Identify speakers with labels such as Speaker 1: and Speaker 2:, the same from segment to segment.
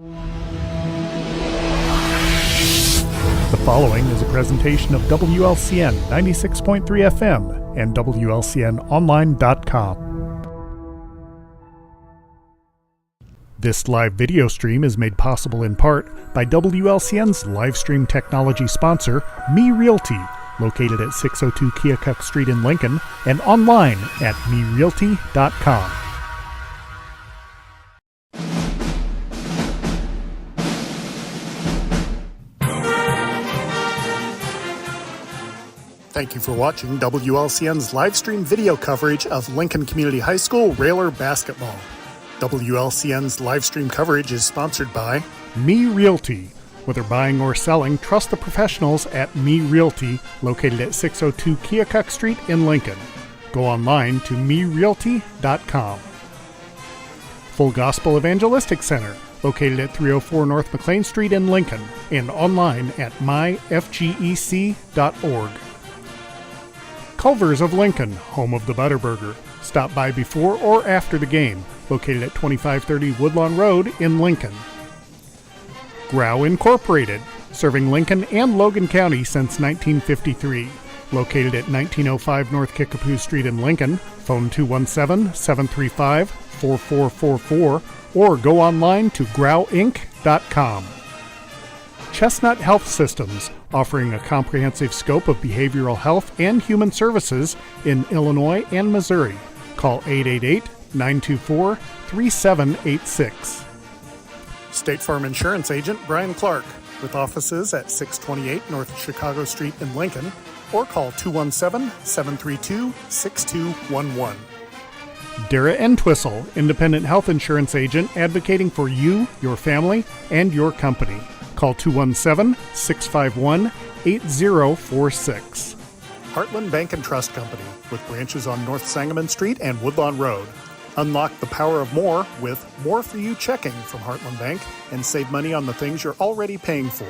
Speaker 1: The following is a presentation of WLCN 96.3 FM and WLCNonline.com. This live video stream is made possible in part by WLCN's live stream technology sponsor, Me Realty, located at 602 Keokuk Street in Lincoln and online at merealty.com. Thank you for watching WLCN's live stream video coverage of Lincoln Community High School Railer basketball. WLCN's live stream coverage is sponsored by Me Realty. Whether buying or selling, trust the professionals at Me Realty, located at 602 Keokuk Street in Lincoln. Go online to merealty.com. Full Gospel Evangelistic Center, located at 304 North McLean Street in Lincoln, and online at myfgec.org. Culver's of Lincoln, home of the Butterburger. Stop by before or after the game, located at 2530 Woodlawn Road in Lincoln. Grau Incorporated, serving Lincoln and Logan County since 1953. Located at 1905 North Kickapoo Street in Lincoln, phone 217-735-4444, or go online to grauinc.com. Chestnut Health Systems, offering a comprehensive scope of behavioral health and human services in Illinois and Missouri. Call 888-924-3786. State Farm Insurance Agent Brian Clark, with offices at 628 North Chicago Street in Lincoln, or call 217-732-6211. Dara Entwistle, Independent Health Insurance Agent advocating for you, your family, and your company. Call 217-651-8046. Heartland Bank and Trust Company, with branches on North Sangamon Street and Woodlawn Road. Unlock the power of more with More For You checking from Heartland Bank and save money on the things you're already paying for.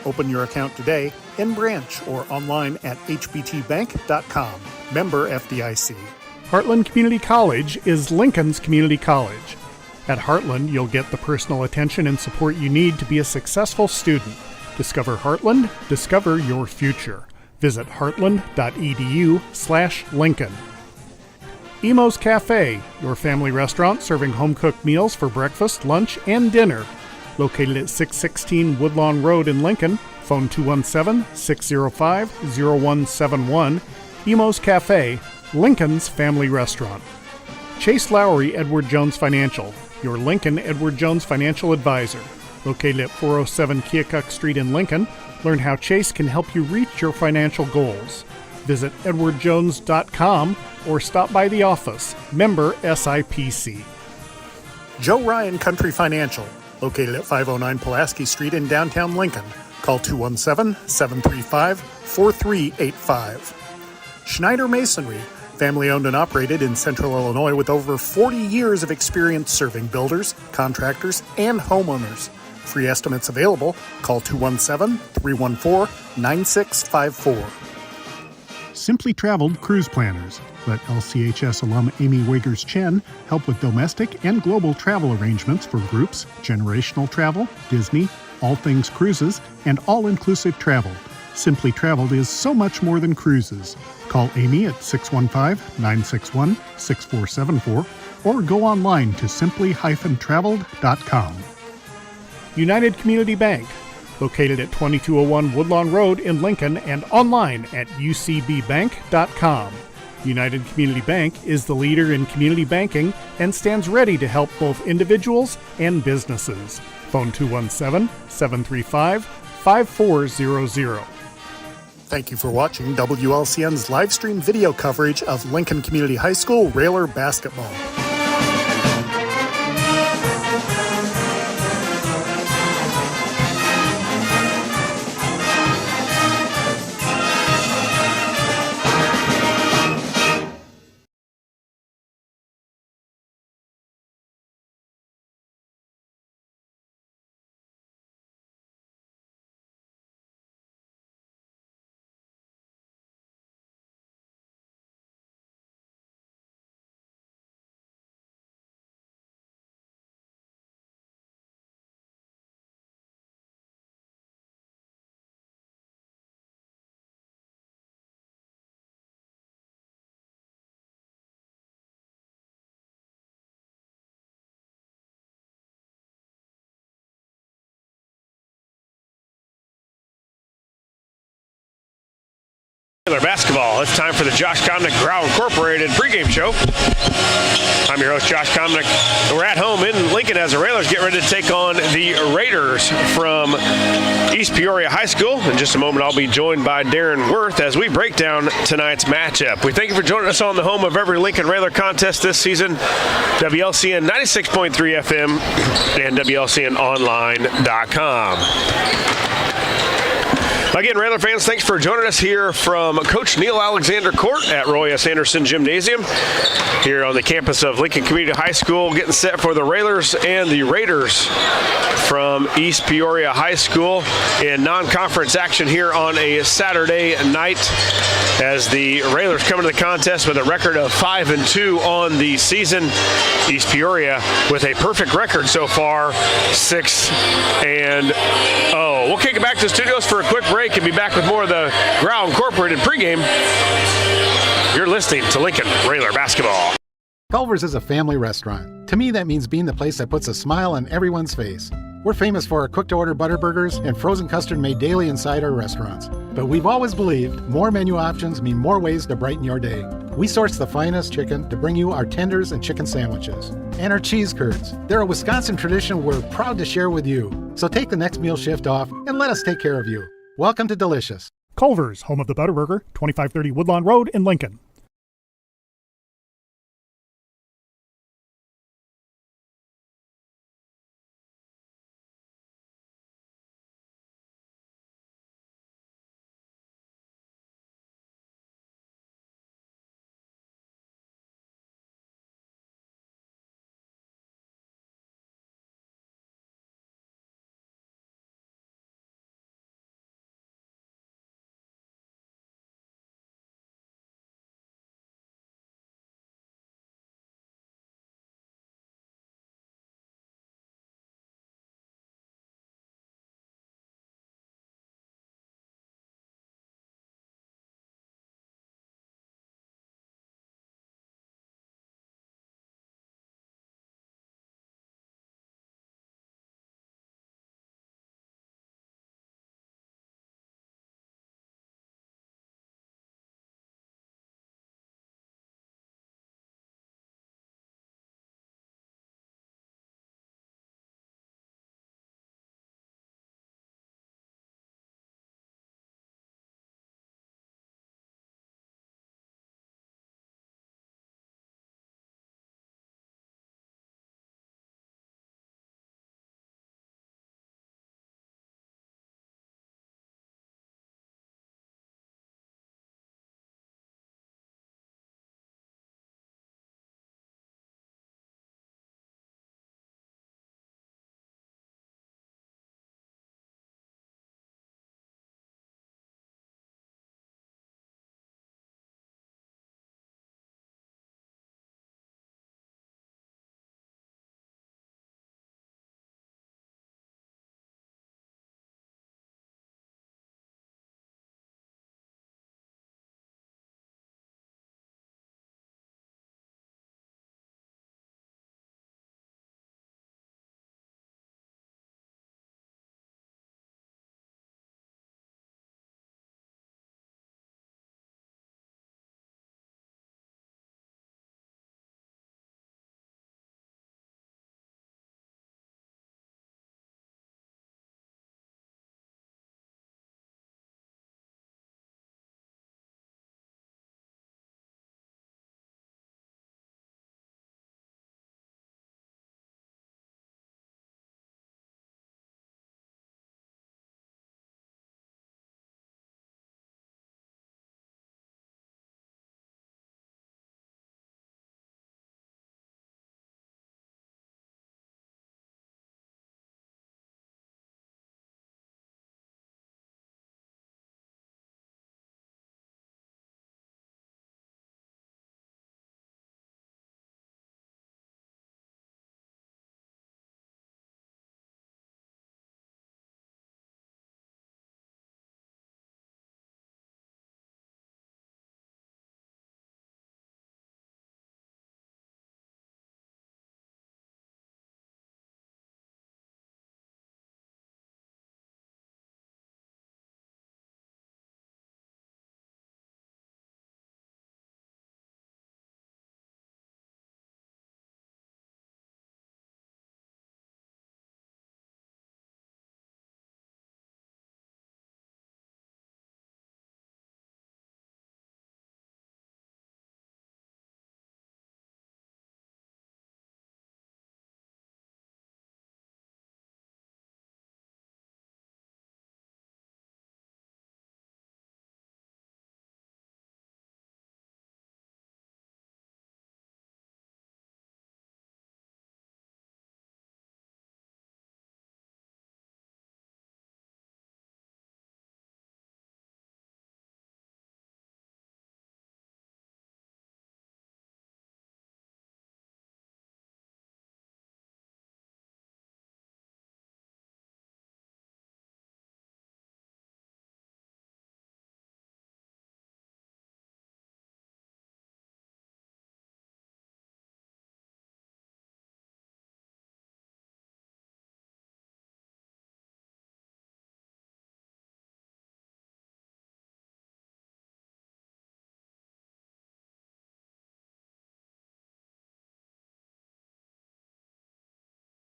Speaker 1: Open your account today in branch or online at hbtbank.com. Member FDIC. Heartland Community College is Lincoln's community college. At Heartland, you'll get the personal attention and support you need to be a successful student. Discover Heartland, discover your future. Visit heartland.edu/Lincoln. Emo's Cafe, your family restaurant serving home-cooked meals for breakfast, lunch, and dinner. Located at 616 Woodlawn Road in Lincoln, phone 217-605-0171. Emo's Cafe, Lincoln's family restaurant. Chase Lowry Edward Jones Financial, your Lincoln Edward Jones financial advisor. Located at 407 Keokuk Street in Lincoln, learn how Chase can help you reach your financial goals. Visit edwardjones.com or stop by the office. Member SIPC. Joe Ryan Country Financial, located at 509 Pulaski Street in downtown Lincoln. Call 217-735-4385. Schneider Masonry, family owned and operated in Central Illinois with over 40 years of experience serving builders, contractors, and homeowners. Free estimates available. Call 217-314-9654. Simply Traveled Cruise Planners. Let LCHS alum Amy Wiggers-Chen help with domestic and global travel arrangements for groups, generational travel, Disney, all things cruises, and all-inclusive travel. Simply Traveled is so much more than cruises. Call Amy at 615-961-6474 or go online to simply-traveled.com. United Community Bank, located at 2201 Woodlawn Road in Lincoln and online at ucbbank.com. United Community Bank is the leader in community banking and stands ready to help both individuals and businesses. Phone 217-735-5400. Thank you for watching WLCN's live stream video coverage of Lincoln Community High School Railer basketball.
Speaker 2: Basketball. It's time for the Josh Comnick Growl Incorporated pregame show. I'm your host, Josh Comnick. We're at home in Lincoln as the Railers get ready to take on the Raiders from East Peoria High School. In just a moment, I'll be joined by Darren Worth as we break down tonight's matchup. We thank you for joining us on the home of every Lincoln Railer contest this season, WLCN 96.3 FM and WLCNonline.com. Again, Railer fans, thanks for joining us here from Coach Neil Alexander Court at Roy S. Anderson Gymnasium here on the campus of Lincoln Community High School, getting set for the Railers and the Raiders from East Peoria High School in non-conference action here on a Saturday night as the Railers come into the contest with a record of 5-2 on the season. East Peoria with a perfect record so far, 6-0. We'll kick it back to the studios for a quick break and be back with more of the Growl Incorporated pregame. You're listening to Lincoln Railer Basketball.
Speaker 3: Culver's is a family restaurant. To me, that means being the place that puts a smile on everyone's face. We're famous for our cooked-to-order butter burgers and frozen custard made daily inside our restaurants. But we've always believed more menu options mean more ways to brighten your day. We source the finest chicken to bring you our tenders and chicken sandwiches. And our cheese curds. They're a Wisconsin tradition we're proud to share with you. So take the next meal shift off and let us take care of you. Welcome to Delicious.
Speaker 1: Culver's, home of the Butterburger, 2530 Woodlawn Road in Lincoln.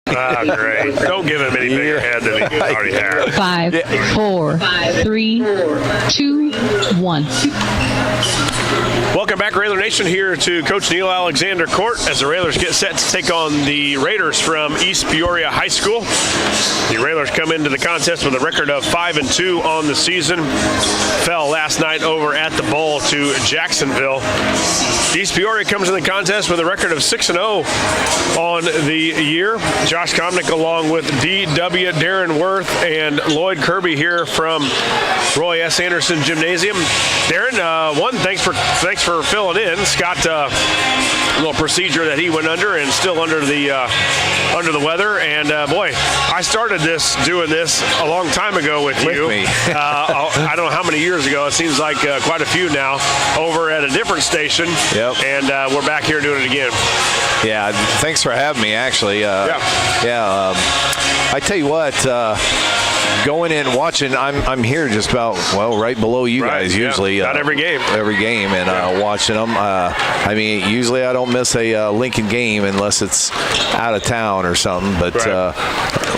Speaker 2: Great. Don't give him any bigger head than he already has.
Speaker 4: 5, 4, 3, 2, 1.
Speaker 2: Welcome back, Railer Nation, here to Coach Neil Alexander Court as the Railers get set to take on the Raiders from East Peoria High School. The Railers come into the contest with a record of 5-2 on the season. Fell last night over at the Bowl to Jacksonville. East Peoria comes in the contest with a record of 6-0 on the year. Josh Komnick along with D.W. Darren Worth and Lloyd Kirby here from Roy S. Anderson Gymnasium. Darren, thanks for filling in. Scott, a little procedure that he went under and still under the weather. And boy, I started doing this a long time ago with you.
Speaker 5: Me.
Speaker 2: I don't know how many years ago. It seems like quite a few now. Over at a different station.
Speaker 5: Yep.
Speaker 2: And we're back here doing it again.
Speaker 5: Yeah. Thanks for having me. Actually. I tell you what. Going in and watching, I'm here just about right below you guys usually.
Speaker 2: Not every game.
Speaker 5: Every game, and watching them. Usually I don't miss a Lincoln game unless it's out of town or something. But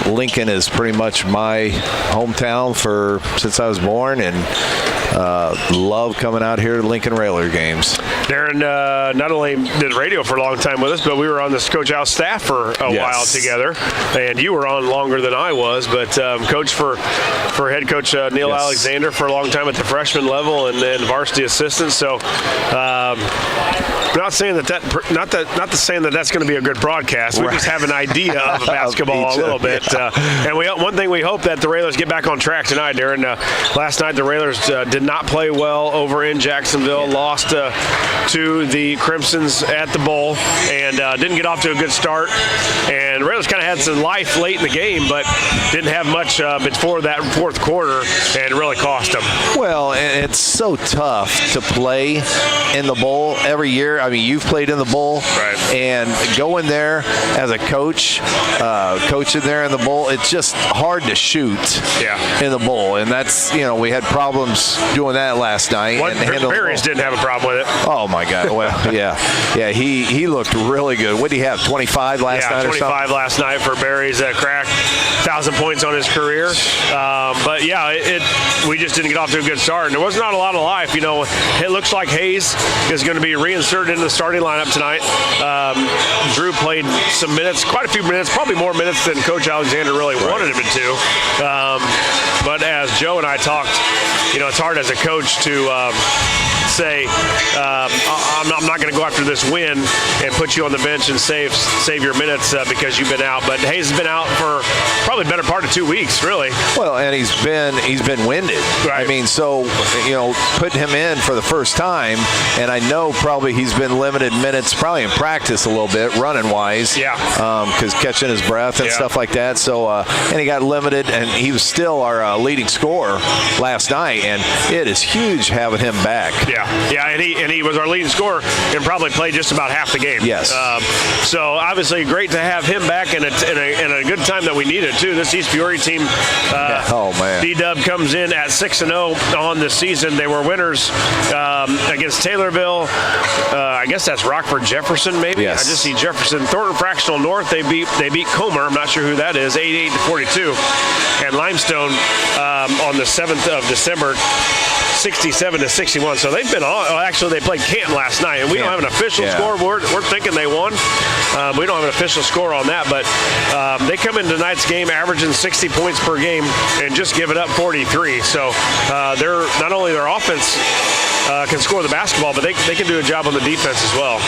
Speaker 5: Lincoln is pretty much my hometown since I was born, and love coming out here to Lincoln Railer games.
Speaker 2: Darren not only did radio for a long time with us, but we were on this Coach Al's staff for a while together, and you were on longer than I was. But coach for head coach Neil Alexander for a long time at the freshman level and then varsity assistant. So not saying that's going to be a good broadcast. We just have an idea of basketball a little bit. And one thing we hope that the Railers get back on track tonight, Darren. Last night the Railers did not play well over in Jacksonville, lost to the Crimsons at the Bowl, and didn't get off to a good start. And the Railers kind of had some life late in the game, but didn't have much before that fourth quarter, and it really cost them.
Speaker 5: Well, and it's so tough to play in the Bowl every year. You've played in the Bowl, and going there as a coach, coaching there in the Bowl, it's just hard to shoot in the Bowl, and that's, we had problems doing that last night.
Speaker 2: Barry's didn't have a problem with it.
Speaker 5: Oh my God! Well, yeah, he looked really good. What did he have? 25 last night or something?
Speaker 2: 25 last night for Barry's crack. 1,000 points on his career. But we just didn't get off to a good start. And there was not a lot of life. It looks like Hayes is going to be reinserted into the starting lineup tonight. Drew played some minutes, quite a few minutes, probably more minutes than Coach Alexander really wanted him to. But as Joe and I talked, it's hard as a coach to say, I'm not going to go after this win and put you on the bench and save your minutes because you've been out. But Hayes has been out for probably the better part of 2 weeks, really.
Speaker 5: Well, and he's been winded.
Speaker 2: Right.
Speaker 5: So putting him in for the first time, and I know probably he's been limited minutes, probably in practice a little bit, running wise.
Speaker 2: Yeah.
Speaker 5: Because catching his breath and stuff like that. So and he got limited, and he was still our leading scorer last night, and it is huge having him back.
Speaker 2: Yeah, and he was our leading scorer and probably played just about half the game.
Speaker 5: Yes.
Speaker 2: So obviously great to have him back in a good time that we needed too. This East Peoria team, D-Dub comes in at 6-0 on the season. They were winners against Taylorville. I guess that's Rockford Jefferson, maybe.
Speaker 5: Yes.
Speaker 2: I just see Jefferson. Thornton Fractional North. They beat Comer. I'm not sure who that is. 88-42, and Limestone on the 7th of December. 67-61. So they've been on. Actually, they played Canton last night, and we don't have an official score. We're thinking they won. We don't have an official score on that, but they come in tonight's game averaging 60 points per game and just giving up 43. So they're not only their offense can score the basketball, but they can do a job on the defense as well.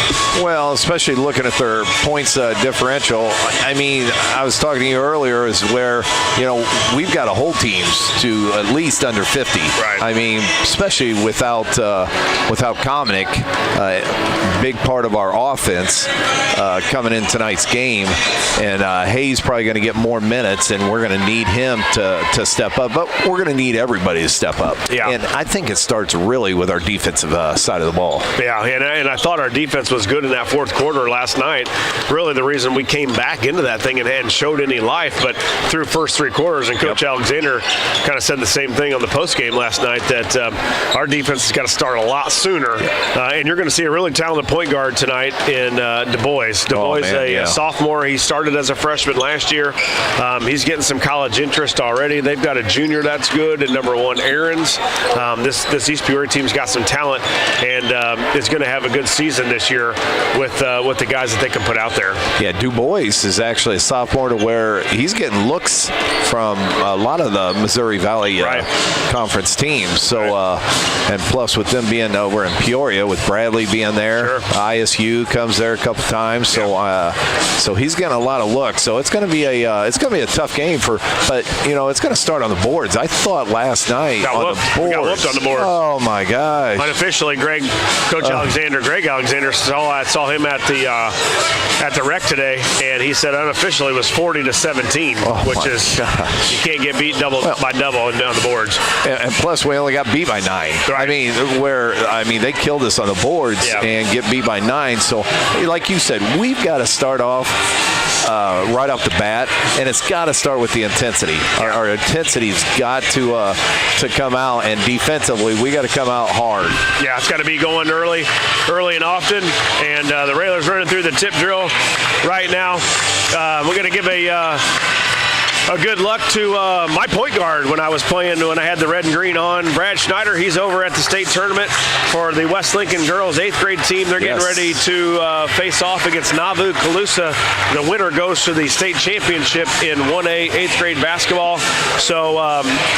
Speaker 5: Well, especially looking at their points differential. I was talking to you earlier is where, we've got to hold teams to at least under 50.
Speaker 2: Right.
Speaker 5: Especially without Komnick, big part of our offense coming in tonight's game, and Hayes probably going to get more minutes, and we're going to need him to step up, but we're going to need everybody to step up.
Speaker 2: Yeah.
Speaker 5: And I think it starts really with our defensive side of the ball.
Speaker 2: Yeah, and I thought our defense was good in that fourth quarter last night. Really the reason we came back into that thing and hadn't showed any life, but through first three quarters, and Coach Alexander kind of said the same thing on the postgame last night, that our defense has got to start a lot sooner. And you're going to see a really talented point guard tonight in Du Bois. Du Bois, sophomore. He started as a freshman last year. He's getting some college interest already. They've got a junior that's good, and number 1, Aarons. This East Peoria team's got some talent, and is going to have a good season this year with the guys that they can put out there.
Speaker 5: Yeah, Du Bois is actually a sophomore to where he's getting looks from a lot of the Missouri Valley Conference teams. So, and plus with them being over in Peoria, with Bradley being there, ISU comes there a couple times. So, so he's getting a lot of looks. So it's going to be a tough game but it's going to start on the boards. I thought last night
Speaker 2: got whooped on the board.
Speaker 5: Oh my gosh!
Speaker 2: Unofficially, Greg Alexander saw him at the rec today, and he said unofficially it was 40-17, which is you can't get beat by double and down the boards.
Speaker 5: And plus, we only got beat by 9. Right. They killed us on the boards and get beat by 9. So, like you said, we've got to start off right off the bat, and it's got to start with the intensity. Our intensity's got to come out, and defensively, we got to come out hard.
Speaker 2: Yeah, it's got to be going early and often, and the Railers running through the tip drill right now. We're going to give a good luck to my point guard when I had the red and green on. Brad Schneider, he's over at the state tournament for the West Lincoln girls 8th grade team. They're getting ready to face off against Nauvoo Calusa. The winner goes to the state championship in 1A 8th grade basketball. So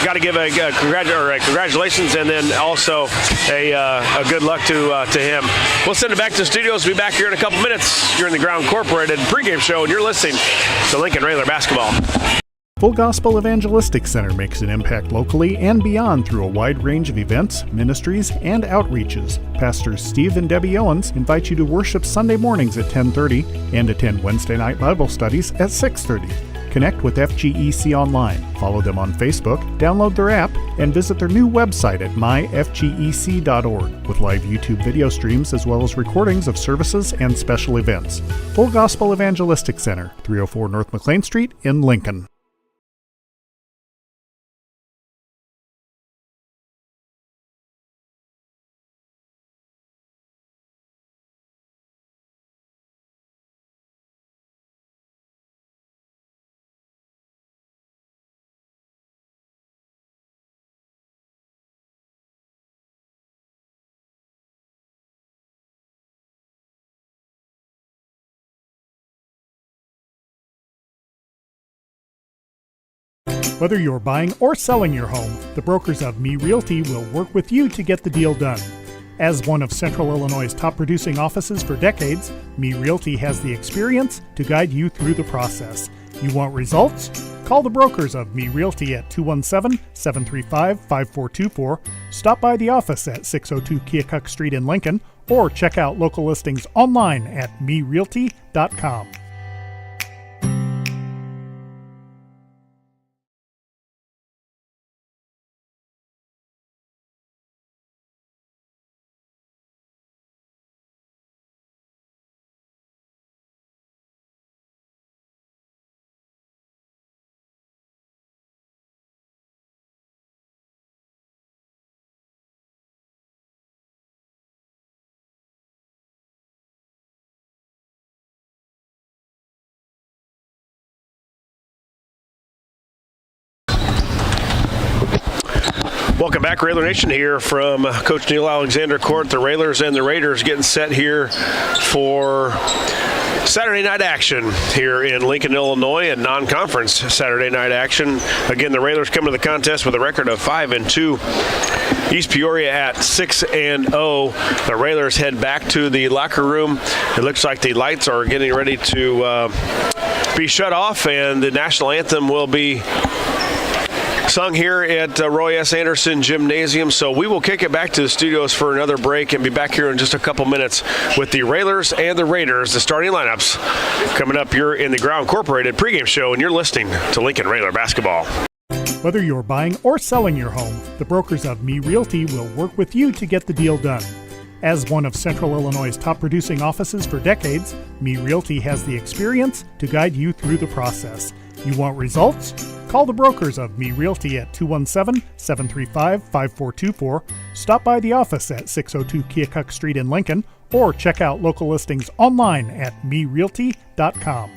Speaker 2: got to give a congratulations, and then also a good luck to him. We'll send it back to the studios. We'll be back here in a couple minutes. You're in the Ground Incorporated pregame show, and you're listening to Lincoln Railer basketball.
Speaker 1: Full Gospel Evangelistic Center makes an impact locally and beyond through a wide range of events, ministries, and outreaches. Pastors Steve and Debbie Owens invite you to worship Sunday mornings at 10:30 and attend Wednesday night Bible studies at 6:30. Connect with FGEC online, follow them on Facebook, download their app, and visit their new website at myfgec.org with live YouTube video streams as well as recordings of services and special events. Full Gospel Evangelistic Center, 304 North McLean Street in Lincoln. Whether you're buying or selling your home, the brokers of Me Realty will work with you to get the deal done. As one of Central Illinois' top producing offices for decades, Me Realty has the experience to guide you through the process. You want results? Call the brokers of Me Realty at 217-735-5424, stop by the office at 602 Keokuk Street in Lincoln, or check out local listings online at merealty.com.
Speaker 2: Welcome back, Railer Nation, here from Coach Neil Alexander Court. The Railers and the Raiders getting set here for Saturday night action here in Lincoln, Illinois, and non-conference Saturday night action. Again, the Railers come to the contest with a record of 5-2. East Peoria at 6-0. The Railers head back to the locker room. It looks like the lights are getting ready to be shut off, and the national anthem will be sung here at Roy S. Anderson Gymnasium. So we will kick it back to the studios for another break and be back here in just a couple minutes with the Railers and the Raiders, the starting lineups. Coming up, you're in the Ground Incorporated pregame show, and you're listening to Lincoln Railer basketball.
Speaker 1: Whether you're buying or selling your home, the brokers of Me Realty will work with you to get the deal done. As one of Central Illinois' top producing offices for decades, Me Realty has the experience to guide you through the process. You want results? Call the brokers of Me Realty at 217-735-5424, stop by the office at 602 Keokuk Street in Lincoln, or check out local listings online at merealty.com.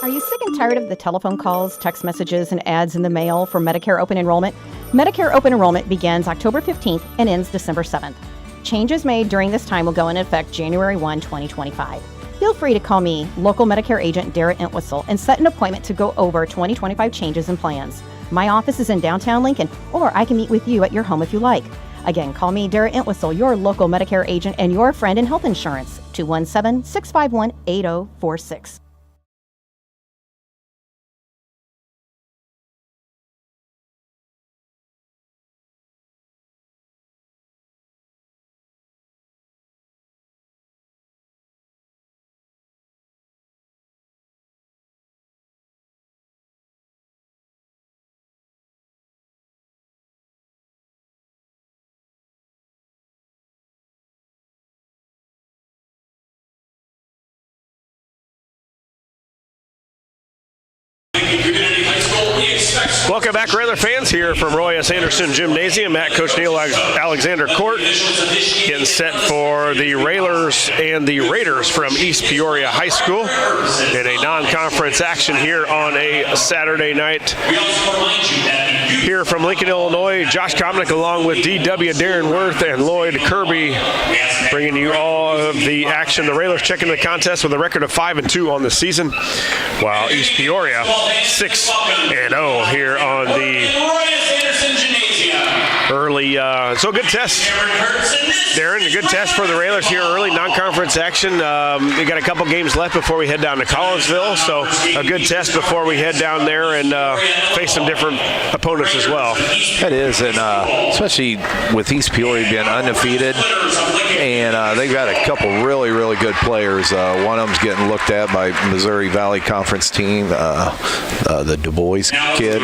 Speaker 6: Are you sick and tired of the telephone calls, text messages, and ads in the mail for Medicare Open Enrollment? Medicare Open Enrollment begins October 15th and ends December 7th. Changes made during this time will go into effect January 1, 2025. Feel free to call me, local Medicare agent Darrett Entwistle, and set an appointment to go over 2025 changes and plans. My office is in downtown Lincoln, or I can meet with you at your home if you like. Again, call me, Darrett Entwistle, your local Medicare agent and your friend in health insurance, 217-651-8046.
Speaker 2: Welcome back, Railer fans, here from Roy S. Anderson Gymnasium at Coach Neil Alexander Court. Getting set for the Railers and the Raiders from East Peoria High School in a non-conference action here on a Saturday night. Here from Lincoln, Illinois, Josh Komnick along with D.W. Darren Worth and Lloyd Kirby bringing you all of the action. The Railers checking the contest with a record of 5-2 on the season, while East Peoria 6-0 here on the early. So good test, Darren. A good test for the Railers here early, non-conference action. We got a couple games left before we head down to Collinsville, so a good test before we head down there and face some different opponents as well.
Speaker 5: That is, and especially with East Peoria being undefeated, and they've got a couple really, really good players. One of them's getting looked at by Missouri Valley Conference team, the Du Bois kid,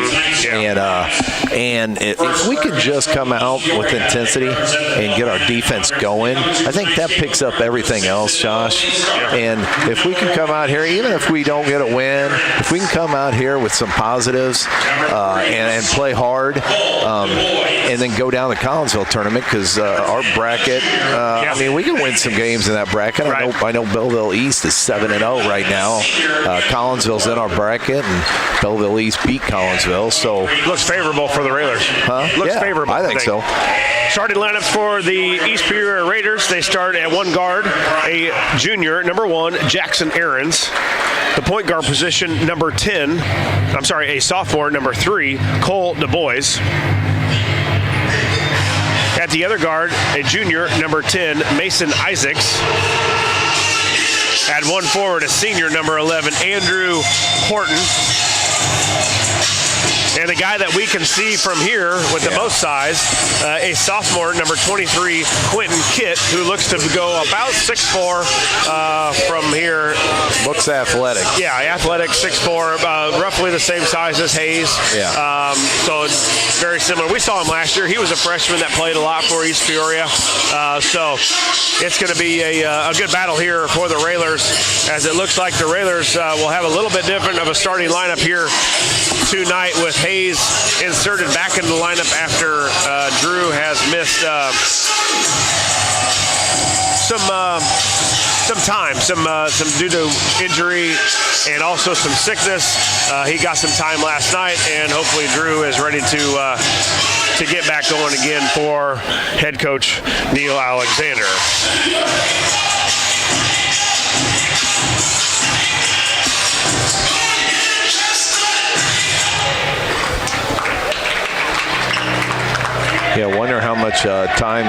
Speaker 5: and if we could just come out with intensity and get our defense going, I think that picks up everything else, Josh. And if we can come out here, even if we don't get a win, if we can come out here with some positives and play hard, and then go down the Collinsville tournament, because our bracket, I mean, we can win some games in that bracket. I know Belleville East is 7-0 right now. Collinsville's in our bracket, and Belleville East beat Collinsville, so
Speaker 2: looks favorable for the Railers. Looks favorable.
Speaker 5: I think so.
Speaker 2: Starting lineups for the East Peoria Raiders. They start at one guard, a junior, number 1, Jackson Ahrens. The point guard position, number 10. A sophomore, number 3, Cole Du Bois. At the other guard, a junior, number 10, Mason Isaacs. At one forward, a senior, number 11, Andrew Horton. And the guy that we can see from here with the most size, a sophomore, number 23, Quentin Kitt, who looks to go about 6'4" from here.
Speaker 5: Looks athletic.
Speaker 2: Yeah, athletic, 6'4", roughly the same size as Hayes.
Speaker 5: Yeah.
Speaker 2: So it's very similar. We saw him last year. He was a freshman that played a lot for East Peoria. So it's going to be a good battle here for the Railers, as it looks like the Railers will have a little bit different of a starting lineup here tonight, with Hayes inserted back into the lineup after Drew has missed some time, some due to injury and also some sickness. He got some time last night, and hopefully Drew is ready to get back going again for head coach Neil Alexander.
Speaker 5: much time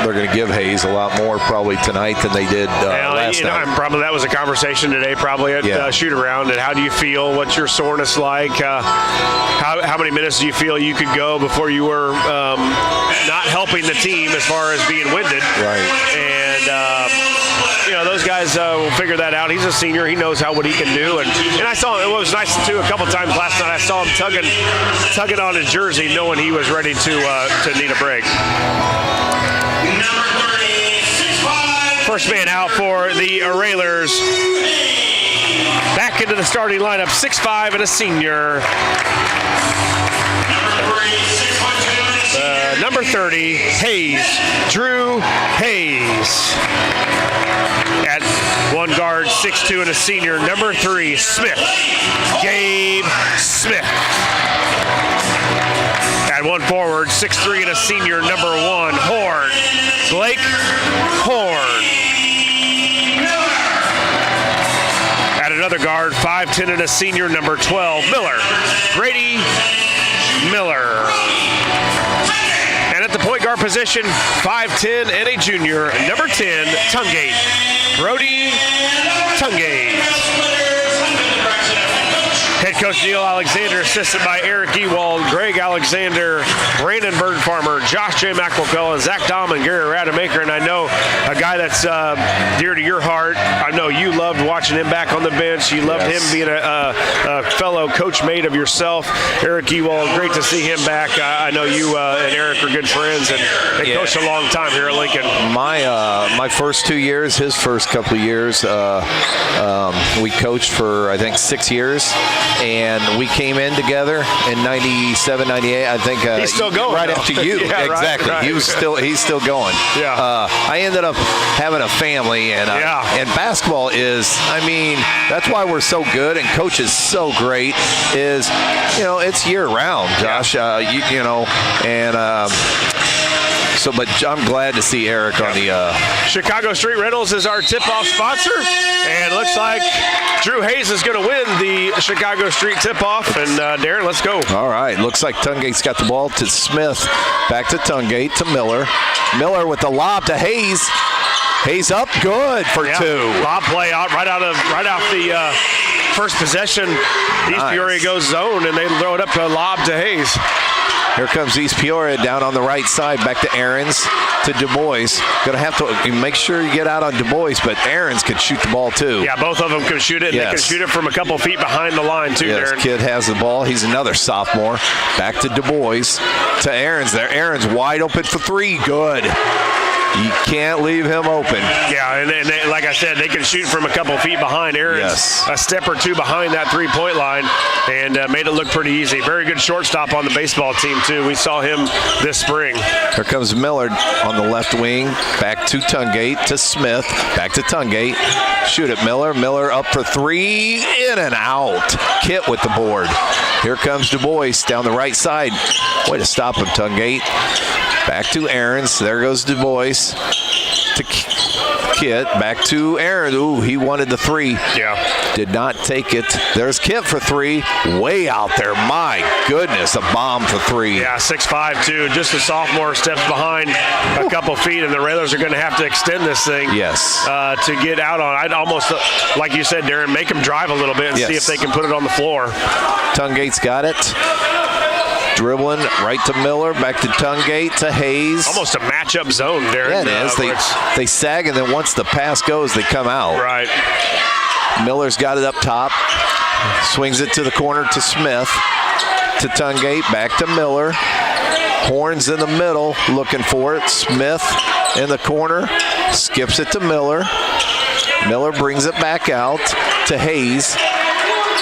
Speaker 5: they're going to give Hayes. A lot more probably tonight than they did last night.
Speaker 2: Probably that was a conversation today, probably at shoot around. And how do you feel? What's your soreness like? How many minutes do you feel you could go before you were not helping the team as far as being winded?
Speaker 5: Right.
Speaker 2: And those guys will figure that out. He's a senior. He knows what he can do. And I saw it was nice too. A couple times last night I saw him tugging on his jersey, knowing he was ready to need a break. First man out for the Railers. Back into the starting lineup, 6'5" and a senior. Number 30, Hayes, Drew Hayes. At one guard, 6'2" and a senior, number 3, Smith, Gabe Smith. At one forward, 6'3" and a senior, number 1, Horn, Blake Horn. At another guard, 5'10" and a senior, number 12, Miller, Grady Miller. And at the point guard position, 5'10" and a junior, number 10, Tungate, Brody Tungate. Head coach Neil Alexander, assisted by Eric Ewald, Greg Alexander, Brandon Birdfarmer, Josh J. McWilkell, Zach Dahm, and Gary Rademacher. And I know a guy that's dear to your heart. I know you loved watching him back on the bench. You loved him being a fellow coach mate of yourself. Eric Ewald, great to see him back. I know you and Eric are good friends and coached a long time here at Lincoln.
Speaker 5: My first 2 years, his first couple of years, we coached for, I think, 6 years. And we came in together in 97, 98. I think
Speaker 2: he's still going
Speaker 5: right
Speaker 2: though.
Speaker 5: after you.
Speaker 2: Yeah,
Speaker 5: exactly.
Speaker 2: Right.
Speaker 5: He's still going.
Speaker 2: Yeah.
Speaker 5: I ended up having a family, and basketball is, that's why we're so good, and coach is so great. Is it's year round, Josh. So, but I'm glad to see Eric on the
Speaker 2: Chicago Street Rentals is our tip-off sponsor, and looks like Drew Hayes is going to win the Chicago Street tip-off. And Darren, let's go.
Speaker 5: All right, looks like Tungate's got the ball to Smith, back to Tungate to Miller. Miller with the lob to Hayes. Hayes up, good for 2.
Speaker 2: Lob play out right off the first possession. East Peoria goes zone, and they throw it up to lob to Hayes.
Speaker 5: Here comes East Peoria down on the right side, back to Aarons, to Du Bois. Going to have to make sure you get out on Du Bois, but Aarons can shoot the ball too.
Speaker 2: Yeah, both of them can shoot it. Yes. They can shoot it from a couple feet behind the line too,
Speaker 5: yes,
Speaker 2: Darren.
Speaker 5: Kid has the ball. He's another sophomore. Back to Du Bois, to Aarons there. Aarons wide open for 3. Good. You can't leave him open.
Speaker 2: Yeah, and they, like I said, they can shoot from a couple feet behind Aarons, a step or two behind that three-point line, and made it look pretty easy. Very good shortstop on the baseball team, too. We saw him this spring.
Speaker 5: Here comes Millard on the left wing. Back to Tungate, to Smith. Back to Tungate. Shoot it, Miller. Miller up for 3. In and out. Kit with the board. Here comes Du Bois down the right side. Way to stop him, Tungate. Back to Aarons. There goes Du Bois. To Kit. Back to Aaron. Ooh, he wanted the 3.
Speaker 2: Yeah.
Speaker 5: Did not take it. There's Kit for 3. Way out there. My goodness, a bomb for 3.
Speaker 2: Yeah, 6'5", too. Just a sophomore, steps behind a couple feet, and the Railers are going to have to extend this thing.
Speaker 5: Yes.
Speaker 2: To get out on. I'd almost, like you said, Darren, make them drive a little bit and see if they can put it on the floor.
Speaker 5: Tungate's got it. Dribbling right to Miller, back to Tungate, to Hayes.
Speaker 2: Almost a matchup zone, Darren.
Speaker 5: Yeah, it is. They sag, and then once the pass goes, they come out.
Speaker 2: Right.
Speaker 5: Miller's got it up top. Swings it to the corner to Smith. To Tungate, back to Miller. Horns in the middle, looking for it. Smith in the corner. Skips it to Miller. Miller brings it back out to Hayes.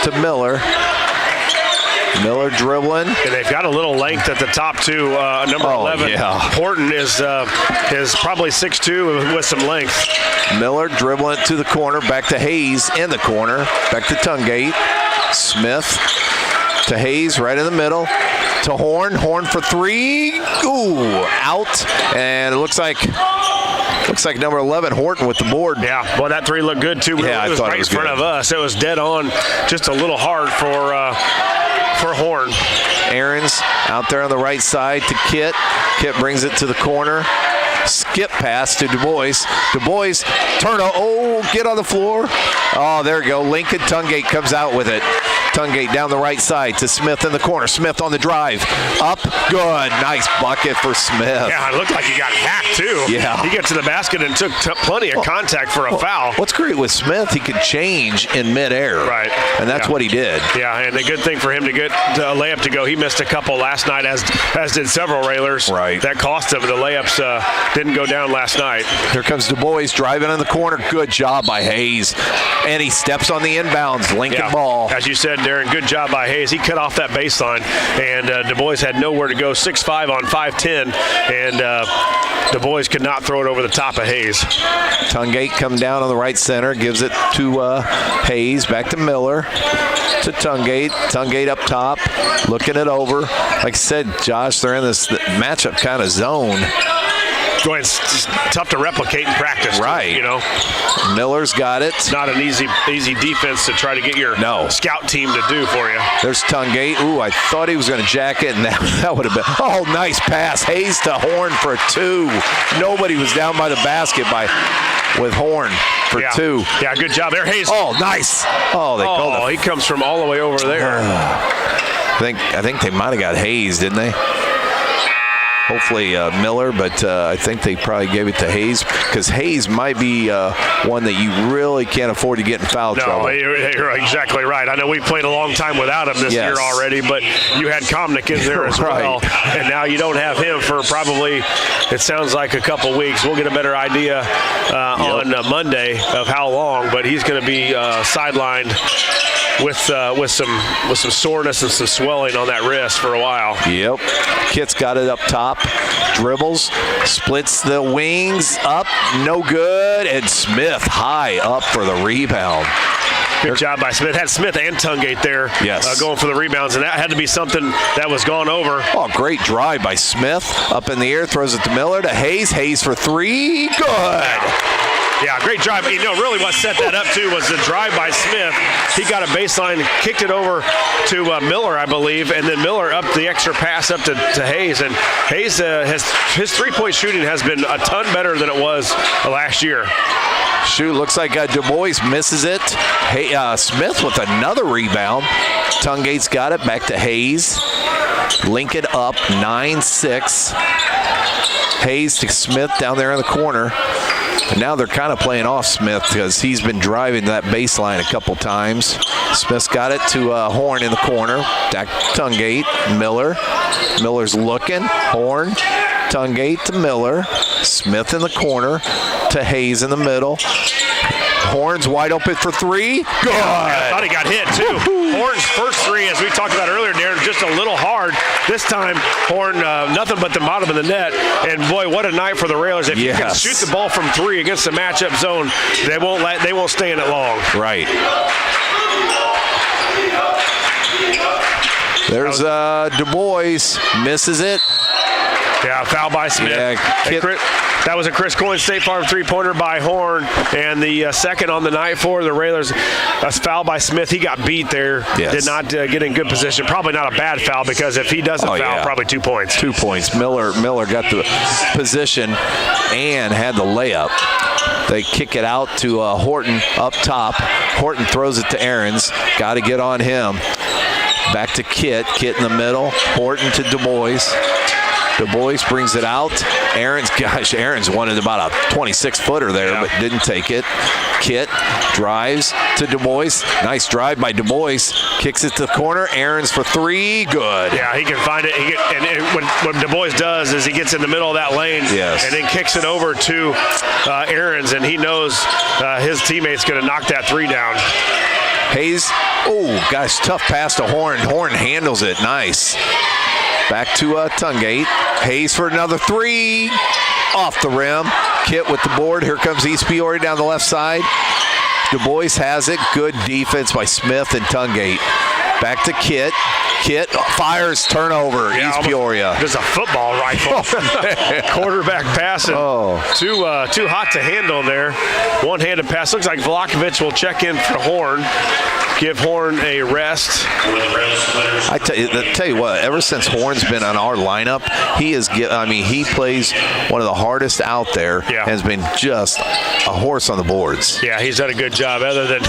Speaker 5: To Miller. Miller dribbling.
Speaker 2: And they've got a little length at the top, too. Number 11.
Speaker 5: Yeah.
Speaker 2: Horton is probably 6'2" with some length.
Speaker 5: Miller dribbling it to the corner. Back to Hayes in the corner. Back to Tungate. Smith to Hayes right in the middle. To Horn. Horn for 3. Ooh, out. And it looks like number 11, Horton, with the board.
Speaker 2: Yeah, well, that 3 looked good, too.
Speaker 5: Yeah,
Speaker 2: it was right in front of us. It was dead on, just a little hard for Horn.
Speaker 5: Aaron's out there on the right side to Kit. Kit brings it to the corner. Skip pass to Du Bois. Du Bois, get on the floor. Oh, there we go. Lincoln Tungate comes out with it. Tungate down the right side to Smith in the corner. Smith on the drive. Up, good. Nice bucket for Smith.
Speaker 2: Yeah, it looked like he got hacked, too.
Speaker 5: Yeah.
Speaker 2: He got to the basket and took plenty of contact for a foul.
Speaker 5: What's great with Smith, he could change in midair.
Speaker 2: Right.
Speaker 5: And that's what he did.
Speaker 2: Yeah, and the good thing for him to get a layup to go, he missed a couple last night, as did several Railers.
Speaker 5: Right.
Speaker 2: That cost him. The layups didn't go down last night.
Speaker 5: Here comes Du Bois driving in the corner. Good job by Hayes. And he steps on the inbounds. Lincoln ball.
Speaker 2: As you said, Darren, good job by Hayes. He cut off that baseline, and Du Bois had nowhere to go. 6'5" on 5'10", and Du Bois could not throw it over the top of Hayes.
Speaker 5: Tungate come down on the right center, gives it to Hayes, back to Miller, to Tungate. Tungate up top, looking it over. Like I said, Josh, they're in this matchup kind of zone.
Speaker 2: It's tough to replicate in practice.
Speaker 5: Right.
Speaker 2: You know.
Speaker 5: Miller's got it.
Speaker 2: It's not an easy defense to try to get your scout team to do for you.
Speaker 5: There's Tungate. Ooh, I thought he was going to jack it, and that would have been. Oh, nice pass. Hayes to Horn for 2. Nobody was down by the basket with Horn for 2.
Speaker 2: Yeah, good job there, Hayes.
Speaker 5: Oh, nice. Oh, they called it.
Speaker 2: He comes from all the way over there.
Speaker 5: I think they might have got Hayes, didn't they? Hopefully Miller, but I think they probably gave it to Hayes, because Hayes might be one that you really can't afford to get in foul trouble.
Speaker 2: No, you're exactly right. I know we played a long time without him this year already, but you had Komnick in there as well, and now you don't have him for probably, it sounds like, a couple weeks. We'll get a better idea on Monday of how long, but he's going to be sidelined with some soreness and some swelling on that wrist for a while.
Speaker 5: Yep. Kit's got it up top. Dribbles, splits the wings up, no good, and Smith high up for the rebound.
Speaker 2: Good job by Smith. Had Smith and Tungate there going for the rebounds, and that had to be something that was gone over.
Speaker 5: Oh, great drive by Smith. Up in the air, throws it to Miller, to Hayes. Hayes for 3. Good.
Speaker 2: Yeah, great drive. You know, really what set that up, too, was the drive by Smith. He got a baseline, kicked it over to Miller, I believe, and then Miller up the extra pass up to Hayes. And Hayes, his three-point shooting has been a ton better than it was last year.
Speaker 5: Looks like Du Bois misses it. Smith with another rebound. Tungate's got it, back to Hayes. Lincoln up 9-6. Hayes to Smith down there in the corner. And now they're kind of playing off Smith because he's been driving that baseline a couple times. Smith's got it to Horn in the corner. Back to Tungate. Miller. Miller's looking. Horn. Tungate to Miller. Smith in the corner to Hayes in the middle. Horn's wide open for 3. Good.
Speaker 2: I thought he got hit, too. Horn's first 3, as we talked about earlier, Darren, just a little hard. This time, Horn, nothing but the bottom of the net. And, boy, what a night for the Railers. If you can shoot the ball from 3 against the matchup zone, they won't stay in it long.
Speaker 5: Right. There's Du Bois. Misses it.
Speaker 2: Yeah, foul by Smith. That was a Chris Coyne State Farm three-pointer by Horn, and the second on the night for the Railers. A foul by Smith. He got beat there. Did not get in good position. Probably not a bad foul, because if he doesn't foul, probably 2 points.
Speaker 5: 2 points. Miller got the position and had the layup. They kick it out to Horton up top. Horton throws it to Aarons. Got to get on him. Back to Kit. Kit in the middle. Horton to Du Bois. Du Bois brings it out. Aaron's wanted about a 26-footer there, but didn't take it. Kit drives to Du Bois. Nice drive by Du Bois. Kicks it to the corner. Aaron's for 3. Good.
Speaker 2: Yeah, he can find it. What Du Bois does is he gets in the middle of that lane and then kicks it over to Aaron's, and he knows his teammate's going to knock that 3 down.
Speaker 5: Hayes. Oh, gosh, tough pass to Horn. Horn handles it. Nice. Back to Tungate. Hayes for another 3. Off the rim. Kit with the board. Here comes East Peoria down the left side. Du Bois has it. Good defense by Smith and Tungate. Back to Kit. Kit fires, turnover. East Peoria.
Speaker 2: There's a football rifle. Quarterback passing. Too hot to handle there. One-handed pass. Looks like Vlahovic will check in for Horn. give Horn a rest.
Speaker 5: I tell you what, ever since Horn's been on our lineup, he plays one of the hardest out there.
Speaker 2: Yeah.
Speaker 5: Has been just a horse on the boards.
Speaker 2: Yeah, he's done a good job other than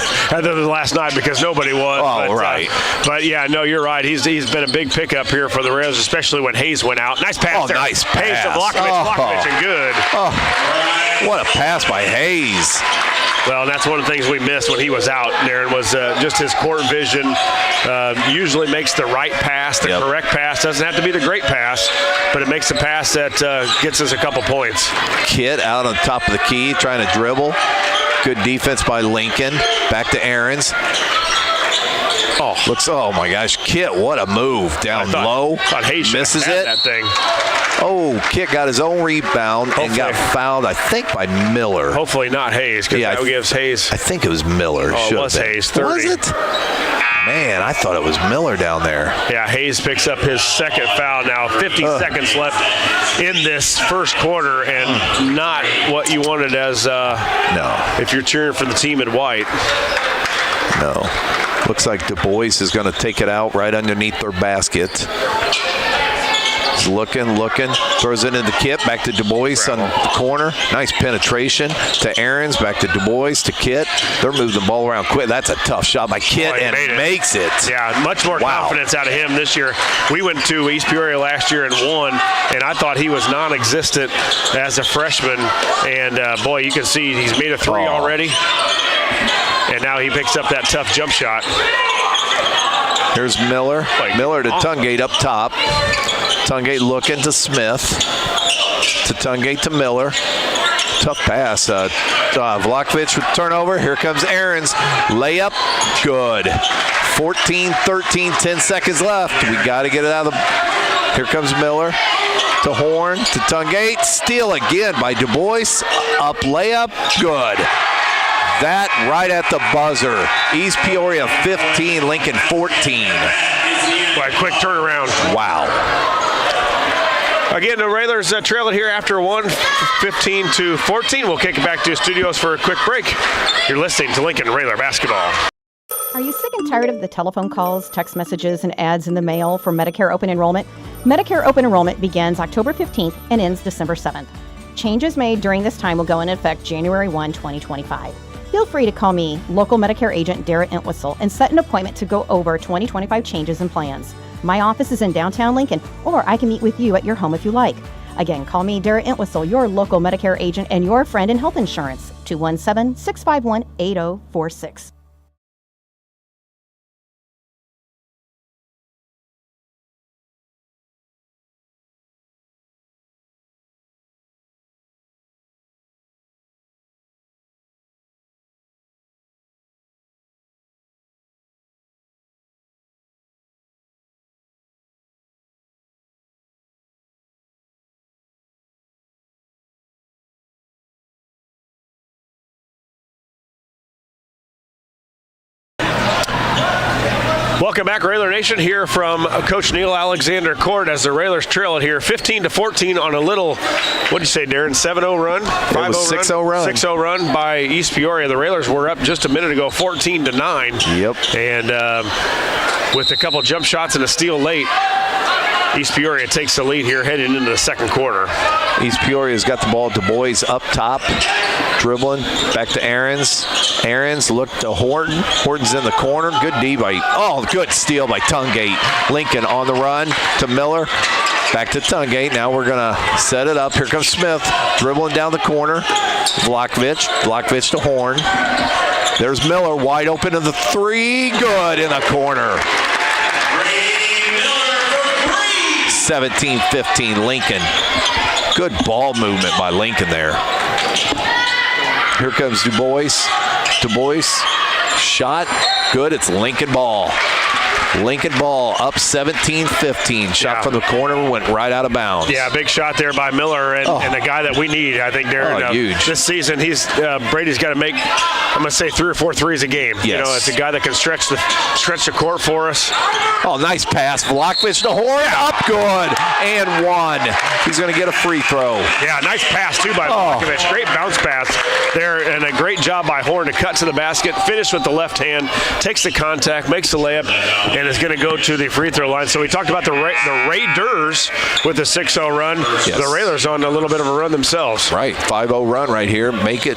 Speaker 2: last night because nobody was.
Speaker 5: Oh, right.
Speaker 2: But yeah, no, you're right. He's been a big pickup here for the Rails, especially when Hayes went out. Nice pass there.
Speaker 5: Nice pass.
Speaker 2: Hayes to Vlahovic and good.
Speaker 5: Oh, what a pass by Hayes.
Speaker 2: Well, and that's one of the things we missed when he was out, Darren, was just his court vision. Usually makes the right pass, the correct pass. Doesn't have to be the great pass, but it makes a pass that gets us a couple points.
Speaker 5: Kid out on top of the key trying to dribble. Good defense by Lincoln. Back to Aarons. Oh my gosh, Kit, what a move down low.
Speaker 2: Thought Hayes
Speaker 5: misses it.
Speaker 2: That thing.
Speaker 5: Oh, Kit got his own rebound and got fouled, I think, by Miller.
Speaker 2: Hopefully not Hayes, because that gives Hayes.
Speaker 5: I think it was Miller.
Speaker 2: Oh, it was Hayes, 30.
Speaker 5: Was it? Man, I thought it was Miller down there.
Speaker 2: Yeah, Hayes picks up his second foul now. 50 seconds left in this first quarter, and not what you wanted as if you're cheering for the team in white.
Speaker 5: No. Looks like Du Bois is going to take it out right underneath their basket. He's looking, throws it into Kit, back to Du Bois on the corner. Nice penetration to Aarons, back to Du Bois, to Kit. They're moving the ball around quick. That's a tough shot by Kit, and makes it.
Speaker 2: Yeah, much more confidence out of him this year. We went to East Peoria last year and won, and I thought he was non-existent as a freshman. And, boy, you can see he's made a three already. And now he picks up that tough jump shot.
Speaker 5: Here's Miller. Miller to Tungate up top. Tungate looking to Smith. To Tungate to Miller. Tough pass. Vlahovic with turnover. Here comes Aarons. Layup. Good. 14-13, 10 seconds left. We got to get it out of the... Here comes Miller. To Horn. To Tungate. Steal again by Du Bois. Up layup. Good. That right at the buzzer. East Peoria 15, Lincoln 14.
Speaker 2: Right, quick turnaround.
Speaker 5: Wow.
Speaker 2: Again, the Railers trail it here after one, 15-14. We'll kick it back to the studios for a quick break. You're listening to Lincoln Railer Basketball.
Speaker 6: Are you sick and tired of the telephone calls, text messages, and ads in the mail for Medicare open enrollment? Medicare open enrollment begins October 15th and ends December 7th. Changes made during this time will go into effect January 1, 2025. Feel free to call me, local Medicare agent Darrett Entwistle, and set an appointment to go over 2025 changes and plans. My office is in downtown Lincoln, or I can meet with you at your home if you like. Again, call me, Darrett Entwistle, your local Medicare agent and your friend in health insurance, 217-651-8046.
Speaker 2: Welcome back, Railer Nation, here from Coach Neil Alexander Court as the Railers trail it here 15-14 on a little, what'd you say, Darren, 7-0 run? 5-0
Speaker 5: 6-0 run.
Speaker 2: 6-0 run by East Peoria. The Railers were up just a minute ago, 14-9.
Speaker 5: Yep.
Speaker 2: And with a couple jump shots and a steal late, East Peoria takes the lead here heading into the second quarter.
Speaker 5: East Peoria's got the ball. Du Bois up top, dribbling, back to Aarons. Aarons looked to Horton. Horton's in the corner. Good D by, good steal by Tungate. Lincoln on the run to Miller. Back to Tungate. Now we're going to set it up. Here comes Smith, dribbling down the corner. Vlahovic to Horn. There's Miller, wide open to the three. Good in the corner. 17-15 Lincoln. Good ball movement by Lincoln there. Here comes Du Bois. Du Bois, shot, good. It's Lincoln ball. Lincoln ball up 17-15. Shot from the corner, went right out of bounds.
Speaker 2: Yeah, big shot there by Miller, and the guy that we need, I think, Darren.
Speaker 5: Huge.
Speaker 2: This season, Brady's got to make, I'm going to say, 3 or 4 threes a game.
Speaker 5: Yes.
Speaker 2: You know, it's a guy that can stretch the court for us.
Speaker 5: Oh, nice pass. Vlahovic to Horn, up good, and one. He's going to get a free throw.
Speaker 2: Yeah, nice pass, too, by Vlahovic. Great bounce pass. there, and a great job by Horn to cut to the basket, finish with the left hand, takes the contact, makes the layup, and is going to go to the free throw line. So we talked about the Raiders with a 6-0 run. Yes. The Railers on a little bit of a run themselves.
Speaker 5: Right, 5-0 run right here. Make the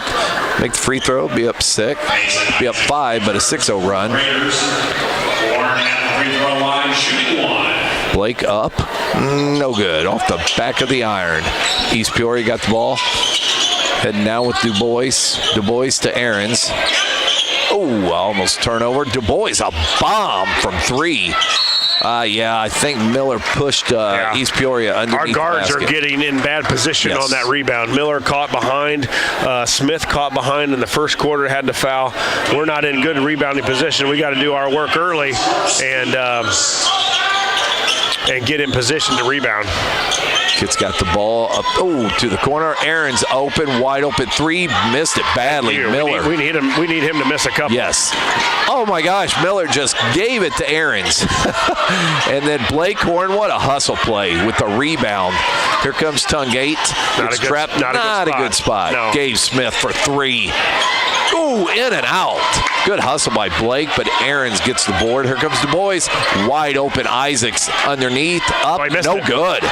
Speaker 5: free throw, be up 6, be up 5, but a 6-0 run.
Speaker 7: Raiders, Horn at the free throw line, shooting 1.
Speaker 5: Blake up, no good, off the back of the iron. East Peoria got the ball. Heading down with Du Bois. Du Bois to Ahrens. Oh, almost turnover. Du Bois, a bomb from 3. Yeah, I think Miller pushed East Peoria underneath.
Speaker 2: Our guards
Speaker 5: the
Speaker 2: are getting in bad position on that rebound. Miller caught behind. Smith caught behind in the first quarter, had to foul. We're not in good rebounding position. We got to do our work early and get in position to rebound.
Speaker 5: Kid's got the ball up to the corner. Ahrens open, wide open 3, missed it badly. Miller.
Speaker 2: We need him to miss a couple.
Speaker 5: Yes. Oh my gosh, Miller just gave it to Ahrens. And then Blake Horn, what a hustle play with the rebound. Here comes Tungate. Not a good spot.
Speaker 2: No.
Speaker 5: Gave Smith for 3. Ooh, in and out. Good hustle by Blake, but Ahrens gets the board. Here comes Du Bois. Wide open. Isaacs underneath. Up. No good.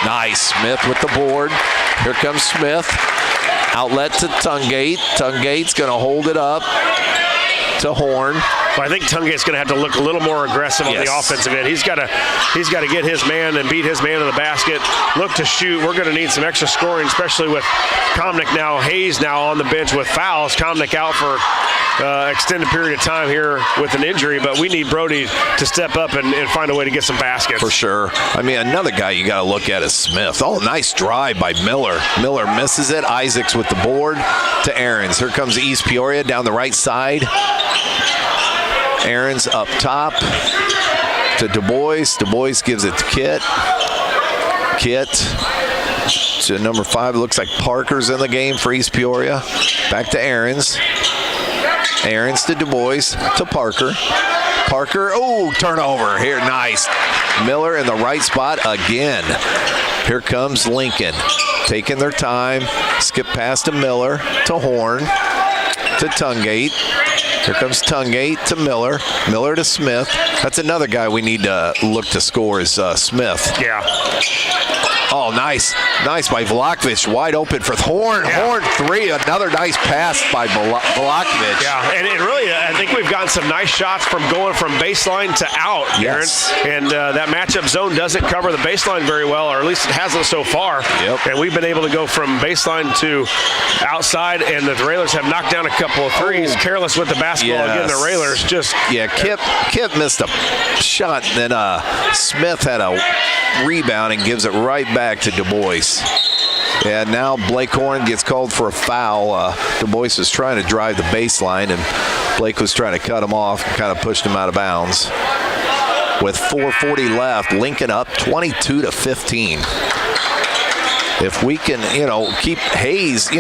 Speaker 5: Nice. Smith with the board. Here comes Smith. Outlet to Tungate. Tungate's going to hold it up to Horn.
Speaker 2: Well, I think Tungate's going to have to look a little more aggressive on the offensive end. He's got to get his man and beat his man to the basket. Look to shoot. We're going to need some extra scoring, especially with Comnick now. Hayes now on the bench with fouls. Comnick out for extended period of time here with an injury, but we need Brody to step up and find a way to get some baskets.
Speaker 5: For sure. I mean, another guy you got to look at is Smith. Oh, nice drive by Miller. Miller misses it. Isaacs with the board to Ahrens. Here comes East Peoria down the right side. Ahrens up top to Du Bois. Du Bois gives it to Kit. Kit to number 5. It looks like Parker's in the game for East Peoria. Back to Ahrens. Ahrens to Du Bois to Parker. Parker, turnover here, nice. Miller in the right spot again. Here comes Lincoln, taking their time. Skip pass to Miller, to Horn, to Tungate. Here comes Tungate to Miller. Miller to Smith. That's another guy we need to look to score is Smith.
Speaker 2: Yeah.
Speaker 5: Oh, nice. Nice by Vlahovic. Wide open for Horn. Yeah. Horn 3. Another nice pass by Vlahovic.
Speaker 2: Yeah, and really, I think we've gotten some nice shots from going from baseline to out,
Speaker 5: yes.
Speaker 2: Aaron. And that matchup zone doesn't cover the baseline very well, or at least it hasn't so far.
Speaker 5: Yep.
Speaker 2: And we've been able to go from baseline to outside, and the Railers have knocked down a couple of threes. Careless with the basketball. Again, the Railers just...
Speaker 5: Yeah, Kip missed a shot, and then Smith had a rebound and gives it right back to Du Bois. And now Blake Horn gets called for a foul. Du Bois was trying to drive the baseline, and Blake was trying to cut him off and kind of pushed him out of bounds. With 4:40 left, Lincoln up 22-15. If we can, keep Hayes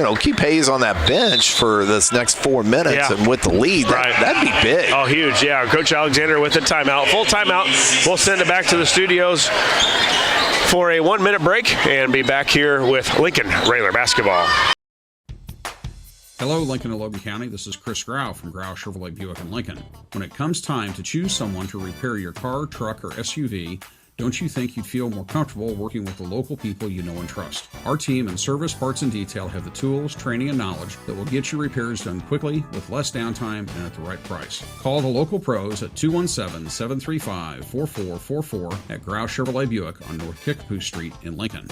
Speaker 5: on that bench for this next 4 minutes and with the lead, that'd be big.
Speaker 2: Oh, huge, yeah. Coach Alexander with the timeout. Full timeout. We'll send it back to the studios for a 1-minute break and be back here with Lincoln Railer basketball.
Speaker 8: Hello, Lincoln and Logan County. This is Chris Grau from Grau Chevrolet Buick in Lincoln. When it comes time to choose someone to repair your car, truck, or SUV, don't you think you'd feel more comfortable working with the local people you know and trust? Our team in service, parts, and detail have the tools, training, and knowledge that will get your repairs done quickly with less downtime and at the right price. Call the local pros at 217-735-4444 at Grau Chevrolet Buick on North Kickapoo Street in Lincoln.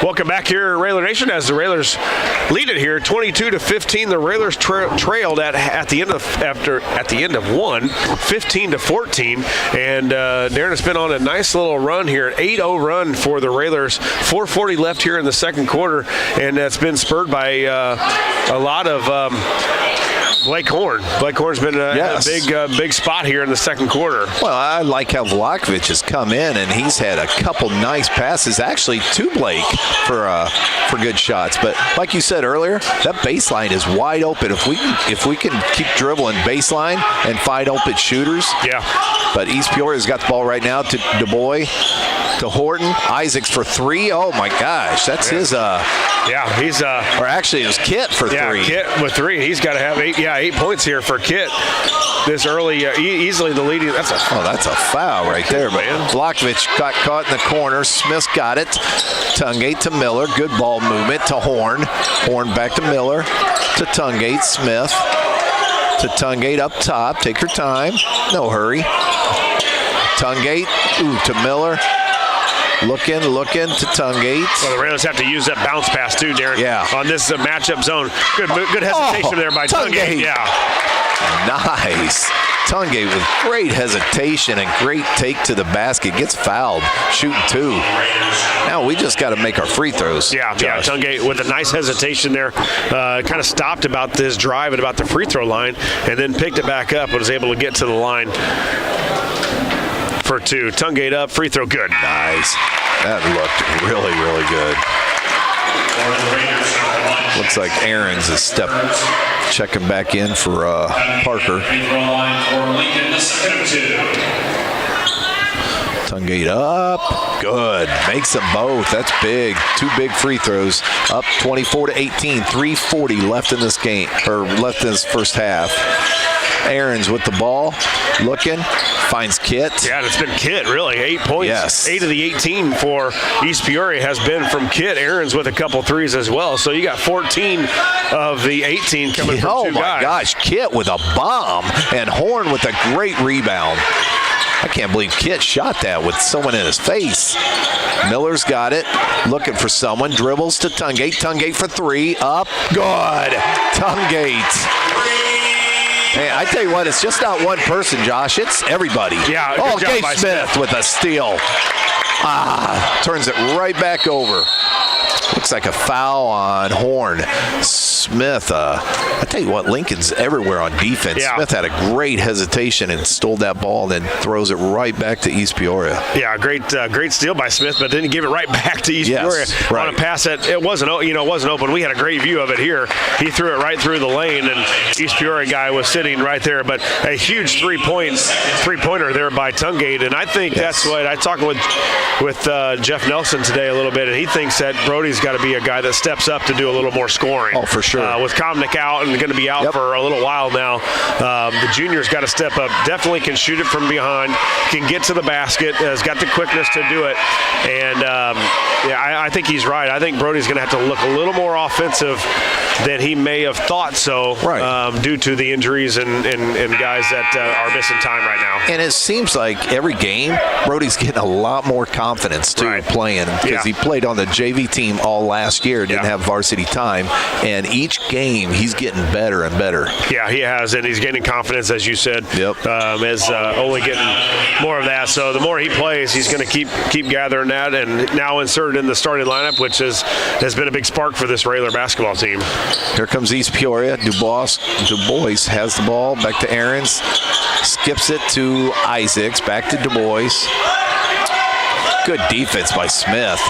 Speaker 2: Welcome back here, Railer Nation, as the Railers lead it here, 22-15. The Railers trailed at the end of one, 15-14, and Darren has been on a nice little run here, an 8-0 run for the Railers. 4:40 left here in the second quarter, and that's been spurred by a lot of Blake Horn. Blake Horn's been a big spot here in the second quarter.
Speaker 5: Well, I like how Vlahovic has come in, and he's had a couple nice passes, actually to Blake for good shots. But like you said earlier, that baseline is wide open. If we can keep dribbling baseline and find open shooters. Yeah. But East Peoria's got the ball right now to DuBois, to Horton. Isaacs for three. Oh my gosh, that's his. He's or actually it was Kit for three.
Speaker 2: Yeah, Kit with three. He's got to have 8 points here for Kit this early. Easily the leading. That's a
Speaker 5: foul right there. But Vlahovic got caught in the corner. Smith got it. Tungate to Miller. Good ball movement to Horn. Horn back to Miller. To Tungate. Smith. To Tungate up top. Take your time. No hurry. Tungate. To Miller. Looking to Tungate.
Speaker 2: Well, the Railers have to use that bounce pass too, Darren. Yeah. On this matchup zone. Good hesitation there by Tungate. Yeah.
Speaker 5: Nice. Tungate with great hesitation and great take to the basket. Gets fouled. Shooting two. Now we just got to make our free throws.
Speaker 2: Yeah. Tungate with a nice hesitation there. Kind of stopped about this drive at about the free throw line and then picked it back up and was able to get to the line for two. Tungate up, free throw good.
Speaker 5: Nice. That looked really, really good. Looks like Aarons is checking back in for Parker. Tungate up. Good. Makes them both. That's big. Two big free throws. Up 24-18. 3:40 left in this game, or left in this first half. Aarons with the ball, looking, finds Kit.
Speaker 2: Yeah, it's been Kit, really. 8 points. Yes. 8 of the 18 for East Peoria has been from Kit. Aarons with a couple threes as well. So you got 14 of the 18 coming from two guys.
Speaker 5: Oh, my gosh. Kit with a bomb and Horn with a great rebound. I can't believe Kit shot that with someone in his face. Miller's got it. Looking for someone. Dribbles to Tungate. Tungate for three. Up. Good. Tungate. Hey, I tell you what, it's just not one person, Josh. It's everybody.
Speaker 2: Yeah.
Speaker 5: Oh, Gabe Smith with a steal. Turns it right back over. Looks like a foul on Horn. Smith, I tell you what, Lincoln's everywhere on defense. Yeah. Smith had a great hesitation and stole that ball, then throws it right back to East Peoria.
Speaker 2: Yeah, great steal by Smith, but didn't give it right back to East Peoria on a pass that it wasn't open. We had a great view of it here. He threw it right through the lane, and East Peoria guy was sitting right there. But a huge three-pointer there by Tungate, and I think that's what I talked with Jeff Nelson today a little bit, and he thinks that Brody's got to be a guy that steps up to do a little more scoring.
Speaker 5: Oh, for sure.
Speaker 2: With Komnick out and going to be out for a little while now, the junior's got to step up. Definitely can shoot it from behind, can get to the basket, has got the quickness to do it. And, I think he's right. I think Brody's going to have to look a little more offensive than he may have thought due to the injuries and guys that are missing time right now.
Speaker 5: And it seems like every game, Brody's getting a lot more confidence, too, playing. Because he played on the JV team all last year, didn't have varsity time. And each game, he's getting better and better.
Speaker 2: Yeah, he has, and he's gaining confidence, as you said. As only getting more of that. So the more he plays, he's going to keep gathering that, and now inserted in the starting lineup, which has been a big spark for this Railer basketball team.
Speaker 5: Here comes East Peoria. DuBois has the ball. Back to Aarons. Skips it to Isaacs. Back to DuBois. Good defense by Smith.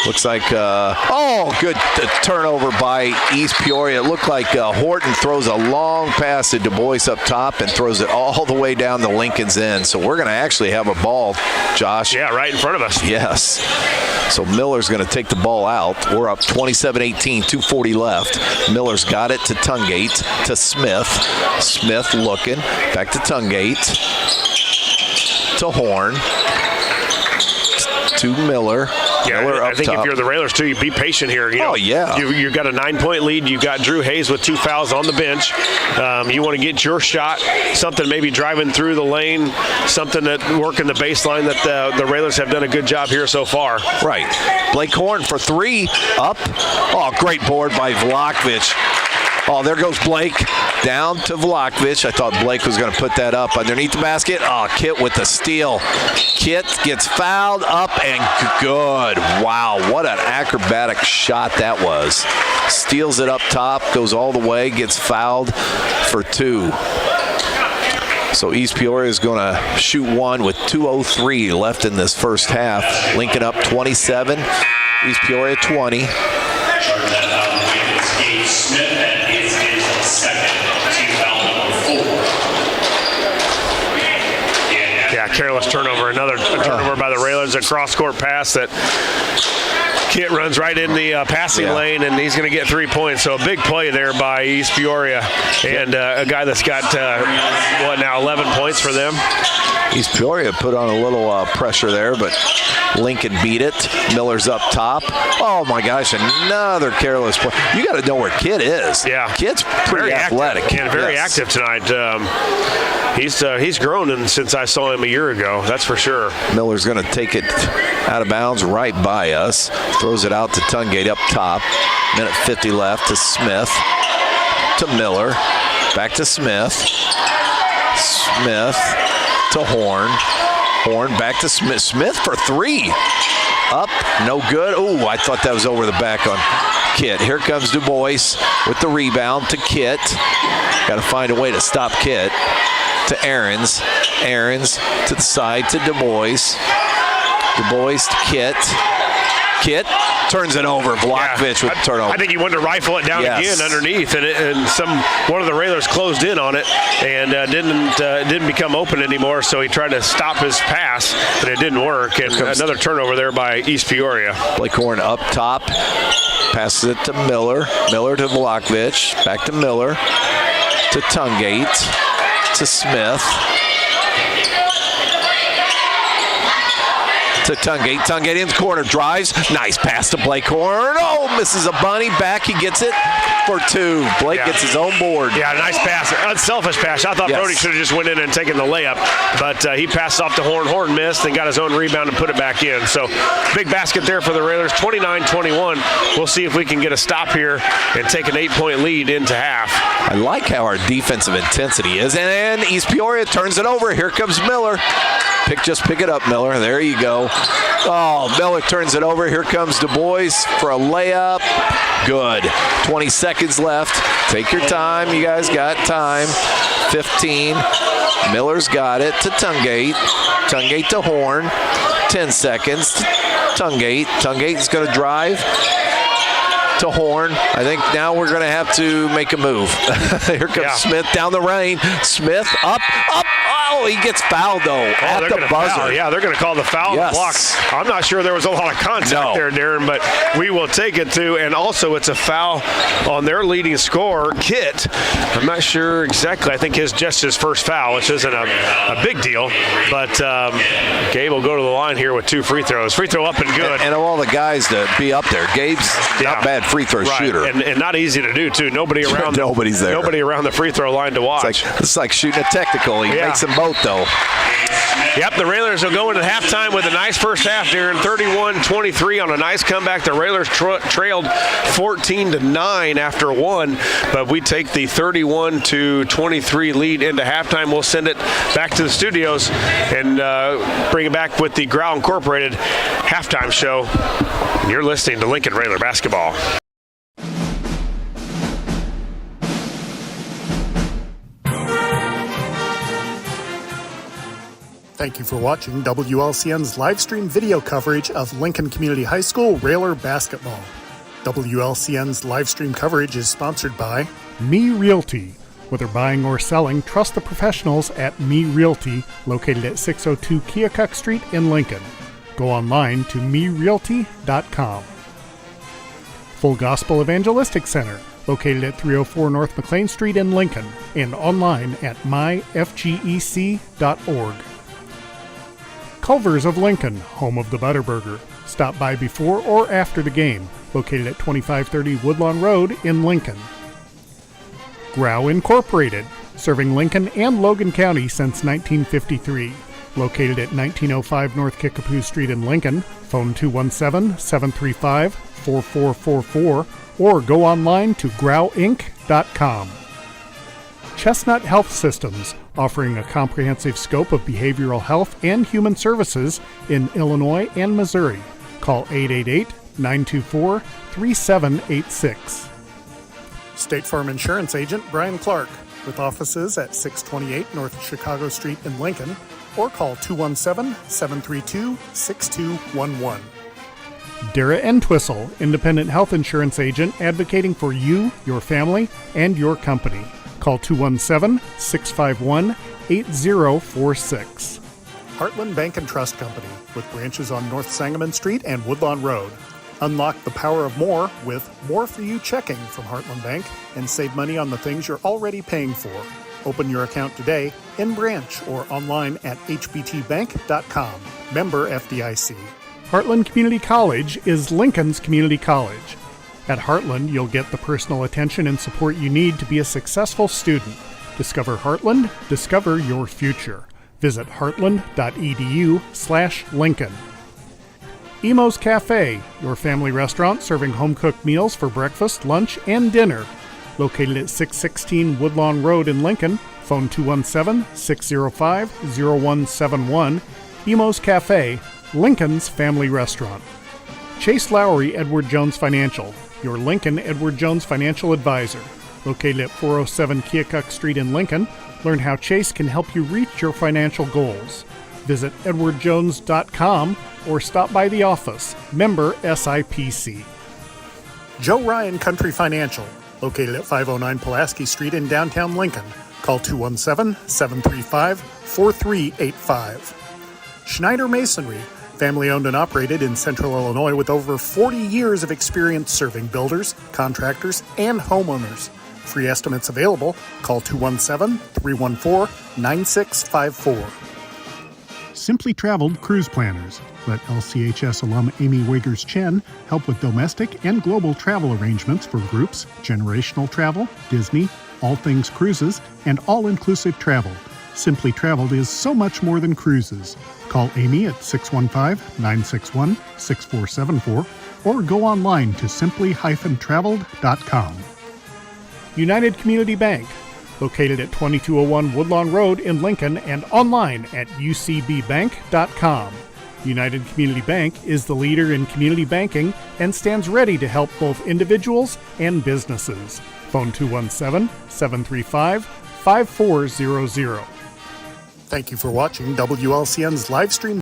Speaker 5: Looks like, good turnover by East Peoria. It looked like Horton throws a long pass to DuBois up top and throws it all the way down to Lincoln's end. So we're going to actually have a ball, Josh.
Speaker 2: Yeah, right in front of us.
Speaker 5: Yes. So Miller's going to take the ball out. We're up 27-18, 2:40 left. Miller's got it to Tungate, to Smith. Smith looking. Back to Tungate. To Horn. To Miller.
Speaker 2: Yeah,
Speaker 5: Miller
Speaker 2: I think
Speaker 5: up top.
Speaker 2: if you're the Railers, too, you be patient here. You've got a 9-point lead. You've got Drew Hayes with 2 fouls on the bench. You want to get your shot, something maybe driving through the lane, something that working the baseline that the Railers have done a good job here so far.
Speaker 5: Right. Blake Horn for 3, up. Oh, great board by Vlahovic. Oh, there goes Blake down to Vlahovic. I thought Blake was going to put that up underneath the basket. Oh, Kit with the steal. Kit gets fouled, up and good. Wow, what an acrobatic shot that was. Steals it up top, goes all the way, gets fouled for 2. So East Peoria is going to shoot 1 with 2:03 left in this first half. Lincoln up 27, East Peoria 20.
Speaker 2: Yeah, careless turnover. Another turnover by the Railers. A cross-court pass that Kit runs right in the passing lane, and he's going to get 3 points. So a big play there by East Peoria, and a guy that's got, 11 points for them.
Speaker 5: East Peoria put on a little pressure there, but Lincoln beat it. Miller's up top. Oh, my gosh, another careless play. You got to know where Kit is.
Speaker 2: Yeah.
Speaker 5: Kit's pretty
Speaker 2: very
Speaker 5: athletic.
Speaker 2: Active. And very active tonight. He's grown since I saw him a year ago, that's for sure.
Speaker 5: Miller's going to take it out of bounds right by us. Throws it out to Tungate up top. Minute 50 left to Smith. To Miller. Back to Smith. Smith to Horn. Horn back to Smith. Smith for 3. Up, no good. Ooh, I thought that was over the back on Kit. Here comes Du Bois with the rebound to Kit. Got to find a way to stop Kit. To Ahrens. Ahrens to the side to Du Bois. Du Bois to Kit. Kit turns it over. Vlahovic with turnover.
Speaker 2: I think he wanted to rifle it down again underneath, and one of the Railers closed in on it and didn't become open anymore. So he tried to stop his pass, but it didn't work. And another turnover there by East Peoria.
Speaker 5: Blake Horn up top, passes it to Miller. Miller to Vlahovic. Back to Miller. To Tungate. To Smith. To Tungate. Tungate in the corner. Drives. Nice pass to Blake Horn. Oh, misses a bunny. Back. He gets it for 2. Blake gets his own board.
Speaker 2: Yeah, nice pass. Unselfish pass. I thought Brody should have just went in and taken the layup, but he passed off to Horn. Horn missed and got his own rebound and put it back in. So big basket there for the Railers. 29-21. We'll see if we can get a stop here and take an 8-point lead into half.
Speaker 5: I like how our defensive intensity is. And East Peoria turns it over. Here comes Miller. Just pick it up, Miller. There you go. Oh, Miller turns it over. Here comes Du Bois for a layup. Good. 20 seconds left. Take your time. You guys got time. 15. Miller's got it to Tungate. Tungate to Horn. 10 seconds. Tungate. Tungate's going to drive to Horn. I think now we're going to have to make a move. Here comes Smith down the lane. Smith up. Oh, he gets fouled, though, at the buzzer.
Speaker 2: Foul. Yeah, they're going to call the foul.
Speaker 5: Yes.
Speaker 2: Block. I'm not sure there was a lot of contact there, Darren, but we will take it too. And also, it's a foul on their leading scorer, Kit. I'm not sure exactly. I think just his first foul, which isn't a big deal. But Gabe will go to the line here with 2 free throws. Free throw up and good.
Speaker 5: And of all the guys to be up there, Gabe's not bad free throw shooter.
Speaker 2: And not easy to do, too. Nobody's there. Nobody around the free throw line to watch.
Speaker 5: It's like shooting a technical. He makes them both, though.
Speaker 2: Yep, the Railers will go into halftime with a nice first half, Darren. 31-23 on a nice comeback. The Railers trailed 14-9 after 1, but we take the 31-23 lead into halftime. We'll send it back to the studios and bring it back with the Growl Incorporated halftime show. You're listening to Lincoln Railer Basketball.
Speaker 1: Thank you for watching WLCN's live stream video coverage of Lincoln Community High School Railer basketball. WLCN's live stream coverage is sponsored by Me Realty. Whether buying or selling, trust the professionals at Me Realty, located at 602 Keokuk Street in Lincoln. Go online to merealty.com. Full Gospel Evangelistic Center, located at 304 North McLean Street in Lincoln, and online at myfgec.org. Culver's of Lincoln, home of the Butterburger, Stop by before or after the game, located at 2530 Woodlawn Road in Lincoln. Grau Incorporated, serving Lincoln and Logan County since 1953. Located at 1905 North Kickapoo Street in Lincoln, phone 217-735-4444 or go online to grauinc.com. Chestnut Health Systems, offering a comprehensive scope of behavioral health and human services in Illinois and Missouri. Call 888-924-3786. State Farm Insurance Agent Brian Clark, with offices at 628 North Chicago Street in Lincoln, or call 217-732-6211. Dara Entwistle, independent health insurance agent advocating for you, your family, and your company. Call 217-651-8046. Heartland Bank and Trust Company, with branches on North Sangamon Street and Woodlawn Road. Unlock the power of more with More For You checking from Heartland Bank and save money on the things you're already paying for. Open your account today in branch or online at hbtbank.com. Member FDIC. Heartland Community College is Lincoln's community college. At Heartland, you'll get the personal attention and support you need to be a successful student. Discover Heartland, discover your future. Visit heartland.edu/Lincoln. Emo's Cafe, your family restaurant serving home-cooked meals for breakfast, lunch, and dinner. Located at 616 Woodlawn Road in Lincoln, phone 217-605-0171. Emo's Cafe, Lincoln's family restaurant. Chase Lowry Edward Jones Financial, your Lincoln Edward Jones financial advisor. Located at 407 Keokuk Street in Lincoln, learn how Chase can help you reach your financial goals. Visit edwardjones.com or stop by the office. Member SIPC. Joe Ryan Country Financial, located at 509 Pulaski Street in downtown Lincoln. Call 217-735-4385. Schneider Masonry, family owned and operated in Central Illinois with over 40 years of experience serving builders, contractors, and homeowners. Free estimates available. Call 217-314-9654. Simply Traveled Cruise Planners. Let LCHS alum Amy Wiggers-Chen help with domestic and global travel arrangements for groups, generational travel, Disney, all things cruises, and all-inclusive travel. Simply Traveled is so much more than cruises. Call Amy at 615-961-6474 or go online to simply-traveled.com. United Community Bank, located at 2201 Woodlawn Road in Lincoln and online at ucbbank.com. United Community Bank is the leader in community banking and stands ready to help both individuals and businesses. Phone 217-735-5400. Thank you for watching WLCN's live stream.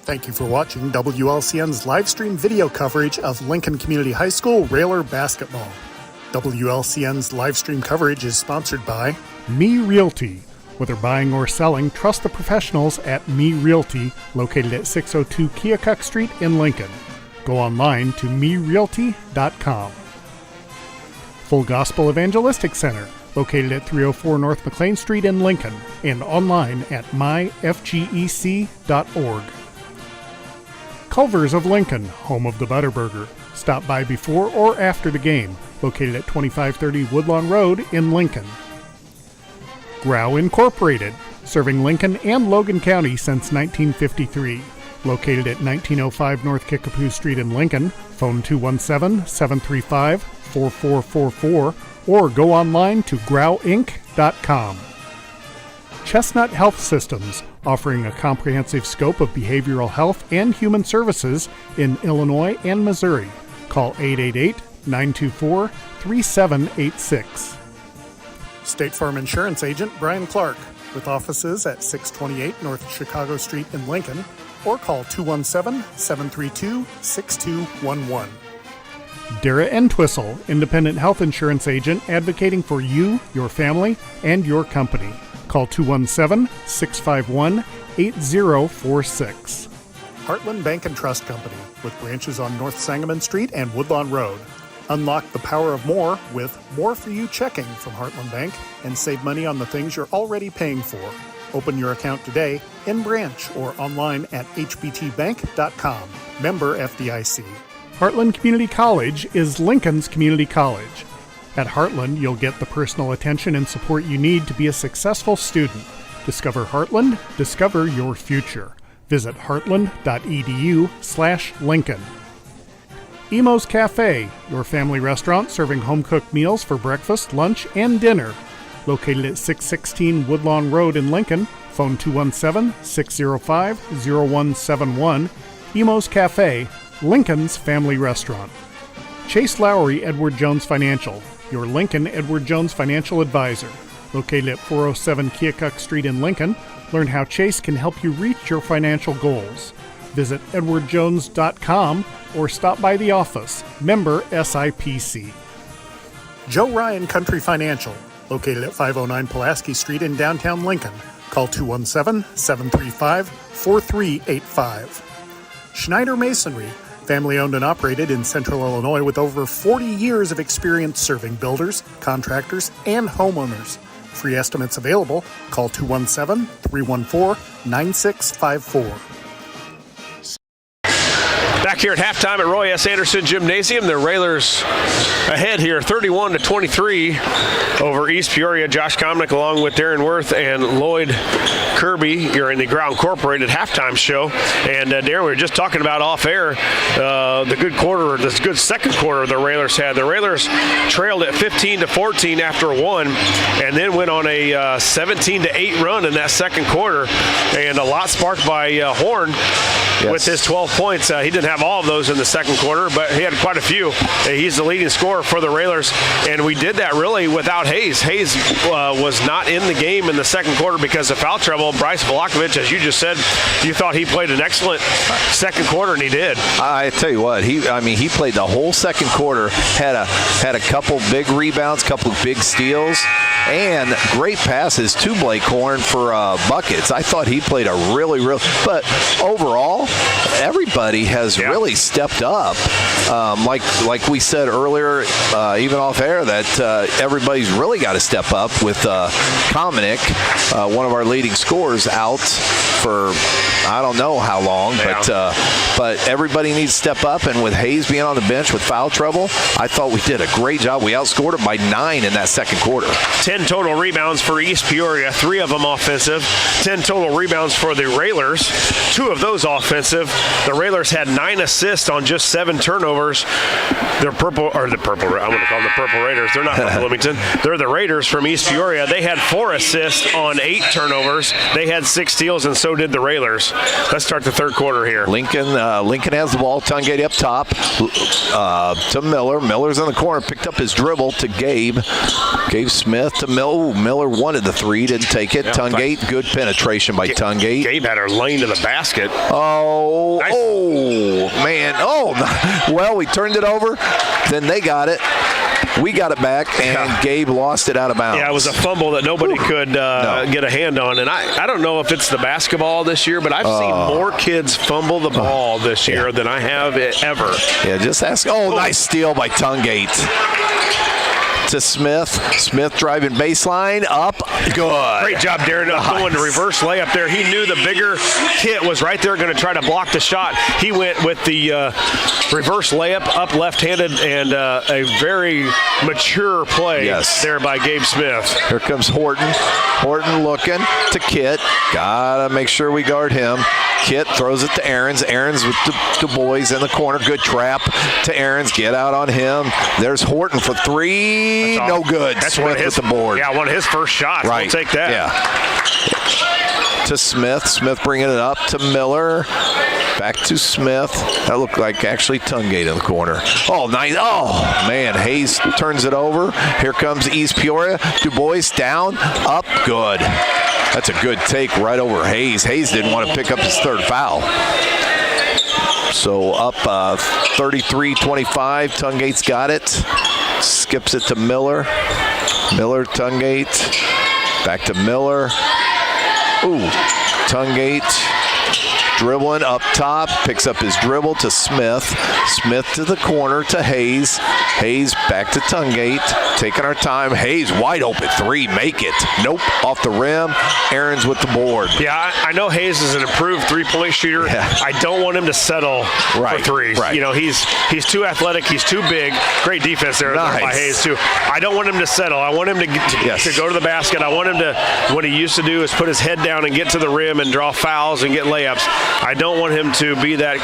Speaker 1: Thank you for watching WLCN's live stream video coverage of Lincoln Community High School Railer basketball. WLCN's live stream coverage is sponsored by Me Realty. Whether buying or selling, trust the professionals at Me Realty, located at 602 Keokuk Street in Lincoln. Go online to merealty.com. Full Gospel Evangelistic Center, located at 304 North McLean Street in Lincoln, and online at myfgec.org. Culver's of Lincoln, home of the Butterburger. Stop by before or after the game, located at 2530 Woodlawn Road in Lincoln. Grau Incorporated, serving Lincoln and Logan County since 1953. Located at 1905 North Kickapoo Street in Lincoln. Phone 217-735-4444 or go online to grauinc.com. Chestnut Health Systems, offering a comprehensive scope of behavioral health and human services in Illinois and Missouri. Call 888-924-3786. State Farm Insurance Agent Brian Clark, with offices at 628 North Chicago Street in Lincoln, or call 217-732-6211. Dara Entwistle, Independent Health Insurance Agent advocating for you, your family, and your company. Call 217-651-8046. Heartland Bank and Trust Company, with branches on North Sangamon Street and Woodlawn Road. Unlock the power of more with More For You checking from Heartland Bank and save money on the things you're already paying for. Open your account today in branch or online at hbtbank.com. Member FDIC. Heartland Community College is Lincoln's community college. At Heartland, you'll get the personal attention and support you need to be a successful student. Discover Heartland, discover your future. Visit heartland.edu/Lincoln. Emo's Cafe, your family restaurant serving home-cooked meals for breakfast, lunch, and dinner. Located at 616 Woodlawn Road in Lincoln. Phone 217-605-0171. Emo's Cafe, Lincoln's family restaurant. Chase Lowry Edward Jones Financial, your Lincoln Edward Jones financial advisor. Located at 407 Keokuk Street in Lincoln. Learn how Chase can help you reach your financial goals. Visit edwardjones.com or stop by the office. Member SIPC. Joe Ryan Country Financial, located at 509 Pulaski Street in downtown Lincoln. Call 217-735-4385. Schneider Masonry, family owned and operated in Central Illinois with over 40 years of experience serving builders, contractors, and homeowners. Free estimates available. Call 217-314-9654.
Speaker 2: Back here at halftime at Roy S. Anderson Gymnasium, the Railers ahead here, 31-23 over East Peoria. Josh Komnick along with Darren Worth and Lloyd Kirby. You're in the Grau Incorporated halftime show. And Darren, we were just talking about off air the good second quarter the Railers had. The Railers trailed at 15-14 after one, and then went on a 17-8 run in that second quarter. And a lot sparked by Horn with his 12 points. He didn't have all of those in the second quarter, but he had quite a few. He's the leading scorer for the Railers, and we did that really without Hayes. Hayes was not in the game in the second quarter because of foul trouble. Bryce Volakovich, as you just said, you thought he played an excellent second quarter, and he did. I
Speaker 5: tell you what, he played the whole second quarter, had a couple big rebounds, couple big steals, and great passes to Blake Horn for buckets. I thought he played a really, but overall, everybody has really stepped up. Like we said earlier, even off air, that everybody's really got to step up with Komnick, one of our leading scorers, out for I don't know how long, but everybody needs to step up. And with Hayes being on the bench with foul trouble, I thought we did a great job. We outscored them by 9 in that second quarter.
Speaker 2: 10 total rebounds for East Peoria, 3 of them offensive. 10 total rebounds for the Railers, 2 of those offensive. The Railers had 9 assists on just 7 turnovers. I'm going to call them the Purple Raiders. They're not from Bloomington. They're the Raiders from East Peoria. They had 4 assists on 8 turnovers. They had 6 steals, and so did the Railers. Let's start the third quarter here.
Speaker 5: Lincoln has the ball. Tungate up top to Miller. Miller's in the corner. Picked up his dribble to Gabe. Gabe Smith to Miller. Miller wanted the 3, didn't take it. Tungate, good penetration by Tungate.
Speaker 2: Gabe had her lane to the basket.
Speaker 5: Oh, nice. Man. Well, we turned it over. Then they got it. We got it back, and Gabe lost it out of bounds.
Speaker 2: Yeah, it was a fumble that nobody could get a hand on. And I don't know if it's the basketball this year, but I've seen more kids fumble the ball this year than I have ever.
Speaker 5: Yeah, just ask. Nice steal by Tungate. To Smith. Smith driving baseline up. Good.
Speaker 2: Great job, Darren, going to reverse layup there. He knew the bigger kid was right there going to try to block the shot. He went with the reverse layup up left-handed, and a very mature play there by Gabe Smith.
Speaker 5: Here comes Horton. Horton looking to Kit. Gotta make sure we guard him. Kit throws it to Aarons. Aarons with Du Bois in the corner. Good trap to Aarons. Get out on him. There's Horton for three. No good.
Speaker 2: That's
Speaker 5: Smith
Speaker 2: one of his,
Speaker 5: with the board.
Speaker 2: Yeah, one of his first shots.
Speaker 5: Right.
Speaker 2: We'll take that.
Speaker 5: Yeah. To Smith. Smith bringing it up to Miller. Back to Smith. That looked like actually Tungate in the corner. Oh, nice. Oh, man. Hayes turns it over. Here comes East Peoria. Du Bois down. Up. Good. That's a good take right over Hayes. Hayes didn't want to pick up his third foul. So up 33-25. Tungate's got it. Skips it to Miller. Miller, Tungate. Back to Miller. Ooh, Tungate. Dribbling up top, picks up his dribble to Smith. Smith to the corner to Hayes. Hayes back to Tungate. Taking our time. Hayes wide open three. Make it. Nope. Off the rim. Aarons with the board.
Speaker 2: Yeah, I know Hayes is an improved three-point shooter. Yeah. I don't want him to settle for threes.
Speaker 5: Right.
Speaker 2: You know, he's too athletic. He's too big. Great defense there by Hayes, too. I don't want him to settle. I want him to go to the basket. I want him to, what he used to do is put his head down and get to the rim and draw fouls and get layups. I don't want him to be that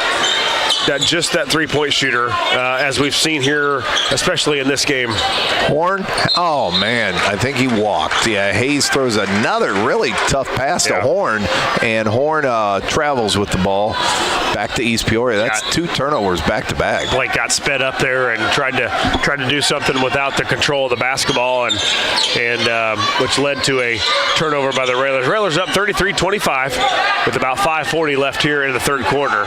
Speaker 2: three-point shooter, as we've seen here, especially in this game.
Speaker 5: Horn, oh man, I think he walked. Yeah, Hayes throws another really tough pass to Horn, and Horn travels with the ball back to East Peoria. That's two turnovers back to back.
Speaker 2: Blake got sped up there and tried to do something without the control of the basketball, and which led to a turnover by the Railers. Railers up 33-25 with about 5:40 left here in the third quarter.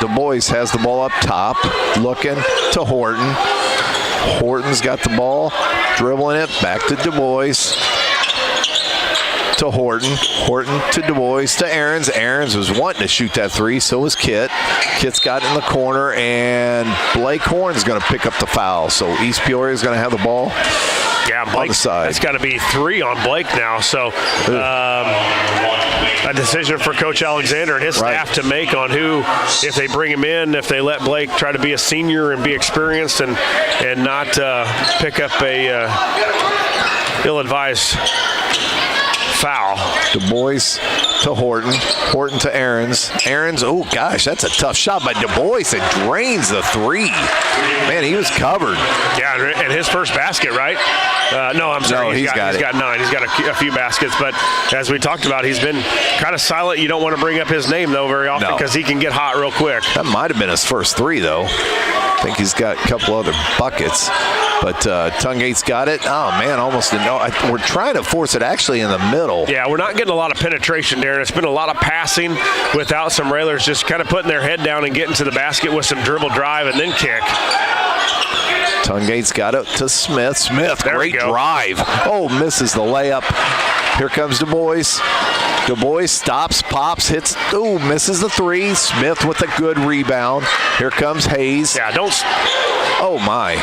Speaker 5: Du Bois has the ball up top, looking to Horton. Horton's got the ball, dribbling it back to Du Bois. To Horton. Horton to Du Bois to Aarons. Aarons was wanting to shoot that three, so was Kit. Kit's got it in the corner, and Blake Horn's going to pick up the foul. So East Peoria is going to have the ball.
Speaker 2: Yeah, Blake,
Speaker 5: on the side.
Speaker 2: It's got to be three on Blake now. So a decision for Coach Alexander and his staff to make on who, if they bring him in, if they let Blake try to be a senior and be experienced and not pick up a ill-advised foul.
Speaker 5: Du Bois to Horton. Horton to Aarons. Aarons, oh gosh, that's a tough shot by Du Bois. It drains the three. Man, he was covered.
Speaker 2: Yeah, and his first basket, right? No, I'm sorry.
Speaker 5: No, he's got
Speaker 2: 9. He's got a few baskets, but as we talked about, he's been kind of silent. You don't want to bring up his name, though, very often because he can get hot real quick.
Speaker 5: That might have been his first three, though. I think he's got a couple other buckets. But Tungate's got it. Oh, man, almost didn't know. We're trying to force it actually in the middle.
Speaker 2: Yeah, we're not getting a lot of penetration there. It's been a lot of passing without some Railers just kind of putting their head down and getting to the basket with some dribble drive and then kick.
Speaker 5: Tungate's got it to Smith. Smith, great drive. Oh, misses the layup. Here comes Du Bois. Du Bois stops, pops, hits, misses the three. Smith with a good rebound. Here comes Hayes.
Speaker 2: Yeah,
Speaker 5: oh, my.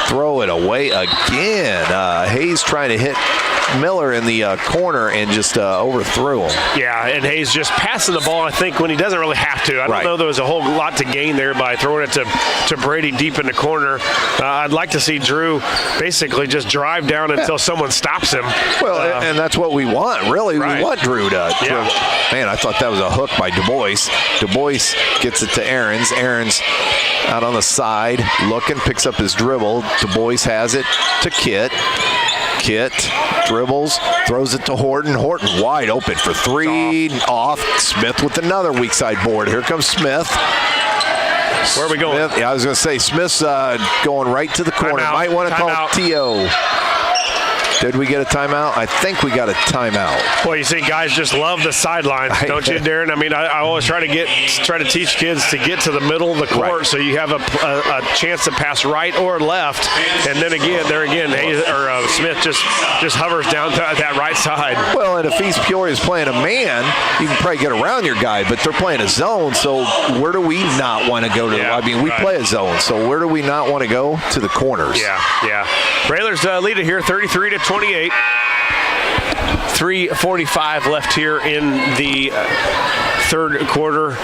Speaker 5: Throw it away again. Hayes trying to hit Miller in the corner and just overthrew him.
Speaker 2: Yeah, and Hayes just passing the ball, I think, when he doesn't really have to. I don't know there was a whole lot to gain there by throwing it to Brady deep in the corner. I'd like to see Drew basically just drive down until someone stops him.
Speaker 5: Well, and that's what we want, really. We want Drew to. Man, I thought that was a hook by Du Bois. Du Bois gets it to Aarons. Aarons out on the side, looking, picks up his dribble. Du Bois has it to Kit. Kit dribbles, throws it to Horton. Horton wide open for three. Off. Smith with another weak side board. Here comes Smith.
Speaker 2: Where are we going?
Speaker 5: Yeah, I was going to say, Smith's going right to the corner. Might want to call T.O. Did we get a timeout? I think we got a timeout.
Speaker 2: Well, you see, guys just love the sidelines, don't you, Darren? I mean, I always try to teach kids to get to the middle of the court so you have a chance to pass right or left. And then again, Smith just hovers down to that right side.
Speaker 5: Well, and if East Peoria is playing a man, you can probably get around your guy, but they're playing a zone, so where do we not want to go to? I mean, we play a zone, so where do we not want to go? To the corners.
Speaker 2: Yeah. Railers lead it here, 33-28. 3:45 left here in the third quarter.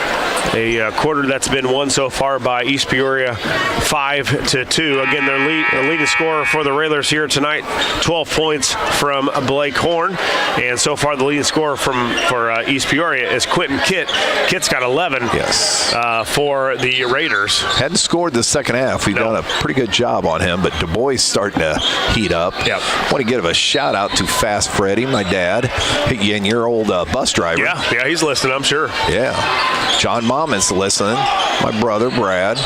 Speaker 2: A quarter that's been won so far by East Peoria 5-2. Again, the leading scorer for the Railers here tonight, 12 points from Blake Horn. And so far the leading scorer for East Peoria is Quentin Kitt. Kitt's got 11 for the Raiders.
Speaker 5: Hadn't scored the second half. We've done a pretty good job on him, but Du Bois starting to heat up.
Speaker 2: Yep.
Speaker 5: Want to give a shout out to Fast Freddy, my dad, and your old bus driver.
Speaker 2: Yeah, he's listening, I'm sure.
Speaker 5: Yeah. John Mom is listening. My brother, Brad.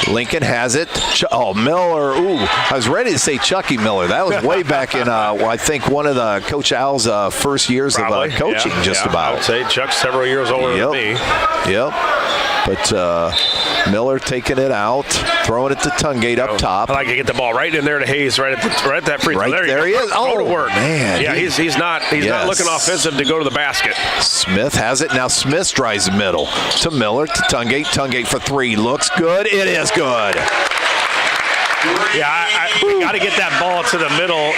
Speaker 5: Lincoln has it. Miller. Ooh, I was ready to say Chucky Miller. That was way back in, I think, one of the Coach Al's first years of coaching, about.
Speaker 2: I would say Chuck's several years older than me.
Speaker 5: Yep. But Miller taking it out, throwing it to Tungate up top.
Speaker 2: I like to get the ball right in there to Hayes, right at that free throw.
Speaker 5: Right there he is.
Speaker 2: Go to work.
Speaker 5: Man.
Speaker 2: Yeah, he's not looking offensive to go to the basket.
Speaker 5: Smith has it. Now Smith drives the middle to Miller, to Tungate. Tungate for three. Looks good. It is good.
Speaker 2: Yeah, I got to get that ball to the middle,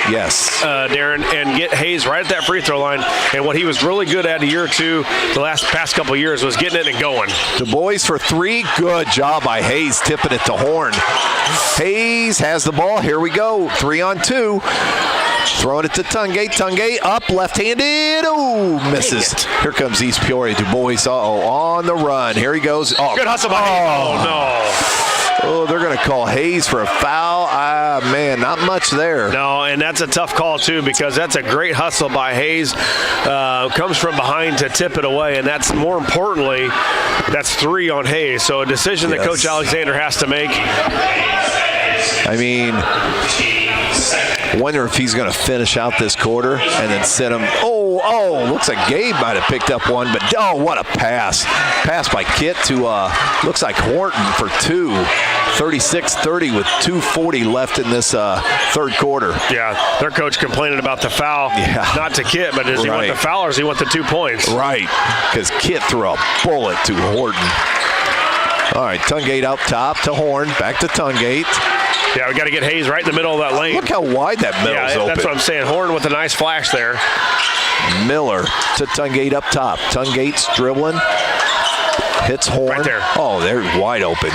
Speaker 2: Darren, and get Hayes right at that free throw line. And what he was really good at a year or two, the past couple of years, was getting it and going.
Speaker 5: Du Bois for three. Good job by Hayes, tipping it to Horn. Hayes has the ball. Here we go. 3-on-2. Throwing it to Tungate. Tungate up, left-handed. Ooh, misses. Here comes East Peoria. Du Bois, on the run. Here he goes. Oh,
Speaker 2: good hustle by Hayes. Oh, no.
Speaker 5: Oh, they're going to call Hayes for a foul. Man, not much there.
Speaker 2: No, and that's a tough call, too, because that's a great hustle by Hayes. Comes from behind to tip it away, and that's, more importantly, that's 3 on Hayes. So a decision that Coach Alexander has to make.
Speaker 5: I mean, wonder if he's going to finish out this quarter and then set him. Looks like Gabe might have picked up one, but what a pass. Pass by Kitt to, looks like Horton for 2. 36-30 with 2:40 left in this third quarter.
Speaker 2: Yeah, their coach complaining about the foul. Yeah. Not to Kitt, but does he want the foul or does he want the 2 points?
Speaker 5: Right, because Kitt threw a bullet to Horton. All right, Tungate out top to Horn, back to Tungate.
Speaker 2: Yeah, we got to get Hayes right in the middle of that lane.
Speaker 5: Look how wide that middle's open.
Speaker 2: That's what I'm saying. Horn with a nice flash there.
Speaker 5: Miller to Tungate up top. Tungate's dribbling. Hits Horn.
Speaker 2: Right there.
Speaker 5: Oh, they're wide open.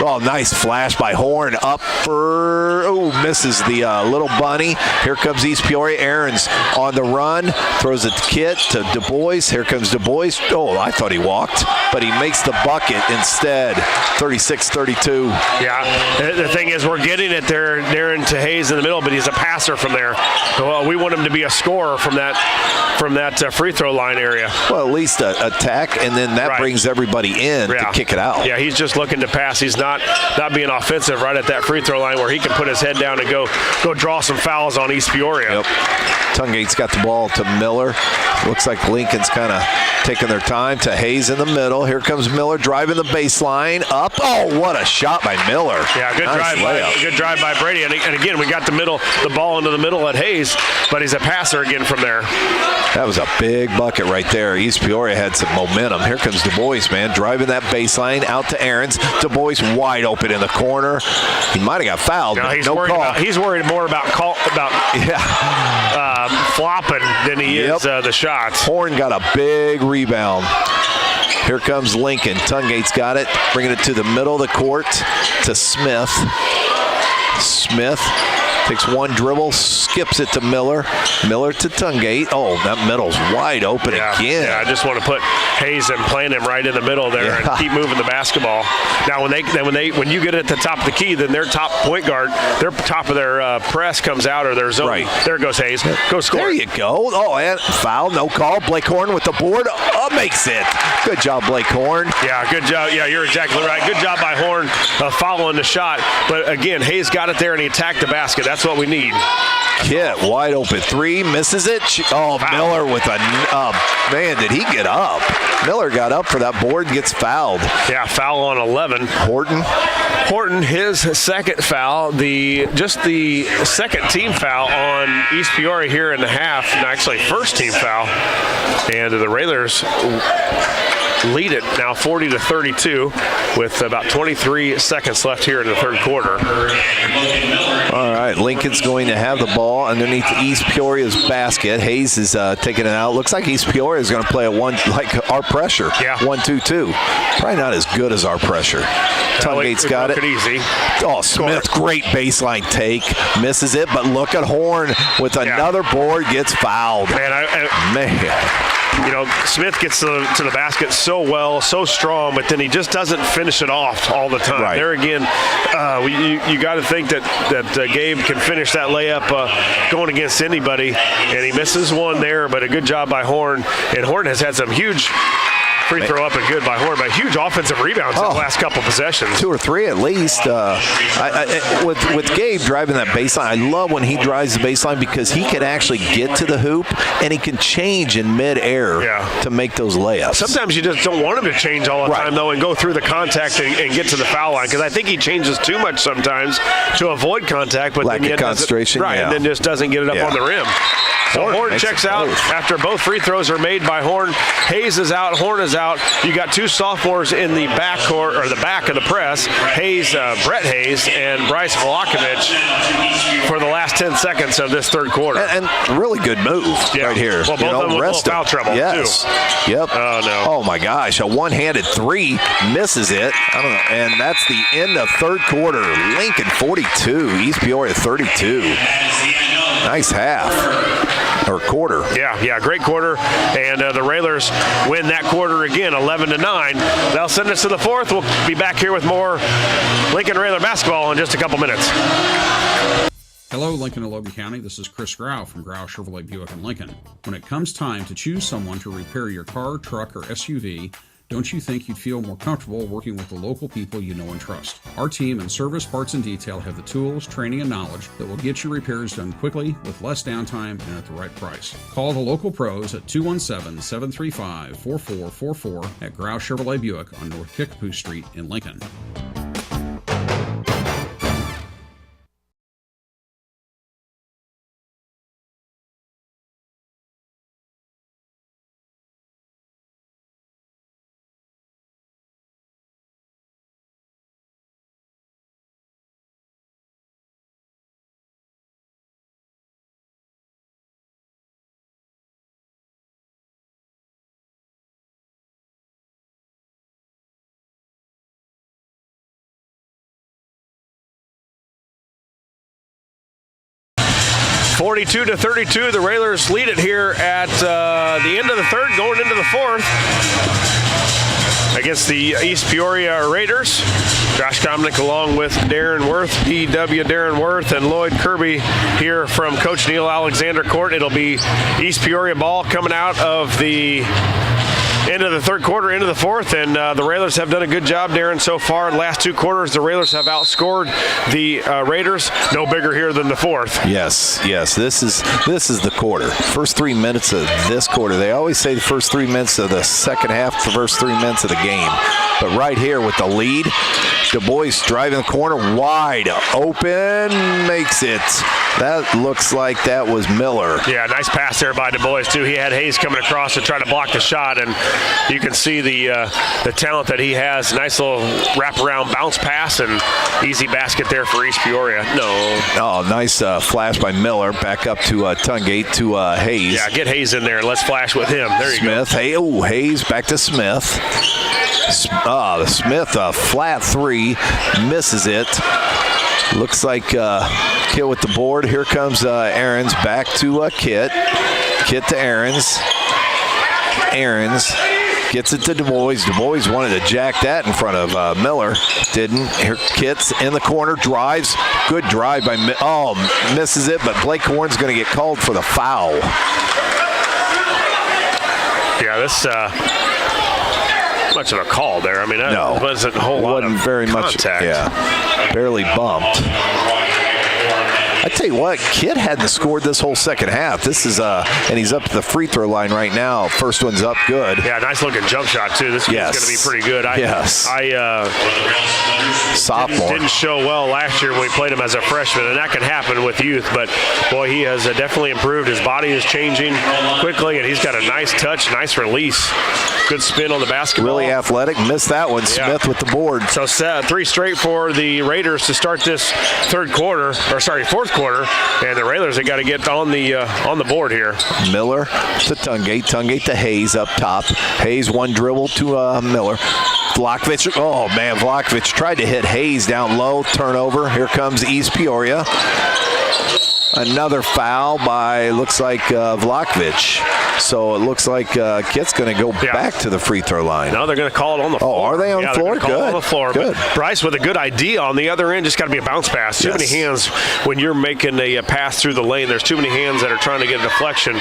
Speaker 5: Oh, nice flash by Horn. Up for, misses the little bunny. Here comes East Peoria. Aaron's on the run. Throws it to Kitt, to Du Bois. Here comes Du Bois. Oh, I thought he walked, but he makes the bucket instead. 36-32.
Speaker 2: Yeah, the thing is we're getting it there, Darren, to Hayes in the middle, but he's a passer from there. Well, we want him to be a scorer from that free throw line area.
Speaker 5: Well, at least attack, and then that brings everybody in to kick it out.
Speaker 2: Yeah, he's just looking to pass. He's not being offensive right at that free throw line where he can put his head down and go draw some fouls on East Peoria.
Speaker 5: Yep. Tungate's got the ball to Miller. Looks like Lincoln's kind of taking their time to Hayes in the middle. Here comes Miller driving the baseline up. Oh, what a shot by Miller.
Speaker 2: Yeah, good drive by Brady. And again, we got the ball into the middle at Hayes, but he's a passer again from there.
Speaker 5: That was a big bucket right there. East Peoria had some momentum. Here comes Du Bois, man, driving that baseline out to Aarons. Du Bois wide open in the corner. He might have got fouled, but no call.
Speaker 2: He's worried more about flopping than he is the shots.
Speaker 5: Horn got a big rebound. Here comes Lincoln. Tungate's got it, bringing it to the middle of the court to Smith. Smith takes one dribble, skips it to Miller. Miller to Tungate. Oh, that middle's wide open again.
Speaker 2: Yeah, I just want to put Hayes and plant him right in the middle there and keep moving the basketball. Now, when you get it at the top of the key, then their top point guard, their top of their press comes out or their zone.
Speaker 5: Right.
Speaker 2: There goes Hayes. Go score.
Speaker 5: There you go. Oh, and foul, no call. Blake Horn with the board. Makes it. Good job, Blake Horn.
Speaker 2: Yeah, good job. Yeah, you're exactly right. Good job by Horn following the shot. But again, Hayes got it there and he attacked the basket. That's what we need.
Speaker 5: Kitt wide open three, misses it. Oh, foul. Miller with a man, did he get up? Miller got up for that board and gets fouled.
Speaker 2: Yeah, foul on 11. Horton, his second foul, the second team foul on East Peoria here in the half, and actually first team foul. And the Railers lead it now 40-32 with about 23 seconds left here in the third quarter.
Speaker 5: All right, Lincoln's going to have the ball underneath East Peoria's basket. Hayes is taking it out. Looks like East Peoria is going to play like our pressure.
Speaker 2: Yeah.
Speaker 5: 1-2-2. Probably not as good as our pressure. Tungate's got it.
Speaker 2: Easy.
Speaker 5: Oh, Smith, great baseline take. Misses it, but look at Horn with another board, gets fouled. Man.
Speaker 2: You know, Smith gets to the basket so well, so strong, but then he just doesn't finish it off all the time.
Speaker 5: Right.
Speaker 2: There again, you got to think that Gabe can finish that layup going against anybody, and he misses one there, but a good job by Horn. And Horn has had some huge free throw up and good by Horn, but huge offensive rebounds in the last couple possessions.
Speaker 5: 2 or 3 at least. With Gabe driving that baseline, I love when he drives the baseline because he can actually get to the hoop and he can change in midair to make those layups.
Speaker 2: Sometimes you just don't want him to change all the time, though, and go through the contact and get to the foul line, because I think he changes too much sometimes to avoid contact. But
Speaker 5: lack
Speaker 2: then
Speaker 5: of concentration.
Speaker 2: And then just doesn't get it up on the rim. So Horn checks out after both free throws are made by Horn. Hayes is out. Horn is out. You got 2 sophomores in the backcourt, or the back of the press. Hayes, Brett Hayes, and Bryce Vlakovic for the last 10 seconds of this third quarter.
Speaker 5: And really good move right here.
Speaker 2: Well, both of them with foul trouble, too.
Speaker 5: Yep.
Speaker 2: Oh, no.
Speaker 5: Oh, my gosh. A one-handed 3 misses it. I don't know. And that's the end of third quarter. Lincoln 42, East Peoria 32. Nice half. Or quarter.
Speaker 2: Yeah, great quarter. And the Railers win that quarter again, 11-9. They'll send us to the fourth. We'll be back here with more Lincoln Railer basketball in just a couple minutes.
Speaker 8: Hello, Lincoln and Logan County. This is Chris Grau from Grau Chevrolet Buick in Lincoln. When it comes time to choose someone to repair your car, truck, or SUV, don't you think you'd feel more comfortable working with the local people you know and trust? Our team in service, parts, and detail have the tools, training, and knowledge that will get your repairs done quickly, with less downtime, and at the right price. Call the local pros at 217-735-4444 at Grau Chevrolet Buick on North Kickapoo Street in Lincoln.
Speaker 2: (42-32), the Railers lead it here at the end of the third, going into the fourth, against the East Peoria Raiders. Josh Komnick along with Darren Worth, DW Darren Worth, and Lloyd Kirby here from Coach Neil Alexander Court. It'll be East Peoria ball coming out of the end of the third quarter, into the fourth, and the Railers have done a good job, Darren, so far. In the last 2 quarters, the Railers have outscored the Raiders. No bigger here than the fourth.
Speaker 5: Yes. This is the quarter. First 3 minutes of this quarter. They always say the first 3 minutes of the second half, the first 3 minutes of the game. But right here with the lead, Du Bois driving the corner, wide open, makes it. That looks like that was Miller.
Speaker 2: Yeah, nice pass there by Du Bois, too. He had Hayes coming across to try to block the shot, and you can see the talent that he has. Nice little wraparound bounce pass and easy basket there for East Peoria. No.
Speaker 5: Oh, nice flash by Miller. Back up to Tungate to Hayes.
Speaker 2: Yeah, get Hayes in there and let's flash with him. There you go.
Speaker 5: Smith. Hayes back to Smith. Smith, a flat 3, misses it. Looks like Kit with the board. Here comes Aarons back to Kit. Kit to Aarons. Aarons gets it to Du Bois. Du Bois wanted to jack that in front of Miller. Didn't. Here Kit's in the corner, drives. Good drive by misses it, but Blake Horn's going to get called for the foul.
Speaker 2: Yeah, this much of a call there. I mean, that wasn't a whole lot of
Speaker 5: very
Speaker 2: contact.
Speaker 5: Much. Yeah, barely bumped. I tell you what, Kid hadn't scored this whole second half. This is and he's up to the free throw line right now. First one's up good.
Speaker 2: Yeah, nice looking jump shot too. This is going to be pretty good.
Speaker 5: 7 sophomore.
Speaker 2: Didn't show well last year when we played him as a freshman, and that can happen with youth. But, boy, he has definitely improved. His body is changing quickly, and he's got a nice touch, nice release. Good spin on the basketball.
Speaker 5: Really athletic. Missed that one.
Speaker 2: Yeah.
Speaker 5: Smith with the board.
Speaker 2: So 3 straight for the Raiders to start this fourth quarter. And the Railers, they got to get on the board here.
Speaker 5: Miller to Tungate. Tungate to Hayes up top. Hayes one dribble to Miller. Vlahovic. Oh, man. Vlahovic tried to hit Hayes down low. Turnover. Here comes East Peoria. Another foul by, looks like, Vlahovic. So it looks like Kit's going to go back to the free throw line.
Speaker 2: No, they're going to call it on the floor.
Speaker 5: Oh, are they on the floor?
Speaker 2: They're gonna call it on the floor.
Speaker 5: Good.
Speaker 2: But Bryce with a good idea on the other end. Just got to be a bounce pass. Too many hands when you're making a pass through the lane. There's too many hands that are trying to get a deflection.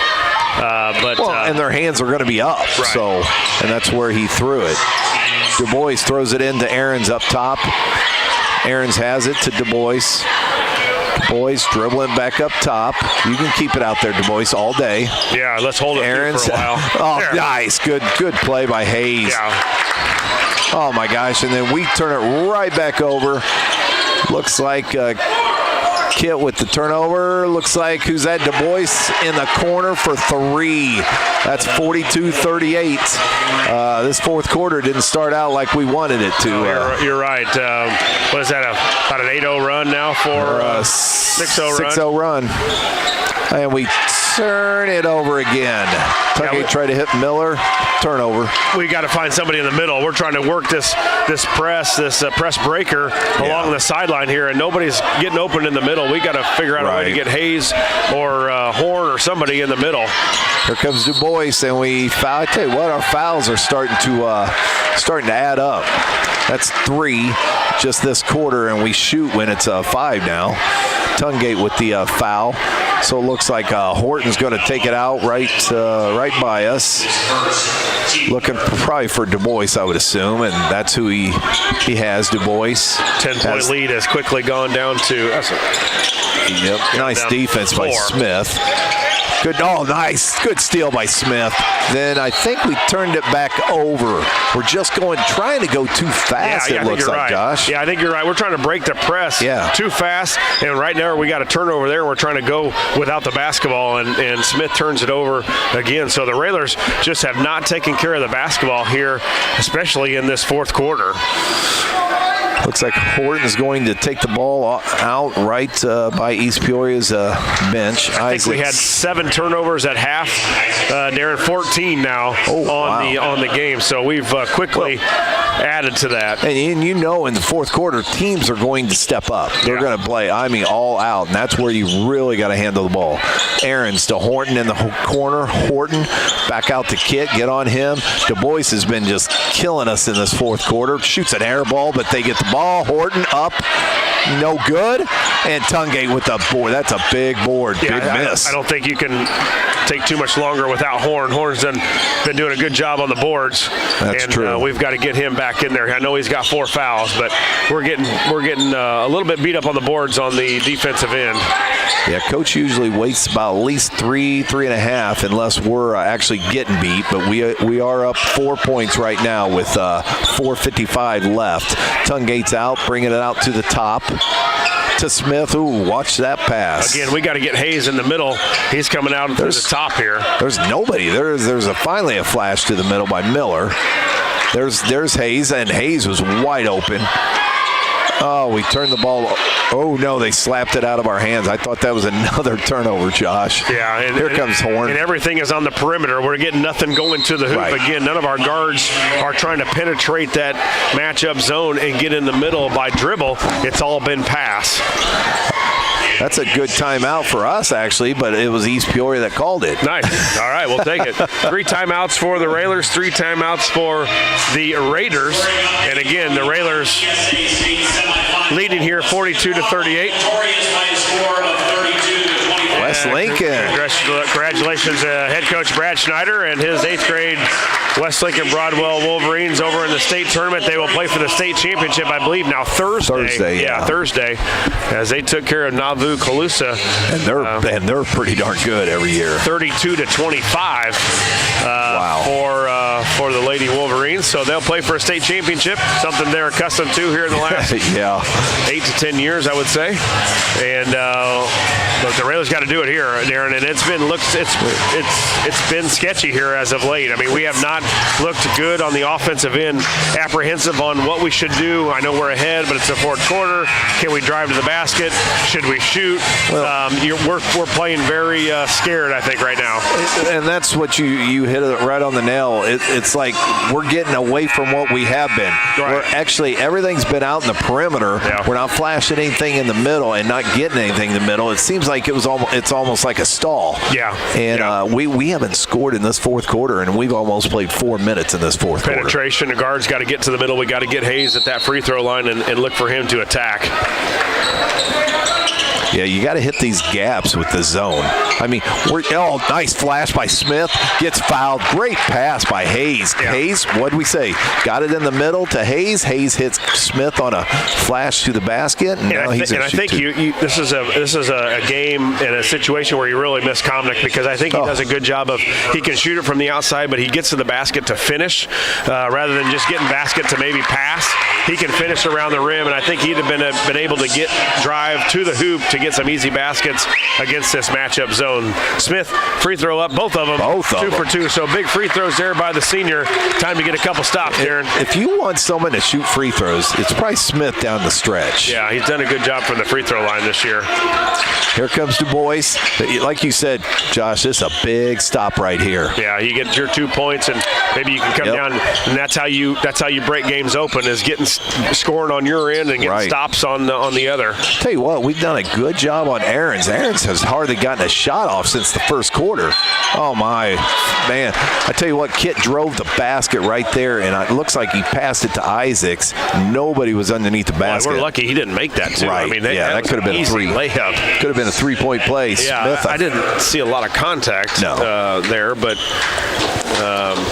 Speaker 5: And their hands are going to be up.
Speaker 2: Right.
Speaker 5: So, and that's where he threw it. Du Bois throws it into Aarons up top. Aarons has it to Du Bois. Du Bois dribbling back up top. You can keep it out there, Du Bois, all day.
Speaker 2: Yeah, let's hold it here for a while.
Speaker 5: Oh,
Speaker 2: there.
Speaker 5: Nice. Good play by Hayes.
Speaker 2: Yeah.
Speaker 5: Oh, my gosh. And then we turn it right back over. Looks like Kit with the turnover. Looks like, who's that? Du Bois in the corner for 3. That's 42-38. This fourth quarter didn't start out like we wanted it to.
Speaker 2: You're right. What is that, about an 8-0 run now for 6-0 run?
Speaker 5: 6-0 run. And we turn it over again. Tungate tried to hit Miller. Turnover.
Speaker 2: We got to find somebody in the middle. We're trying to work this press breaker along the sideline here, and nobody's getting open in the middle. We got to figure out a way to get Hayes or Horn or somebody in the middle.
Speaker 5: Here comes Du Bois, and we foul. I tell you what, our fouls are starting to add up. That's 3 just this quarter, and we shoot when it's 5 now. Tungate with the foul. So it looks like Horton's going to take it out right by us. Looking probably for Du Bois, I would assume, and that's who he has, Du Bois.
Speaker 2: 10-point lead has quickly gone down to.
Speaker 5: Nice defense by Smith. Good, nice. Good steal by Smith. Then I think we turned it back over. We're just trying to go too fast, it looks like, Josh.
Speaker 2: Yeah, I think you're right. We're trying to break the press too fast, and right now we got a turnover there. We're trying to go without the basketball, and Smith turns it over again. So the Railers just have not taken care of the basketball here, especially in this fourth quarter.
Speaker 5: Looks like Horton is going to take the ball out right by East Peoria's bench.
Speaker 2: I think we had 7 turnovers at half. Darren, 14 now on the game. So we've quickly added to that.
Speaker 5: And in the fourth quarter, teams are going to step up. They're going to play, all out, and that's where you really got to handle the ball. Aarons to Horton in the corner. Horton back out to Kit. Get on him. Du Bois has been just killing us in this fourth quarter. Shoots an air ball, but they get the ball. Horton up. No good. And Tungate with the board. That's a big board. Big miss.
Speaker 2: I don't think you can take too much longer without Horn. Horn's been doing a good job on the boards.
Speaker 5: That's true.
Speaker 2: We've got to get him back in there. I know he's got 4 fouls, but we're getting a little bit beat up on the boards on the defensive end.
Speaker 5: Yeah, coach usually waits about at least 3.5 unless we're actually getting beat. But we are up 4 points right now with 4:55 left. Tungate's out, bringing it out to the top. To Smith. Ooh, watch that pass.
Speaker 2: Again, we got to get Hayes in the middle. He's coming out to the top here.
Speaker 5: There's nobody. There's finally a flash to the middle by Miller. There's Hayes, and Hayes was wide open. Oh, we turned the ball. Oh, no, they slapped it out of our hands. I thought that was another turnover, Josh.
Speaker 2: Yeah. And
Speaker 5: here comes Horn.
Speaker 2: And everything is on the perimeter. We're getting nothing going to the hoop.
Speaker 5: Right.
Speaker 2: Again, none of our guards are trying to penetrate that matchup zone and get in the middle by dribble. It's all been pass.
Speaker 5: That's a good timeout for us, actually, but it was East Peoria that called it.
Speaker 2: Nice. All right, we'll take it. 3 timeouts for the Railers, 3 timeouts for the Raiders. And again, the Railers leading here 42-38.
Speaker 5: West Lincoln.
Speaker 2: Congratulations Congratulations, head coach Brad Schneider and his 8th grade West Lincoln Broadwell Wolverines over in the state tournament. They will play for the state championship, I believe, now Thursday.
Speaker 5: Yeah,
Speaker 2: Thursday, as they took care of Nauvoo Calusa.
Speaker 5: And they're pretty darn good every year.
Speaker 2: 32-25 for the Lady Wolverines. So they'll play for a state championship, something they're accustomed to here in the last 8 to 10 years, I would say. And but the Railers got to do it here, Darren. And it's been sketchy here as of late. I mean, we have not looked good on the offensive end. Apprehensive on what we should do. I know we're ahead, but it's the fourth quarter. Can we drive to the basket? Should we shoot? We're playing very scared, I think, right now.
Speaker 5: And that's what you hit it right on the nail. It's like we're getting away from what we have been.
Speaker 2: Right.
Speaker 5: We're actually, everything's been out in the perimeter.
Speaker 2: Yeah.
Speaker 5: We're not flashing anything in the middle and not getting anything in the middle. It seems like it's almost like a stall.
Speaker 2: Yeah.
Speaker 5: And we haven't scored in this fourth quarter, and we've almost played 4 minutes in this fourth quarter.
Speaker 2: Penetration, the guard's got to get to the middle. We got to get Hayes at that free throw line and look for him to attack.
Speaker 5: Yeah, you got to hit these gaps with the zone. I mean, nice flash by Smith. Gets fouled. Great pass by Hayes.
Speaker 2: Yeah.
Speaker 5: Hayes, what'd we say? Got it in the middle to Hayes. Hayes hits Smith on a flash to the basket. And now he's
Speaker 2: I think this is a game and a situation where you really miss Komnick, because I think he does a good job of, he can shoot it from the outside, but he gets to the basket to finish rather than just getting basket to maybe pass. He can finish around the rim, and I think he'd have been able to drive to the hoop to get some easy baskets against this matchup zone. Smith, free throw up, both of them. 2 for 2. So big free throws there by the senior. Time to get a couple stops, Darren.
Speaker 5: If you want someone to shoot free throws, it's probably Smith down the stretch.
Speaker 2: Yeah, he's done a good job from the free throw line this year.
Speaker 5: Here comes Du Bois. Like you said, Josh, this is a big stop right here.
Speaker 2: Yeah, you get your 2 points, and maybe you can come down, and that's how you break games open, is getting scoring on your end and getting stops on the other.
Speaker 5: Tell you what, we've done a good job on Aarons. Aarons has hardly gotten a shot off since the first quarter. Oh my man! I tell you what, Kit drove the basket right there, and it looks like he passed it to Isaacs. Nobody was underneath the basket.
Speaker 2: We're lucky he didn't make that too.
Speaker 5: Right.
Speaker 2: I mean,
Speaker 5: that could have been a
Speaker 2: easy layup.
Speaker 5: Could have been a 3-point play.
Speaker 2: Yeah,
Speaker 5: Smith,
Speaker 2: I didn't see a lot of contact there, but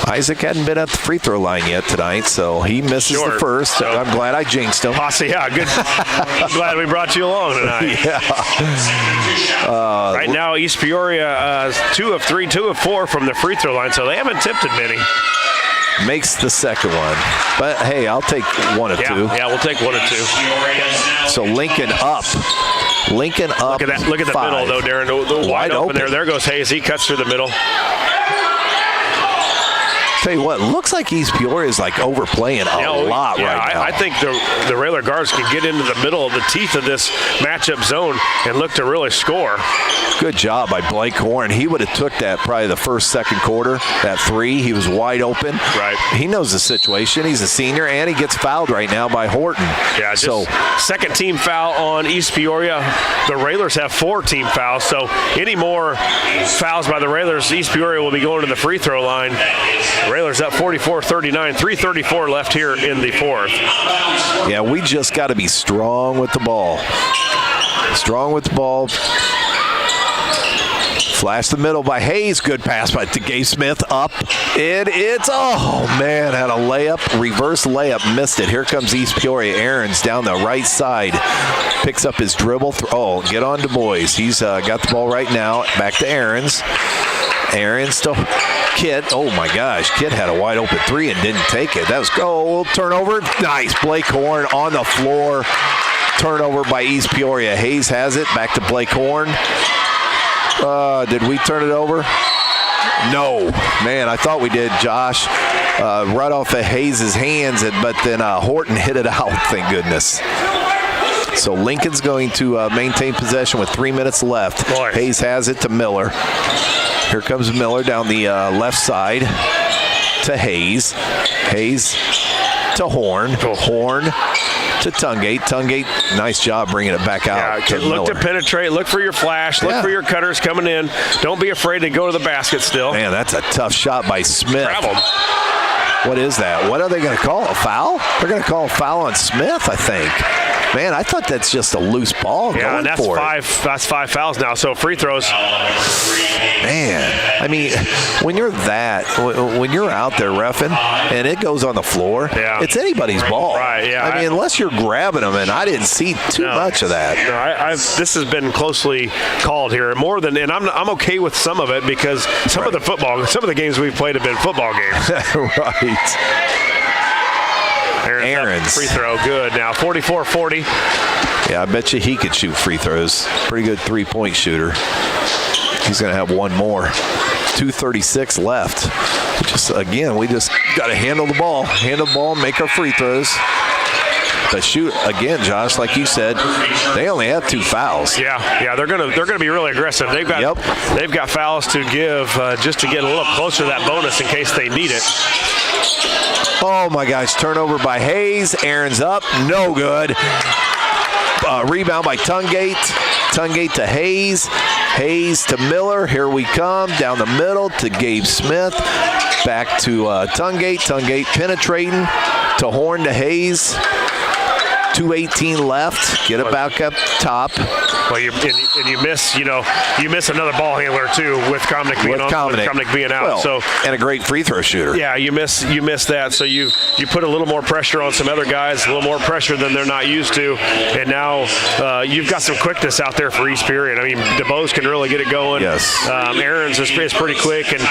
Speaker 5: Isaac hadn't been at the free throw line yet tonight, so he misses the first. So I'm glad I jinxed him.
Speaker 2: Yeah, good. I'm glad we brought you along tonight. Right now, East Peoria 2 of 3, 2 of 4 from the free throw line, so they haven't tipped it many.
Speaker 5: Makes the second one. But, hey, I'll take 1 of 2.
Speaker 2: Yeah, we'll take 1 of 2.
Speaker 5: So Lincoln up. Lincoln up.
Speaker 2: Look at the middle, though, Darren. The wide open there. There goes Hayes. He cuts through the middle.
Speaker 5: Tell you what, looks like East Peoria is like overplaying a lot right now.
Speaker 2: I think the Railer guards can get into the middle of the teeth of this matchup zone and look to really score.
Speaker 5: Good job by Blake Horn. He would have took that probably the first, second quarter, that 3. He was wide open.
Speaker 2: Right.
Speaker 5: He knows the situation. He's a senior, and he gets fouled right now by Horton.
Speaker 2: Yeah, second team foul on East Peoria. The Railers have 4 team fouls, so any more fouls by the Railers, East Peoria will be going to the free throw line. Railers up 44-39, 3:34 left here in the fourth.
Speaker 5: Yeah, we just got to be strong with the ball. Strong with the ball. Flash the middle by Hayes. Good pass by Gay Smith up. It's had a layup, reverse layup, missed it. Here comes East Peoria. Aarons down the right side. Picks up his dribble. Get on Du Bois. He's got the ball right now. Back to Aarons. Aarons to Kit. Oh my gosh, Kit had a wide open 3 and didn't take it. That was turnover. Nice. Blake Horn on the floor. Turnover by East Peoria. Hayes has it. Back to Blake Horn. Did we turn it over? No. Man, I thought we did, Josh. Right off of Hayes' hands, but then Horton hit it out, thank goodness. So Lincoln's going to maintain possession with 3 minutes left.
Speaker 2: Boy.
Speaker 5: Hayes has it to Miller. Here comes Miller down the left side to Hayes. Hayes to Horn. Horn to Tungate. Tungate, nice job bringing it back out.
Speaker 2: Look to penetrate. Look for your flash. Look for your cutters coming in. Don't be afraid to go to the basket still.
Speaker 5: Man, that's a tough shot by Smith.
Speaker 2: Grab him.
Speaker 5: What is that? What are they going to call? A foul? They're going to call a foul on Smith, I think. Man, I thought that's just a loose ball going
Speaker 2: and
Speaker 5: for it.
Speaker 2: That's 5 fouls now, so free throws.
Speaker 5: Man, I mean, when you're out there reffing and it goes on the floor, it's anybody's ball.
Speaker 2: Right, yeah.
Speaker 5: I mean, unless you're grabbing them, and I didn't see too much of that.
Speaker 2: No, this has been closely called here, more than, and I'm okay with some of it because some of the games we've played have been football games.
Speaker 5: Right. Aaron's
Speaker 2: free throw, good. Now 44-40.
Speaker 5: Yeah, I bet you he could shoot free throws. Pretty good three-point shooter. He's going to have one more. 2:36 left. We just got to handle the ball, make our free throws. But shoot, again, Josh, like you said, they only have 2 fouls.
Speaker 2: Yeah, they're gonna be really aggressive. They've got fouls to give just to get a little closer to that bonus in case they need it.
Speaker 5: Oh my gosh, turnover by Hayes. Aaron's up, no good. Rebound by Tungate. Tungate to Hayes. Hayes to Miller. Here we come. Down the middle to Gabe Smith. Back to Tungate. Tungate penetrating to Horn to Hayes. 2:18 left. Get it back up top.
Speaker 2: Well, you miss another ball handler too with Komnick being out.
Speaker 5: Well, and a great free throw shooter.
Speaker 2: Yeah, you miss that. So you put a little more pressure on some other guys, a little more pressure than they're not used to, and now you've got some quickness out there for East Peoria. I mean, DeBose can really get it going.
Speaker 5: Yes.
Speaker 2: Aaron's is pretty quick, and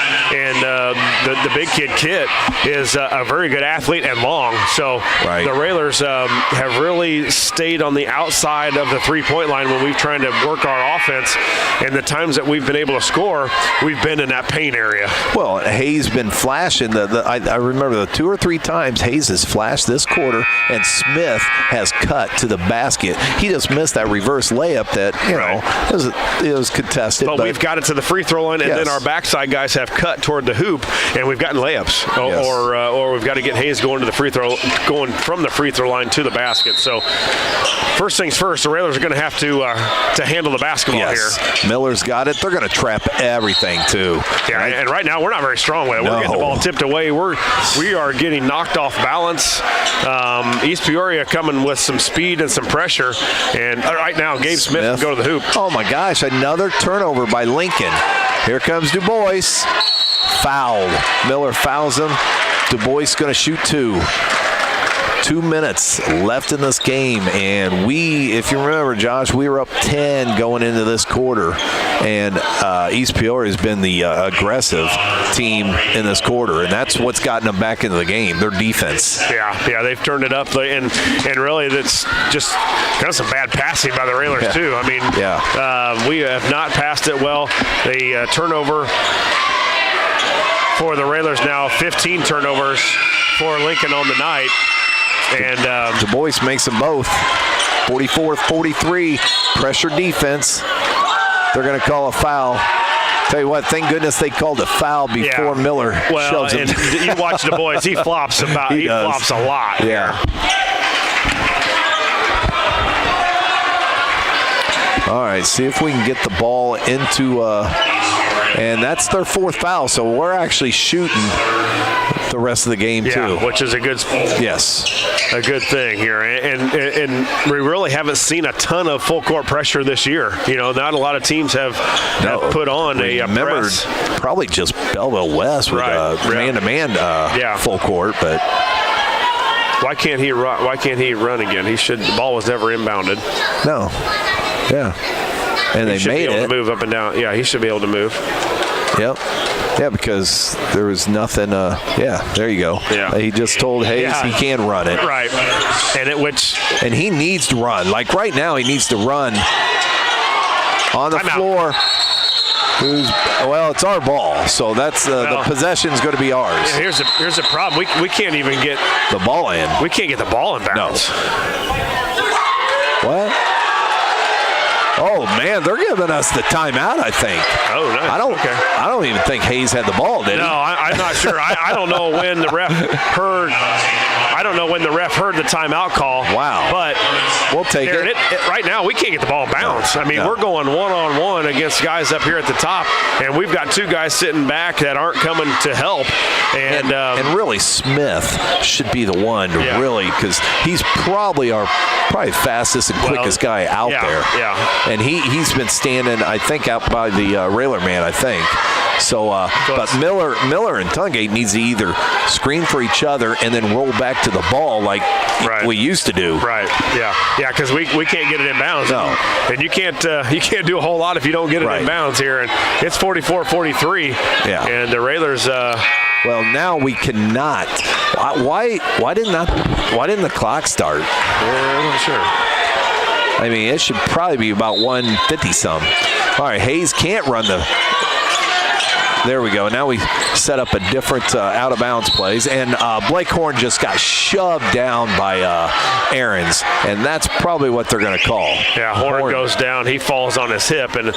Speaker 2: the big kid Kit is a very good athlete and long. So the Railers have really stayed on the outside of the three-point line when we've tried to work our offense, and the times that we've been able to score, we've been in that paint area.
Speaker 5: Well, Hayes been flashing. I remember the 2 or 3 times Hayes has flashed this quarter, and Smith has cut to the basket. He just missed that reverse layup that it was contested.
Speaker 2: But we've got it to the free throw line, and then our backside guys have cut toward the hoop, and we've gotten layups, or we've got to get Hayes going from the free throw line to the basket. So first things first, the Railers are going to have to handle the basketball here.
Speaker 5: Miller's got it. They're going to trap everything too.
Speaker 2: Yeah, right? And right now we're not very strong with it. We're getting the ball tipped away. We are getting knocked off balance. East Peoria coming with some speed and some pressure. And right now, Gabe Smith can go to the hoop.
Speaker 5: Oh my gosh, another turnover by Lincoln. Here comes Du Bois. Fouled. Miller fouls him. Du Bois going to shoot 2. 2 minutes left in this game, and if you remember, Josh, we were up 10 going into this quarter, and East Peoria has been the aggressive team in this quarter, and that's what's gotten them back into the game, their defense.
Speaker 2: Yeah, they've turned it up, and really that's just kind of some bad passing by the Railers too. I mean, we have not passed it well. The turnover for the Railers now, 15 turnovers for Lincoln on the night. And
Speaker 5: Du Bois makes them both. 44-43, pressure defense. They're going to call a foul. Tell you what, thank goodness they called a foul before Miller shoves him.
Speaker 2: And you watch Du Bois, he flops he flops a lot.
Speaker 5: Yeah. All right, see if we can get the ball into and that's their 4th foul, so we're actually shooting the rest of the game too,
Speaker 2: which is a good thing here. And we really haven't seen a ton of full court pressure this year. Not a lot of teams have put on a press.
Speaker 5: Probably just Belleville West with man-to-man full court, but
Speaker 2: why can't he run again? The ball was never inbounded.
Speaker 5: No. Yeah. And they made it.
Speaker 2: To move up and down. Yeah, he should be able to move.
Speaker 5: Yep. Yeah, because there was nothing. There you go.
Speaker 2: Yeah.
Speaker 5: He just told Hayes he can run it.
Speaker 2: Right. And
Speaker 5: he needs to run. Like right now, he needs to run on the floor. It's our ball, so that's the possession's going to be ours.
Speaker 2: Yeah, here's the problem. We can't even get
Speaker 5: the ball in.
Speaker 2: We can't get the ball in bounds.
Speaker 5: No. What? Oh man, they're giving us the timeout, I think.
Speaker 2: Oh, nice.
Speaker 5: I don't even think Hayes had the ball, did he?
Speaker 2: No, I'm not sure. I don't know when the ref heard. I don't know when the ref heard the timeout call.
Speaker 5: Wow.
Speaker 2: But
Speaker 5: We'll take
Speaker 2: Aaron,
Speaker 5: it.
Speaker 2: Right now, we can't get the ball bounced. I mean, we're going one-on-one against guys up here at the top, and we've got two guys sitting back that aren't coming to help. And
Speaker 5: really, Smith should be the one to really, because he's probably our fastest and quickest guy out there.
Speaker 2: Yeah.
Speaker 5: And he's been standing, I think, out by the Railer man, I think. So, but Miller and Tungate needs to either screen for each other and then roll back to the ball like we used to do.
Speaker 2: Right. Yeah. Yeah. Because we can't get it in bounds.
Speaker 5: No.
Speaker 2: And you can't do a whole lot if you don't get it in bounds here. And it's 44-43.
Speaker 5: Yeah.
Speaker 2: And the Railers.
Speaker 5: Well, now we cannot. Why didn't the clock start?
Speaker 2: I'm not sure.
Speaker 5: I mean, it should probably be about 150 some. All right, Hayes can't run the. There we go. Now we set up a different out-of-bounds plays. And Blake Horn just got shoved down by Aarons. And that's probably what they're going to call.
Speaker 2: Yeah, Horn goes down. He falls on his hip. And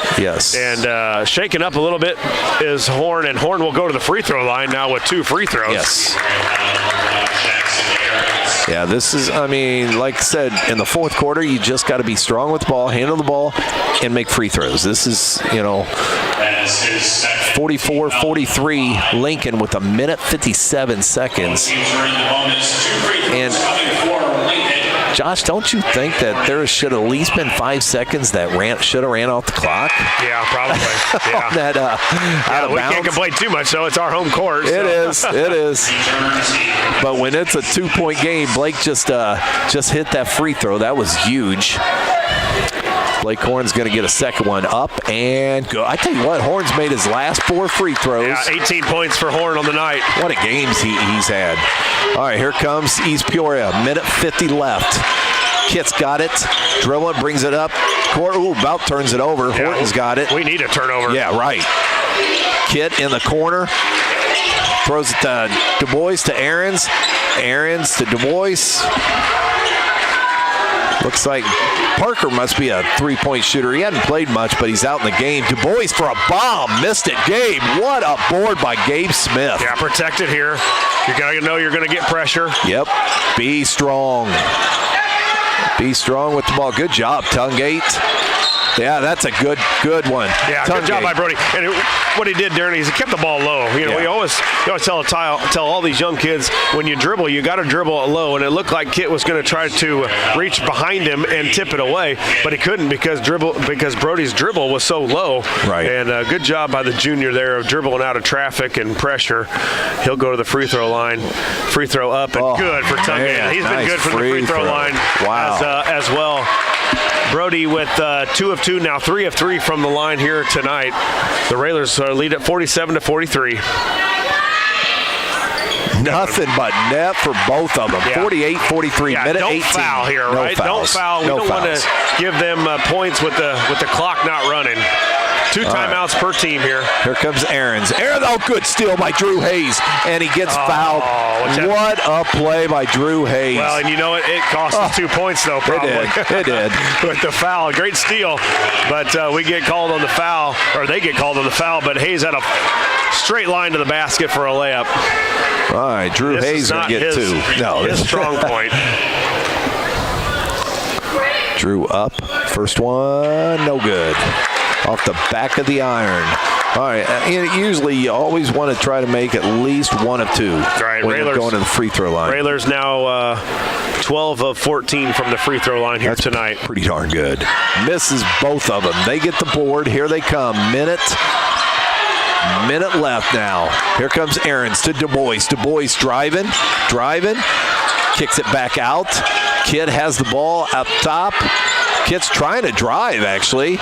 Speaker 2: shaken up a little bit is Horn. And Horn will go to the free throw line now with 2 free throws.
Speaker 5: Yes. Yeah, this is, I mean, like I said, in the fourth quarter, you just got to be strong with the ball, handle the ball, and make free throws. This is, 44-43 Lincoln with 1:57 seconds. And Josh, don't you think that there should have at least been 5 seconds that should have ran off the clock?
Speaker 2: Yeah, probably. Yeah.
Speaker 5: That out of
Speaker 2: we
Speaker 5: bounds.
Speaker 2: Can't complain too much, though. It's our home court.
Speaker 5: It is. But when it's a 2-point game, Blake just hit that free throw. That was huge. Blake Horn's going to get a second one up and go. I tell you what, Horn's made his last 4 free throws.
Speaker 2: Yeah, 18 points for Horn on the night.
Speaker 5: What a games he's had. All right, here comes East Peoria. 1:50 left. Kit's got it. Dribbling, brings it up. About turns it over.
Speaker 2: Yeah,
Speaker 5: Horton's got it.
Speaker 2: We need a turnover.
Speaker 5: Yeah, right. Kit in the corner. Throws it to Du Bois to Aarons. Aarons to Du Bois. Looks like Parker must be a three-point shooter. He hadn't played much, but he's out in the game. Du Bois for a bomb. Missed it. Gabe, what a board by Gabe Smith.
Speaker 2: Yeah, protected here. You got to know you're going to get pressure.
Speaker 5: Yep. Be strong. Be strong with the ball. Good job, Tungate. Yeah, that's a good one.
Speaker 2: Yeah,
Speaker 5: Tungate.
Speaker 2: good job by Brody. And what he did, Darren, is he kept the ball low. We always tell all these young kids, when you dribble, you got to dribble it low. And it looked like Kit was going to try to reach behind him and tip it away, but he couldn't because Brody's dribble was so low.
Speaker 5: Right.
Speaker 2: And good job by the junior there of dribbling out of traffic and pressure. He'll go to the free throw line. Free throw up and good for Tungate. He's been good from the free throw line as well. Brody with 2 of 2, now 3 of 3 from the line here tonight. The Railers lead at 47-43.
Speaker 5: Nothing but net for both of them. 48-43, minute 18.
Speaker 2: Don't foul here, right? Don't foul. We don't want to give them points with the clock not running. 2 timeouts per team here.
Speaker 5: Here comes Aarons. Good steal by Drew Hayes, and he gets fouled. What a play by Drew Hayes.
Speaker 2: Well, and it cost us 2 points, though, probably.
Speaker 5: It did.
Speaker 2: With the foul. Great steal. But we get called on the foul, or they get called on the foul, but Hayes had a straight line to the basket for a layup.
Speaker 5: All right, Drew Hayes going to get 2. No,
Speaker 2: his strong point.
Speaker 5: Drew up. First one, no good. Off the back of the iron. All right. Usually you always want to try to make at least 1 of 2 when you're going to the free throw line.
Speaker 2: Railers now 12 of 14 from the free throw line here tonight.
Speaker 5: Pretty darn good. Misses both of them. They get the board. Here they come. Minute left now. Here comes Aarons to Du Bois. Du Bois driving. Kicks it back out. Kid has the ball up top. Kid's trying to drive, actually.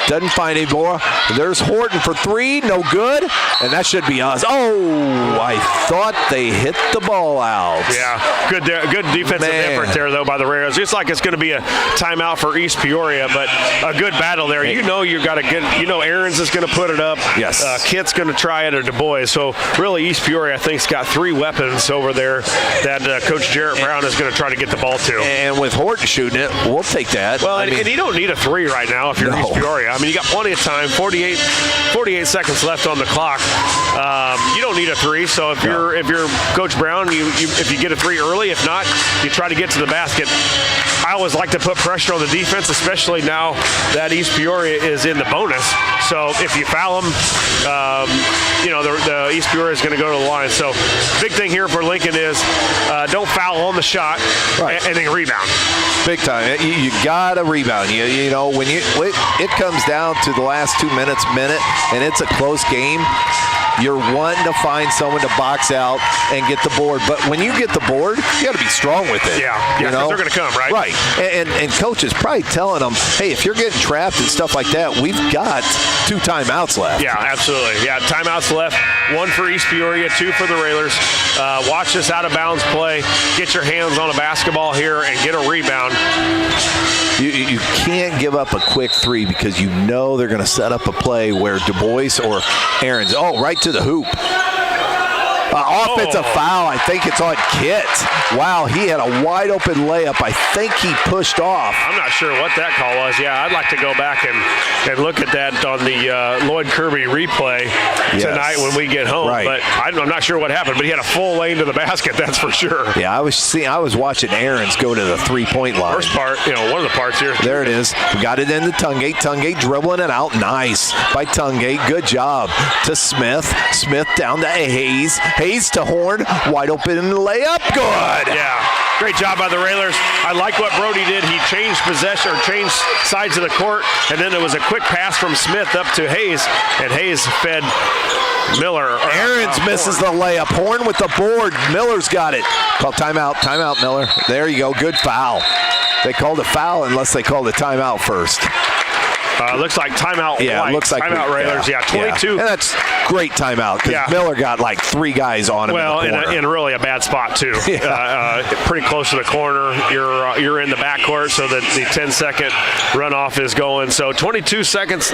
Speaker 5: Doesn't find any more. There's Horton for 3, no good, and that should be us. Oh, I thought they hit the ball out.
Speaker 2: Yeah, good defensive effort there, though, by the Railers. Just like it's going to be a timeout for East Peoria, but a good battle there. You got to get. Aarons is going to put it up.
Speaker 5: Yes.
Speaker 2: Kit's going to try it, or Du Bois. So really, East Peoria, I think, has got 3 weapons over there that Coach Jarrett Brown is going to try to get the ball to.
Speaker 5: And with Horton shooting it, we'll take that.
Speaker 2: Well, and you don't need a 3 right now if you're East Peoria. I mean, you got plenty of time. 48 seconds left on the clock. You don't need a 3. So if you're Coach Brown, if you get a 3 early, if not, you try to get to the basket. I always like to put pressure on the defense, especially now that East Peoria is in the bonus. So if you foul them, the East Peoria is going to go to the line. So big thing here for Lincoln is don't foul on the shot and then rebound.
Speaker 5: Big time. You got to rebound. You know, when it comes down to the last 2 minutes, and it's a close game, you're wanting to find someone to box out and get the board. But when you get the board, you got to be strong with it.
Speaker 2: Yeah, because they're going to come, right?
Speaker 5: Right. And coach is probably telling them, hey, if you're getting trapped and stuff like that, we've got 2 timeouts left.
Speaker 2: Yeah, absolutely. Yeah, timeouts left. 1 for East Peoria, 2 for the Railers. Watch this out-of-bounds play. Get your hands on a basketball here and get a rebound.
Speaker 5: You can't give up a quick 3 because you know they're going to set up a play where Du Bois or Aaron's, right to the hoop. Offensive foul. I think it's on Kit. Wow, he had a wide open layup. I think he pushed off.
Speaker 2: I'm not sure what that call was. Yeah, I'd like to go back and look at that on the Lloyd Kirby replay tonight when we get home.
Speaker 5: Right.
Speaker 2: But I'm not sure what happened, but he had a full lane to the basket, that's for sure.
Speaker 5: Yeah, I was watching Aaron's go to the 3-point line.
Speaker 2: First part, one of the parts here.
Speaker 5: There it is. We got it into Tungate. Tungate dribbling it out. Nice by Tungate. Good job to Smith. Smith down to Hayes. Hayes to Horn. Wide open layup. Good.
Speaker 2: Yeah. Great job by the Railers. I like what Brody did. He changed possession or changed sides of the court, and then it was a quick pass from Smith up to Hayes, and Hayes fed Miller.
Speaker 5: Aaron's misses the layup. Horn with the board. Miller's got it. Call timeout. Timeout, Miller. There you go. Good foul. They called a foul unless they called a timeout first.
Speaker 2: Looks like timeout.
Speaker 5: Yeah, looks like
Speaker 2: timeout Railers. Yeah, 22.
Speaker 5: And that's great timeout because Miller got like 3 guys on him.
Speaker 2: Well,
Speaker 5: in the corner.
Speaker 2: in really a bad spot too. Pretty close to the corner. You're in the backcourt, so that the 10-second runoff is going. So 22 seconds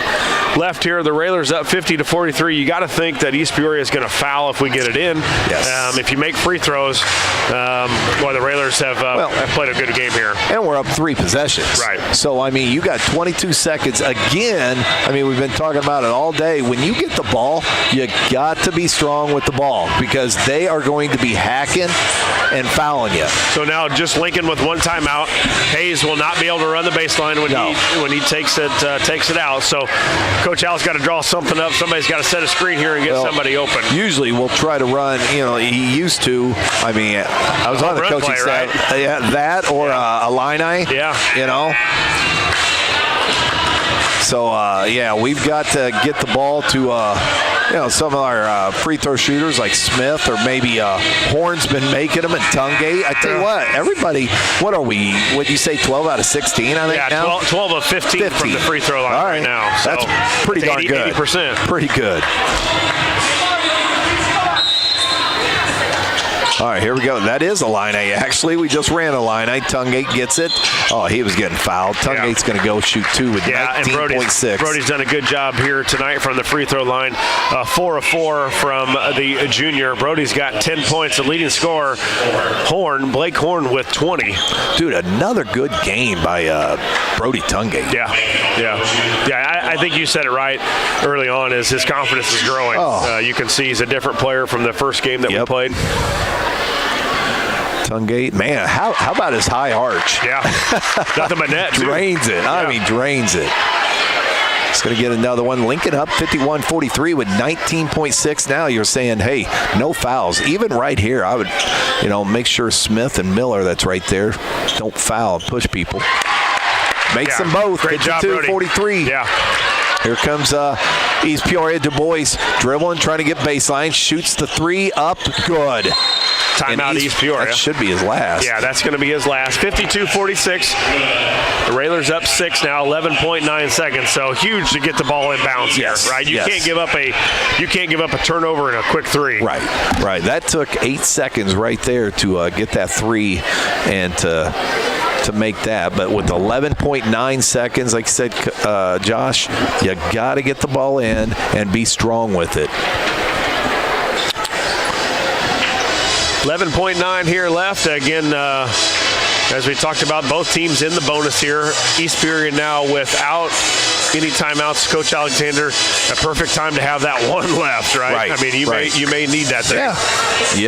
Speaker 2: left here. The Railers up 50-43. You got to think that East Peoria is going to foul if we get it in.
Speaker 5: Yes.
Speaker 2: If you make free throws, the Railers have played a good game here.
Speaker 5: And we're up 3 possessions.
Speaker 2: Right.
Speaker 5: So you got 22 seconds. Again, we've been talking about it all day. When you get the ball, you got to be strong with the ball because they are going to be hacking and fouling you.
Speaker 2: So now just Lincoln with 1 timeout. Hayes will not be able to run the baseline when he takes it out. So Coach Al's got to draw something up. Somebody's got to set a screen here and get somebody open.
Speaker 5: Usually we'll try to run. He used to. I was on the coaching staff. Right? That or a Illini.
Speaker 2: Yeah.
Speaker 5: So, we've got to get the ball to, some of our free throw shooters like Smith or maybe Horn's been making them and Tungate. I tell you what, everybody, what are we? Would you say 12 out of 16, I think now?
Speaker 2: 12 of 15 from the free throw line right now. So
Speaker 5: that's pretty darn good.
Speaker 2: 80%.
Speaker 5: Pretty good. All right, here we go. That is Illini, actually. We just ran Illini. Tungate gets it. Oh, he was getting fouled. Tungate's going to go shoot 2 with 19.6.
Speaker 2: Brody's done a good job here tonight from the free throw line. 4 of 4 from the junior. Brody's got 10 points. The leading scorer, Blake Horn with 20.
Speaker 5: Dude, another good game by Brody Tungate.
Speaker 2: Yeah. I think you said it right early on as his confidence is growing. You can see he's a different player from the first game that we played.
Speaker 5: Tungate, man, how about his high arch?
Speaker 2: Yeah, nothing but net, too.
Speaker 5: Drains it. Drains it. It's going to get another one. Lincoln up 51-43 with 19.6. Now you're saying, hey, no fouls. Even right here, I would, make sure Smith and Miller, that's right there, don't foul, push people. Makes them both.
Speaker 2: Great job, Brody.
Speaker 5: 43.
Speaker 2: Yeah.
Speaker 5: Here comes East Peoria. Du Bois dribbling, trying to get baseline. Shoots the 3 up. Good.
Speaker 2: Timeout East Peoria.
Speaker 5: That should be his last.
Speaker 2: Yeah, that's going to be his last. 52-46. The Railers up 6 now, 11.9 seconds. So huge to get the ball in bounds here, right? You can't give up a turnover in a quick 3.
Speaker 5: Right. That took 8 seconds right there to get that 3 and to make that. But with 11.9 seconds, like I said, Josh, you got to get the ball in and be strong with it.
Speaker 2: 11.9 here left. Again, as we talked about, both teams in the bonus here. East Peoria now without any timeouts. Coach Alexander, a perfect time to have that 1 left, right? You may need that thing.
Speaker 5: Yeah.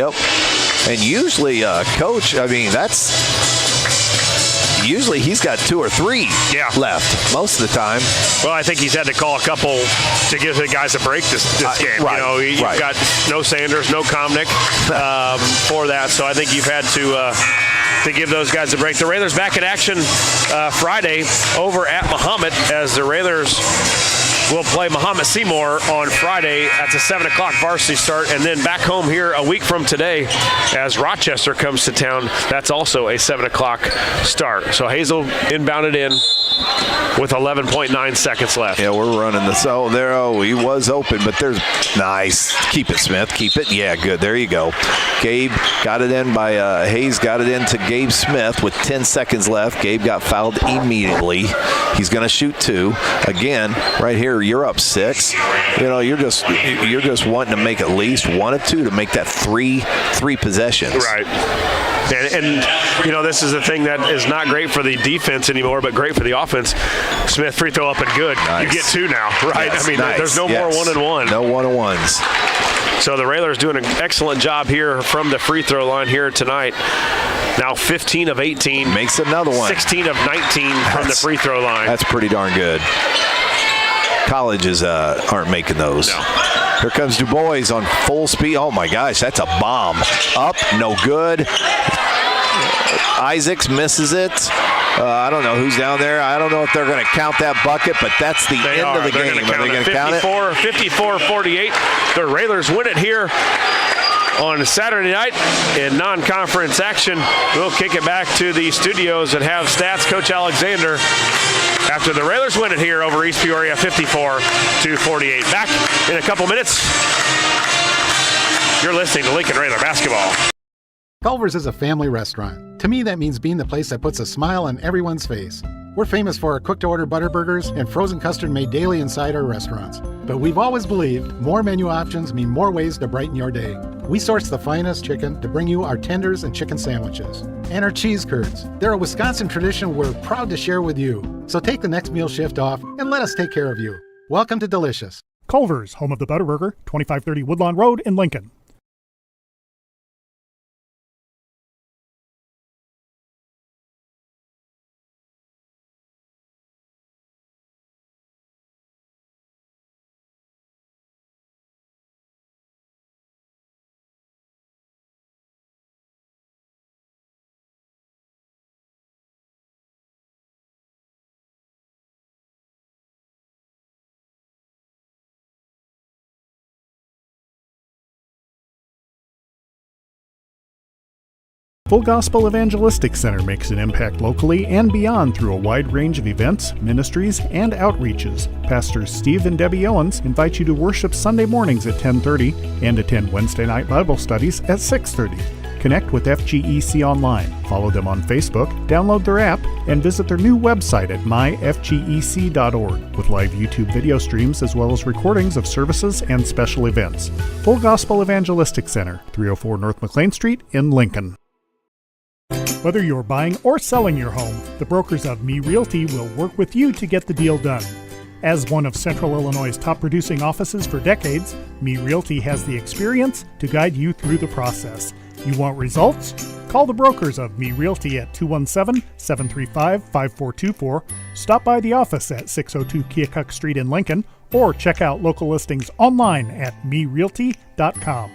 Speaker 5: Yep. And usually, Coach, usually he's got 2 or 3 left most of the time.
Speaker 2: Well, I think he's had to call a couple to give the guys a break this game.
Speaker 5: Right,
Speaker 2: you know, you've got no Sanders, no Komnick for that, so I think you've had to give those guys a break. The Railers back in action Friday over at Mahomet as the Railers will play Mahomet Seymour on Friday. That's a 7 o'clock varsity start, and then back home here a week from today as Rochester comes to town. That's also a 7 o'clock start. So Hazel inbounded in with 11.9 seconds left.
Speaker 5: Yeah, we're running this. Oh, there. Oh, he was open, but there's nice. Keep it, Smith. Keep it. Yeah, good. There you go. Gabe got it in by Hayes. Got it into Gabe Smith with 10 seconds left. Gabe got fouled immediately. He's going to shoot 2 again. Right here, you're up 6. You know, you're just wanting to make at least 1 or 2 to make that three possessions.
Speaker 2: Right. And you know, this is the thing that is not great for the defense anymore, but great for the offense. Smith, free throw up and good.
Speaker 5: Nice.
Speaker 2: You get 2 now, right?
Speaker 5: Yes,
Speaker 2: I mean,
Speaker 5: nice.
Speaker 2: there's no more 1-and-1.
Speaker 5: No 1-and-1s.
Speaker 2: So the Railers doing an excellent job here from the free throw line here tonight. Now 15 of 18.
Speaker 5: Makes another one.
Speaker 2: 16 of 19 from the free throw line.
Speaker 5: That's pretty darn good. Colleges aren't making those.
Speaker 2: No.
Speaker 5: Here comes Du Bois on full speed. Oh, my gosh, that's a bomb. Up, no good. Isaacs misses it. I don't know who's down there. I don't know if they're going to count that bucket, but that's the end of the game. Are they going to count it?
Speaker 2: 54-48. The Railers win it here on Saturday night in non-conference action. We'll kick it back to the studios and have stats Coach Alexander after the Railers win it here over East Peoria 54-48. Back in a couple minutes. You're listening to Lincoln Railer Basketball.
Speaker 3: Culver's is a family restaurant. To me, that means being the place that puts a smile on everyone's face. We're famous for our cooked-to-order butter burgers and frozen custard made daily inside our restaurants. But we've always believed more menu options mean more ways to brighten your day. We source the finest chicken to bring you our tenders and chicken sandwiches. And our cheese curds. They're a Wisconsin tradition we're proud to share with you. So take the next meal shift off and let us take care of you. Welcome to Delicious.
Speaker 1: Culver's, home of the Butterburger, 2530 Woodlawn Road in Lincoln. Full Gospel Evangelistic Center makes an impact locally and beyond through a wide range of events, ministries, and outreaches. Pastors Steve and Debbie Owens invite you to worship Sunday mornings at 10:30 and attend Wednesday night Bible studies at 6:30. Connect with FGEC online, follow them on Facebook, download their app, and visit their new website at myfgec.org with live YouTube video streams as well as recordings of services and special events. Full Gospel Evangelistic Center, 304 North McLean Street in Lincoln. Whether you're buying or selling your home, the brokers of Me Realty will work with you to get the deal done. As one of Central Illinois' top producing offices for decades, Me Realty has the experience to guide you through the process. You want results? Call the brokers of Me Realty at 217-735-5424, stop by the office at 602 Keokuk Street in Lincoln, or check out local listings online at merealty.com.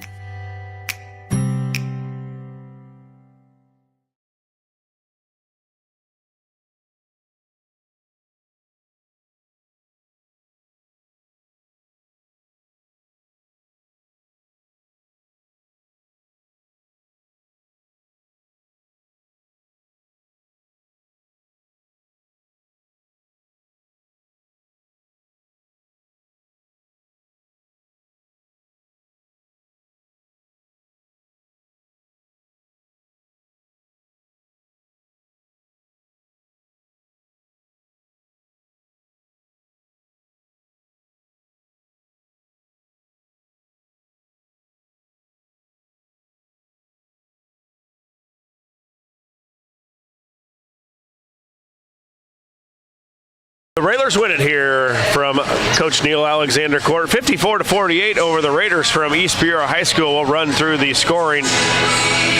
Speaker 2: The Railers win it here from Coach Neil Alexander Court, 54-48 over the Raiders from East Peoria High School. We'll run through the scoring.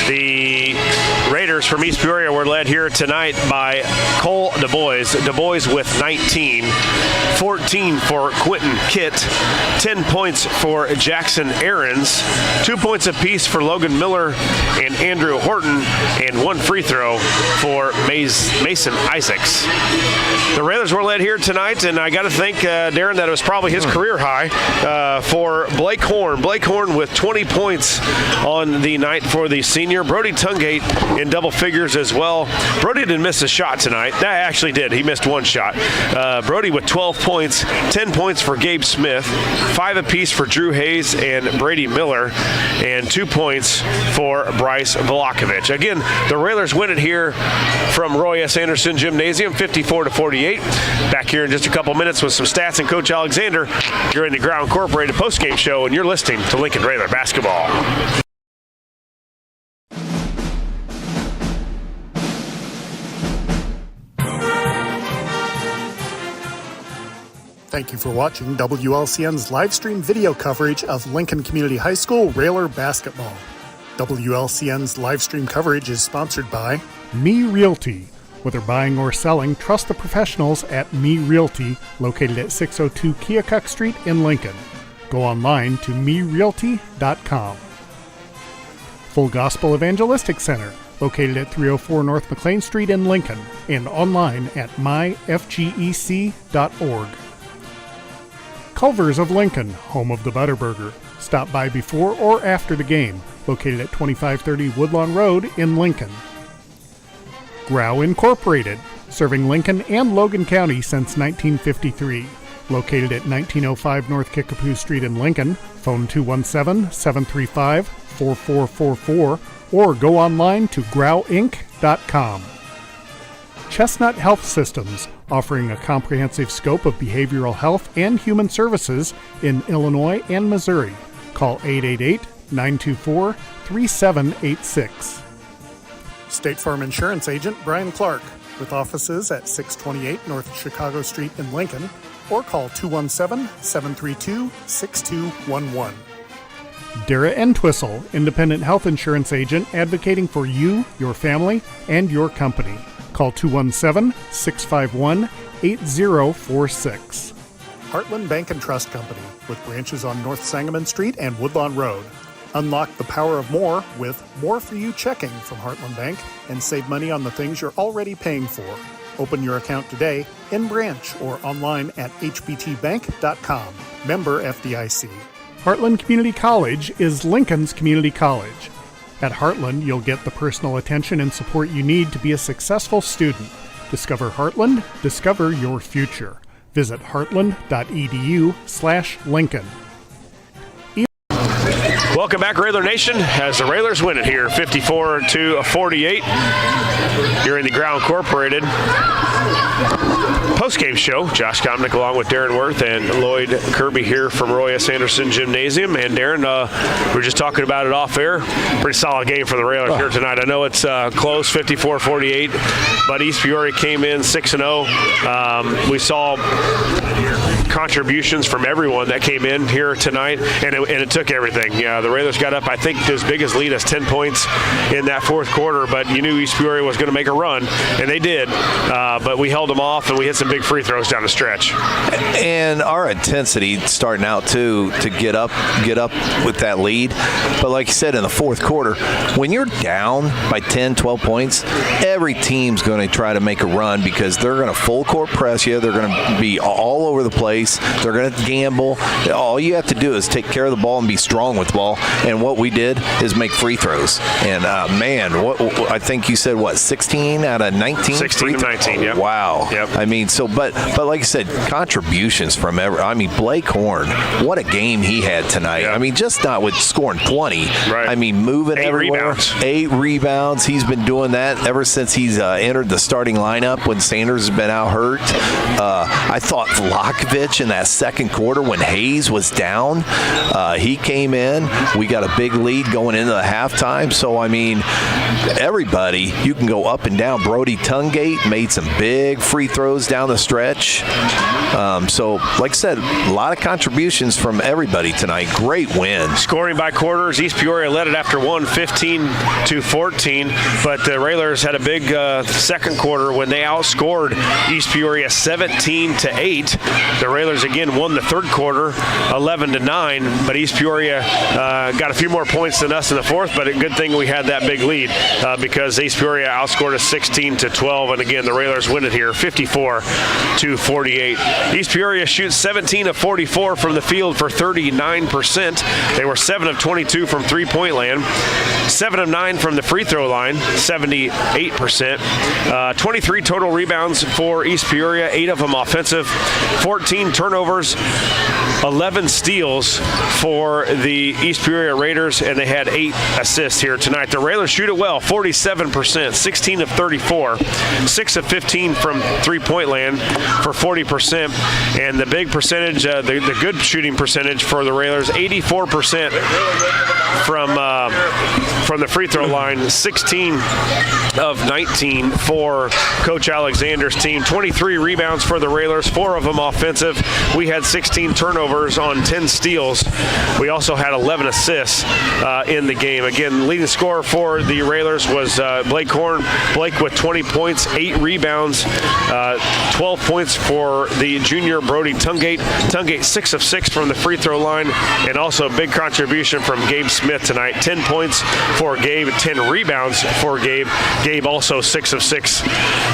Speaker 2: The Raiders from East Peoria were led here tonight by Cole DuBois. DuBois with 19, 14 for Quentin Kitt, 10 points for Jackson Aarons, 2 points apiece for Logan Miller and Andrew Horton, and 1 free throw for Mason Isaacs. The Railers were led here tonight, and I got to think, Darren, that it was probably his career high for Blake Horn. Blake Horn with 20 points on the night for the senior. Brody Tungate in double figures as well. Brody didn't miss a shot tonight. That actually did. He missed 1 shot. Brody with 12 points, 10 points for Gabe Smith, 5 apiece for Drew Hayes and Brady Miller, and 2 points for Bryce Volakovich. Again, the Railers win it here from Roy S. Anderson Gymnasium, 54-48. Back here in just a couple minutes with some stats and Coach Alexander. You're in the Ground Incorporated postgame show, and you're listening to Lincoln Railer basketball.
Speaker 1: Thank you for watching WLCN's live stream video coverage of Lincoln Community High School Railer basketball. WLCN's live stream coverage is sponsored by Me Realty. Whether buying or selling, trust the professionals at Me Realty, located at 602 Keokuk Street in Lincoln. Go online to merealty.com. Full Gospel Evangelistic Center, located at 304 North McLean Street in Lincoln, and online at myfgec.org. Culver's of Lincoln, home of the Butterburger. Stop by before or after the game, located at 2530 Woodlawn Road in Lincoln. Grau Incorporated, serving Lincoln and Logan County since 1953. Located at 1905 North Kickapoo Street in Lincoln. Phone 217-735-4444 or go online to grauinc.com. Chestnut Health Systems, offering a comprehensive scope of behavioral health and human services in Illinois and Missouri. Call 888-924-3786. State Farm Insurance Agent Brian Clark, with offices at 628 North Chicago Street in Lincoln, or call 217-732-6211. Dara Entwistle, Independent Health Insurance Agent, advocating for you, your family, and your company. Call 217-651-8046. Heartland Bank and Trust Company, with branches on North Sangamon Street and Woodlawn Road. Unlock the power of more with More For You checking from Heartland Bank and save money on the things you're already paying for. Open your account today in branch or online at hbtbank.com. Member FDIC. Heartland Community College is Lincoln's community college. At Heartland, you'll get the personal attention and support you need to be a successful student. Discover Heartland, discover your future. Visit heartland.edu/Lincoln.
Speaker 2: Welcome back, Railer Nation, as the Railers win it here, 54-48. You're in the Ground Incorporated postgame show. Josh Komnick along with Darren Worth and Lloyd Kirby here from Roy S. Anderson Gymnasium. And Darren, we were just talking about it off air. Pretty solid game for the Railers here tonight. I know it's close, 54-48, but East Peoria came in 6-0. We saw contributions from everyone that came in here tonight, and it took everything. Yeah, the Railers got up, I think, as big as lead as 10 points in that fourth quarter, but you knew East Peoria was going to make a run, and they did. But we held them off, and we hit some big free throws down the stretch.
Speaker 5: And our intensity starting out, too, to get up with that lead. But like you said, in the fourth quarter, when you're down by 10, 12 points, every team's going to try to make a run because they're going to full court press you. They're going to be all over the place. They're going to gamble. All you have to do is take care of the ball and be strong with the ball. And what we did is make free throws. And, what I think you said, 16 out of 19?
Speaker 2: 16 of 19, yeah.
Speaker 5: Wow.
Speaker 2: Yep.
Speaker 5: I mean, but like I said, contributions from Blake Horn, what a game he had tonight. Yep. I mean, just not with scoring 20. Right. I mean, moving
Speaker 2: 8
Speaker 5: everywhere.
Speaker 2: Rebounds.
Speaker 5: 8 rebounds. He's been doing that ever since he's entered the starting lineup when Sanders has been out hurt. I thought Volakovich stretch in that second quarter when Hayes was down. He came in. We got a big lead going into the halftime. So, I mean, everybody, you can go up and down. Brody Tungate made some big free throws down the stretch. So, like I said, a lot of contributions from everybody tonight. Great win.
Speaker 2: Scoring by quarters, East Peoria led it after one, 15-14, but the Railers had a big second quarter when they outscored East Peoria 17-8. The Railers again won the third quarter 11-9, but East Peoria got a few more points than us in the fourth, but a good thing we had that big lead because East Peoria outscored us 16-12, and again the Railers win it here 54-48. East Peoria shoots 17 of 44 from the field for 39%. They were 7 of 22 from three-point land, 7 of 9 from the free throw line, 78%. 23 total rebounds for East Peoria, 8 of them offensive, 14 turnovers, 11 steals for the East Peoria Raiders, and they had 8 assists here tonight. The Railers shoot it well, 47%, 16 of 34, 6 of 15 from three-point land for 40%, and the big percentage, the good shooting percentage for the Railers, 84% from the free throw line, 16 of 19 for Coach Alexander's team. 23 rebounds for the Railers, 4 of them offensive. We had 16 turnovers on 10 steals. We also had 11 assists in the game. Again, leading scorer for the Railers was Blake Horn. Blake with 20 points, 8 rebounds, 12 points for the junior Brody Tungate. Tungate 6 of 6 from the free throw line, and also a big contribution from Gabe Smith tonight. 10 points for Gabe, 10 rebounds for Gabe. Gabe also 6 of 6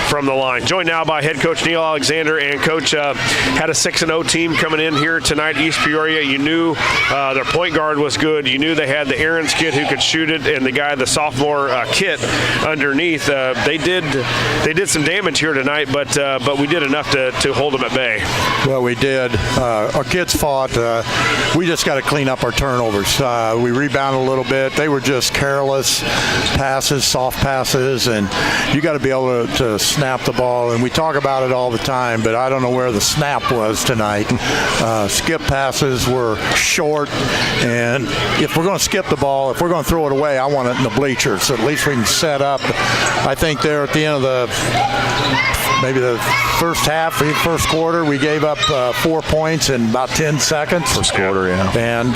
Speaker 2: from the line. Joined now by head coach Neil Alexander, and coach had a 6-0 team coming in here tonight. East Peoria, you knew their point guard was good. You knew they had the Aaron's kid who could shoot it, and the guy, the sophomore Kit underneath. They did some damage here tonight, but we did enough to hold them at bay.
Speaker 9: Well, we did. Our kids fought. We just got to clean up our turnovers. We rebounded a little bit. They were just careless passes, soft passes, and you got to be able to snap the ball. And we talk about it all the time, but I don't know where the snap was tonight. Skip passes were short, and if we're going to skip the ball, if we're going to throw it away, I want it in the bleachers. So at least we can set up. I think there at the end of maybe the first half, first quarter, we gave up 4 points in about 10 seconds.
Speaker 5: First quarter, yeah.
Speaker 9: And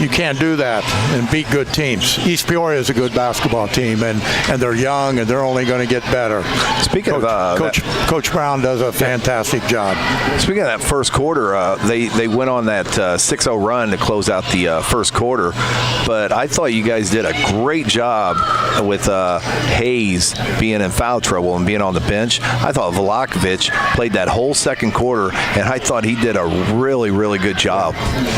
Speaker 9: you can't do that and beat good teams. East Peoria is a good basketball team, and they're young, and they're only going to get better.
Speaker 5: Speaking of
Speaker 9: Coach Brown does a fantastic job.
Speaker 5: Speaking of that first quarter, they went on that 6-0 run to close out the first quarter, but I thought you guys did a great job with Hayes being in foul trouble and being on the bench. I thought Vlakovic played that whole second quarter, and I thought he did a really, really good job.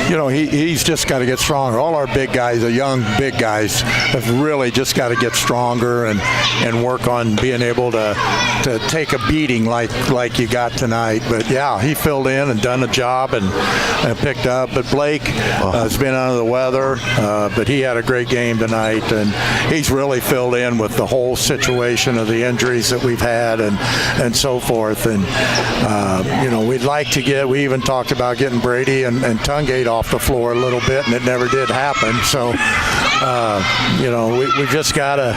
Speaker 9: You know, he's just got to get stronger. All our big guys, the young big guys, have really just got to get stronger and work on being able to take a beating like you got tonight. But yeah, he filled in and done a job and picked up. But Blake has been under the weather, but he had a great game tonight, and he's really filled in with the whole situation of the injuries that we've had and so forth. And you know, we even talked about getting Brady and Tungate off the floor a little bit, and it never did happen. So you know, we just got to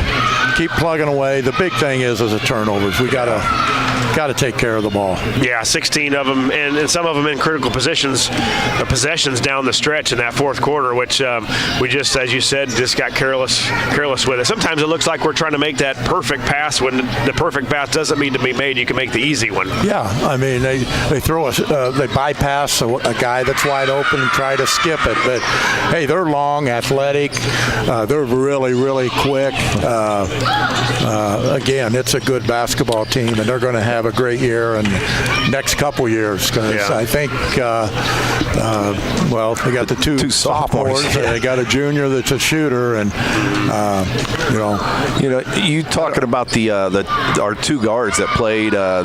Speaker 9: keep plugging away. The big thing is the turnovers. We got to take care of the ball.
Speaker 2: Yeah, 16 of them, and some of them in critical possessions down the stretch in that fourth quarter, which we just, as you said, just got careless with it. Sometimes it looks like we're trying to make that perfect pass when the perfect pass doesn't mean to be made. You can make the easy one.
Speaker 9: Yeah, I mean, they bypass a guy that's wide open and try to skip it. But hey, they're long, athletic. They're really, really quick. Again, it's a good basketball team, and they're going to have a great year and next couple years, because I think they got the two sophomores.
Speaker 5: Yeah.
Speaker 9: They got a junior that's a shooter, and
Speaker 5: you talking about our two guards that played. I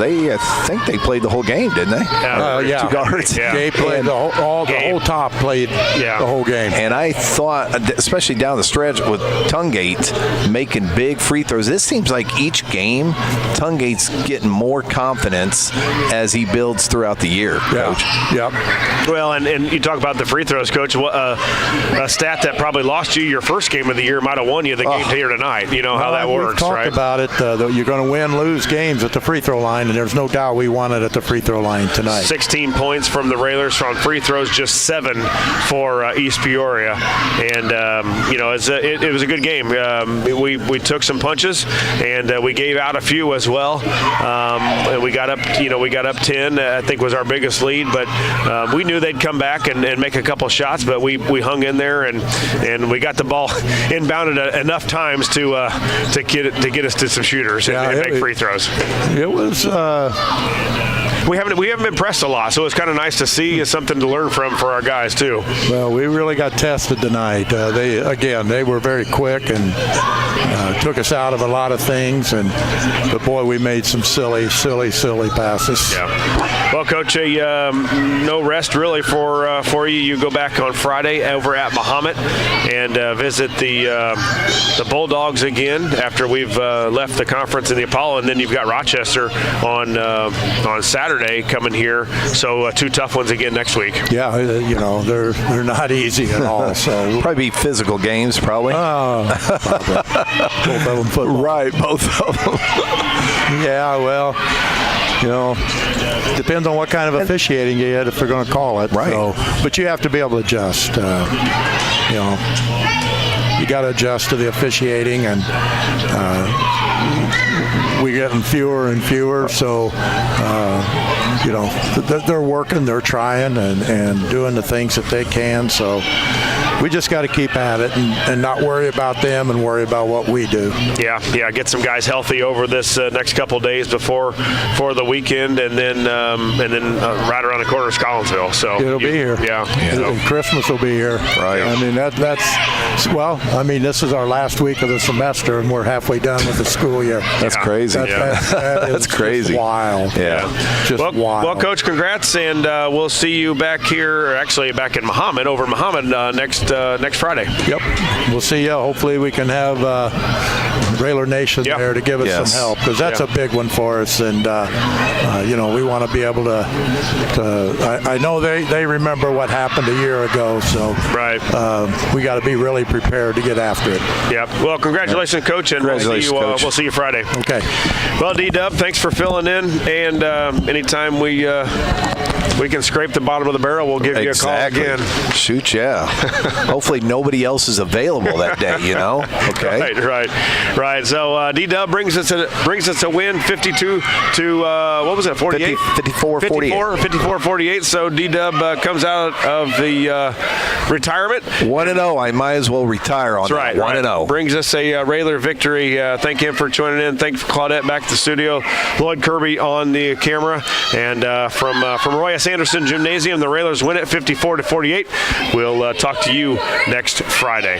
Speaker 5: think they played the whole game, didn't they?
Speaker 9: Yeah,
Speaker 5: 2 guards.
Speaker 2: Yeah.
Speaker 9: They played the whole top played the whole game.
Speaker 5: And I thought, especially down the stretch with Tungate making big free throws, this seems like each game Tungate's getting more more confidence as he builds throughout the year, Coach.
Speaker 9: Yep.
Speaker 2: Well, and you talk about the free throws, Coach. A stat that probably lost you your first game of the year might have won you the game here tonight. You know how that works,
Speaker 9: we've talked
Speaker 2: right?
Speaker 9: about it. You're going to win, lose games at the free throw line, and there's no doubt we won it at the free throw line tonight.
Speaker 2: 16 points from the Railers from free throws, just 7 for East Peoria, and it was a good game. We took some punches, and we gave out a few as well. And we got up 10. I think was our biggest lead, but we knew they'd come back and make a couple shots, but we hung in there and we got the ball inbounded enough times to get us to some shooters and make free throws.
Speaker 9: It was.
Speaker 2: We haven't been pressed a lot, so it's kind of nice to see something to learn from for our guys too.
Speaker 9: Well, we really got tested tonight. They were very quick and took us out of a lot of things, but boy, we made some silly passes.
Speaker 2: Yeah. Well, Coach, no rest really for you. You go back on Friday over at Mahomet and visit the Bulldogs again after we've left the conference in the Apollo, and then you've got Rochester on Saturday coming here. So 2 tough ones again next week.
Speaker 9: Yeah, they're not easy at all. So
Speaker 5: probably be physical games, probably.
Speaker 9: Probably. Both of them football.
Speaker 5: Right, both of them.
Speaker 9: Yeah, well, depends on what kind of officiating you had if they're going to call it.
Speaker 5: Right.
Speaker 9: So, but you have to be able to adjust. You got to adjust to the officiating, and we're getting fewer and fewer. So, they're working, they're trying, and doing the things that they can. So we just got to keep at it and not worry about them and worry about what we do.
Speaker 2: Yeah. Get some guys healthy over this next couple of days for the weekend, and then right around the corner is Collinsville. So
Speaker 9: it'll be here.
Speaker 2: Yeah.
Speaker 9: And Christmas will be here.
Speaker 5: Right.
Speaker 9: I mean this is our last week of the semester, and we're halfway done with the school year.
Speaker 5: That's crazy.
Speaker 9: That's
Speaker 5: crazy.
Speaker 9: Wild.
Speaker 5: Yeah.
Speaker 9: Just wild.
Speaker 2: Well, Coach, congrats, and we'll see you back here, or actually back in Mahomet, over Mahomet next Friday.
Speaker 9: Yep. We'll see you. Hopefully we can have Railer Nation there to give us some help, because that's a big one for us, and we want to be able to I know they remember what happened a year ago, so we got to be really prepared to get after it.
Speaker 2: Yep. Well, congratulations, Coach, and we'll see you Friday.
Speaker 9: Okay.
Speaker 2: Well, D-Dub, thanks for filling in, and anytime we can scrape the bottom of the barrel, we'll give you a call again.
Speaker 5: Shoot, yeah. Hopefully nobody else is available that day, Okay.
Speaker 2: Right. So D-Dub brings us a win, 52 to what was it, 48? 54-48. So D-Dub comes out of the retirement.
Speaker 5: 1-0. I might as well retire on that. 1-0.
Speaker 2: Brings us a Railer victory. Thank him for joining in. Thanks for Claudette back to the studio. Lloyd Kirby on the camera, and from Roy S. Anderson Gymnasium, the Railers win it 54-48. We'll talk to you next Friday.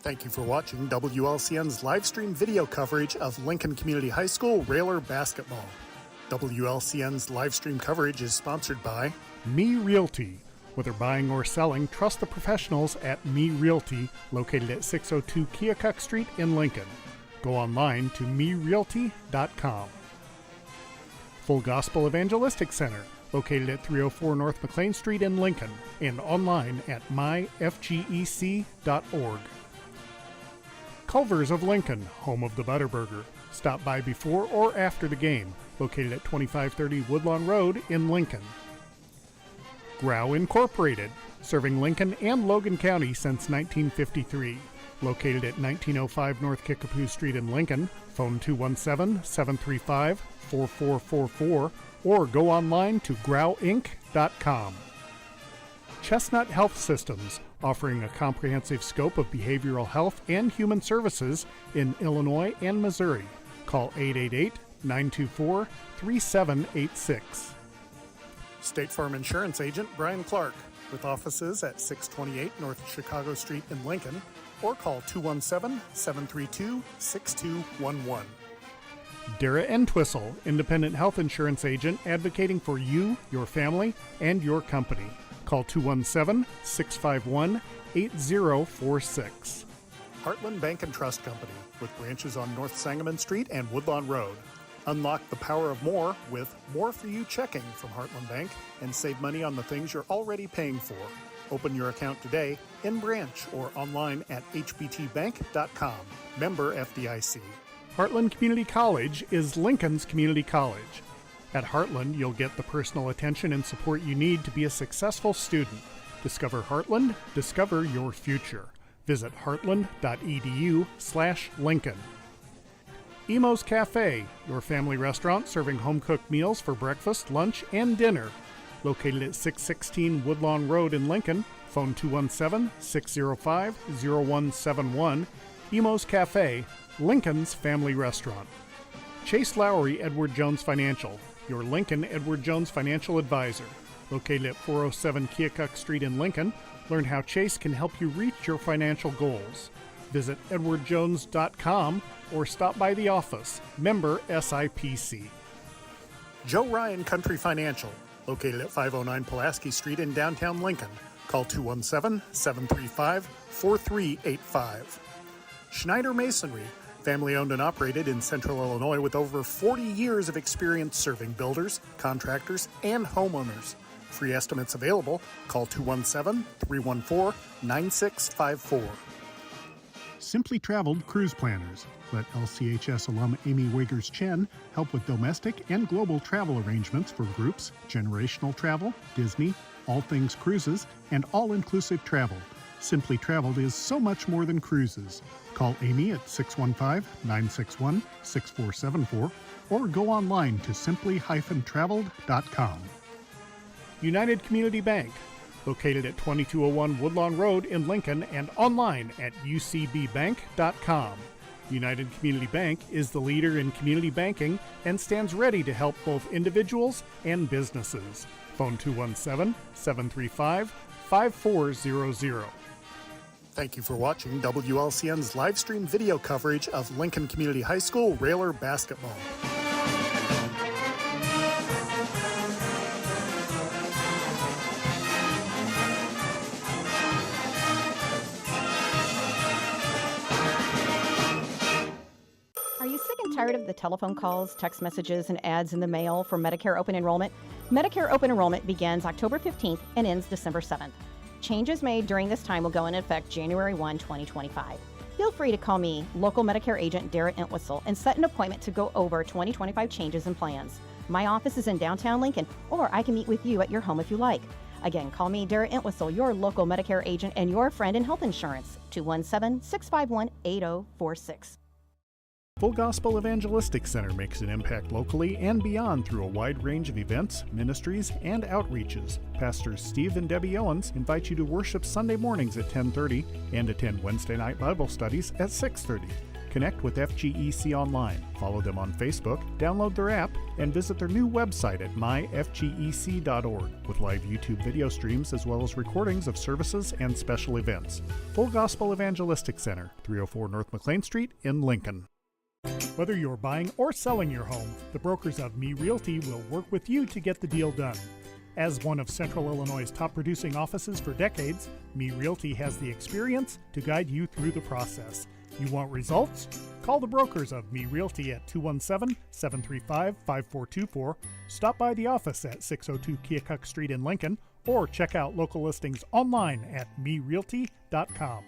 Speaker 1: Thank you for watching WLCN's live stream video coverage of Lincoln Community High School Railer basketball. WLCN's live stream coverage is sponsored by Me Realty. Whether buying or selling, trust the professionals at Me Realty, located at 602 Keokuk Street in Lincoln. Go online to merealty.com. Full Gospel Evangelistic Center, located at 304 North McLean Street in Lincoln, and online at myfgec.org. Culver's of Lincoln, home of the Butterburger. Stop by before or after the game, located at 2530 Woodlawn Road in Lincoln. Grau Incorporated, serving Lincoln and Logan County since 1953. Located at 1905 North Kickapoo Street in Lincoln. Phone 217-735-4444 or go online to grauinc.com. Chestnut Health Systems, offering a comprehensive scope of behavioral health and human services in Illinois and Missouri. Call 888-924-3786. State Farm Insurance Agent Brian Clark, with offices at 628 North Chicago Street in Lincoln, or call 217-732-6211. Dara Entwistle, Independent Health Insurance Agent, advocating for you, your family, and your company. Call Call 217-651-8046. Heartland Bank and Trust Company, with branches on North Sangamon Street and Woodlawn Road. Unlock the power of more with More For You checking from Heartland Bank and save money on the things you're already paying for. Open your account today in branch or online at hbtbank.com. Member FDIC. Heartland Community College is Lincoln's community college. At Heartland, you'll get the personal attention and support you need to be a successful student. Discover Heartland, discover your future. Visit heartland.edu/Lincoln. Emo's Cafe, your family restaurant serving home-cooked meals for breakfast, lunch, and dinner. Located at 616 Woodlawn Road in Lincoln. Phone 217-605-0171. Emo's Cafe, Lincoln's family restaurant. Chase Lowry Edward Jones Financial, your Lincoln Edward Jones financial advisor. Located at 407 Keokuk Street in Lincoln. Learn how Chase can help you reach your financial goals. Visit edwardjones.com or stop by the office. Member SIPC. Joe Ryan Country Financial, located at 509 Pulaski Street in downtown Lincoln. Call 217-735-4385. Schneider Masonry, family owned and operated in Central Illinois with over 40 years of experience serving builders, contractors, and homeowners. Free estimates available. Call 217-314-9654. Simply Traveled Cruise Planners. Let LCHS alum Amy Wiggers-Chen help with domestic and global travel arrangements for groups, generational travel, Disney, all things cruises, and all-inclusive travel. Simply Traveled is so much more than cruises. Call Amy at 615-961-6474 or go online to simply-traveled.com. United Community Bank, located at 2201 Woodlawn Road in Lincoln and online at ucbbank.com. United Community Bank is the leader in community banking and stands ready to help both individuals and businesses. Phone 217-735-5400. Thank you for watching WLCN's live stream video coverage of Lincoln Community High School Railer basketball.
Speaker 6: Are you sick and tired of the telephone calls, text messages, and ads in the mail for Medicare open enrollment? Medicare open enrollment begins October 15th and ends December 7th. Changes made during this time will go into effect January 1, 2025. Feel free to call me, local Medicare agent Darrett Entwistle, and set an appointment to go over 2025 changes and plans. My office is in downtown Lincoln, or I can meet with you at your home if you like. Again, call me, Darrett Entwistle, your local Medicare agent and your friend in health insurance, 217-651-8046.
Speaker 1: Full Gospel Evangelistic Center makes an impact locally and beyond through a wide range of events, ministries, and outreaches. Pastors Steve and Debbie Owens invite you to worship Sunday mornings at 10:30 and attend Wednesday night Bible studies at 6:30. Connect with FGEC online, follow them on Facebook, download their app, and visit their new website at myfgec.org with live YouTube video streams as well as recordings of services and special events. Full Gospel Evangelistic Center, 304 North McLean Street in Lincoln. Whether you're buying or selling your home, the brokers of Me Realty will work with you to get the deal done. As one of Central Illinois' top producing offices for decades, Me Realty has the experience to guide you through the process. You want results? Call the brokers of Me Realty at 217-735-5424, stop by the office at 602 Keokuk Street in Lincoln, or check out local listings online at merealty.com.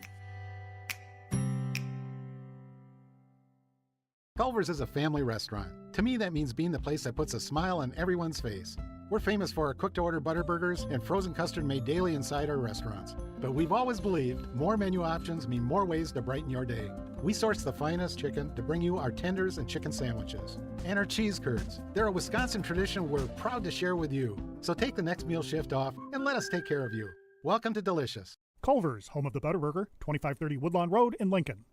Speaker 3: Culver's is a family restaurant. To me, that means being the place that puts a smile on everyone's face. We're famous for our cooked-to-order butter burgers and frozen custard made daily inside our restaurants. But we've always believed more menu options mean more ways to brighten your day. We source the finest chicken to bring you our tenders and chicken sandwiches. And our cheese curds. They're a Wisconsin tradition we're proud to share with you. So take the next meal shift off and let us take care of you. Welcome to Delicious.
Speaker 1: Culver's, home of the Butter Burger, 2530 Woodlawn Road in Lincoln.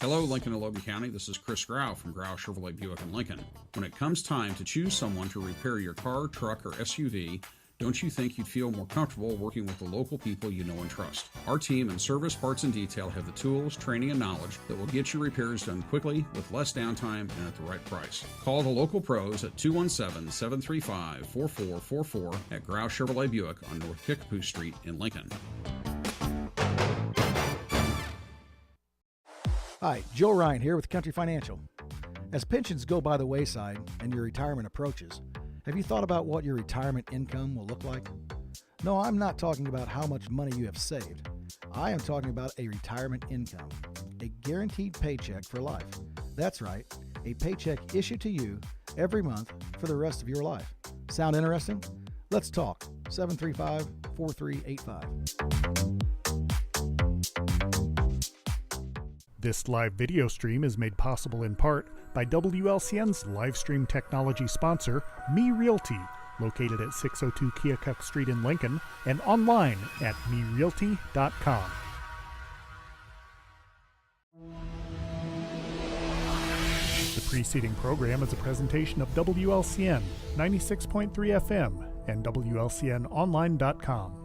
Speaker 8: Hello, Lincoln and Logan County. This is Chris Grau from Grau Chevrolet Buick in Lincoln. When it comes time to choose someone to repair your car, truck, or SUV, Don't you think you'd feel more comfortable working with the local people you know and trust? Our team in Service, Parts, and Detail have the tools, training, and knowledge that will get your repairs done quickly with less downtime and at the right price. Call the local pros at 217-735-4444 at Grouse Chevrolet Buick on North Kickapoo Street in Lincoln.
Speaker 10: Hi, Joe Ryan here with Country Financial. As pensions go by the wayside and your retirement approaches, have you thought about what your retirement income will look like? No, I'm not talking about how much money you have saved. I am talking about a retirement income, a guaranteed paycheck for life. That's right, a paycheck issued to you every month for the rest of your life. Sound interesting? Let's talk. 735-4385.
Speaker 1: This live video stream is made possible in part by WLCN's live stream technology sponsor, Me Realty, located at 602 Keokuk Street in Lincoln and online at merealty.com. The preceding program is a presentation of WLCN 96.3 FM and WLCNonline.com.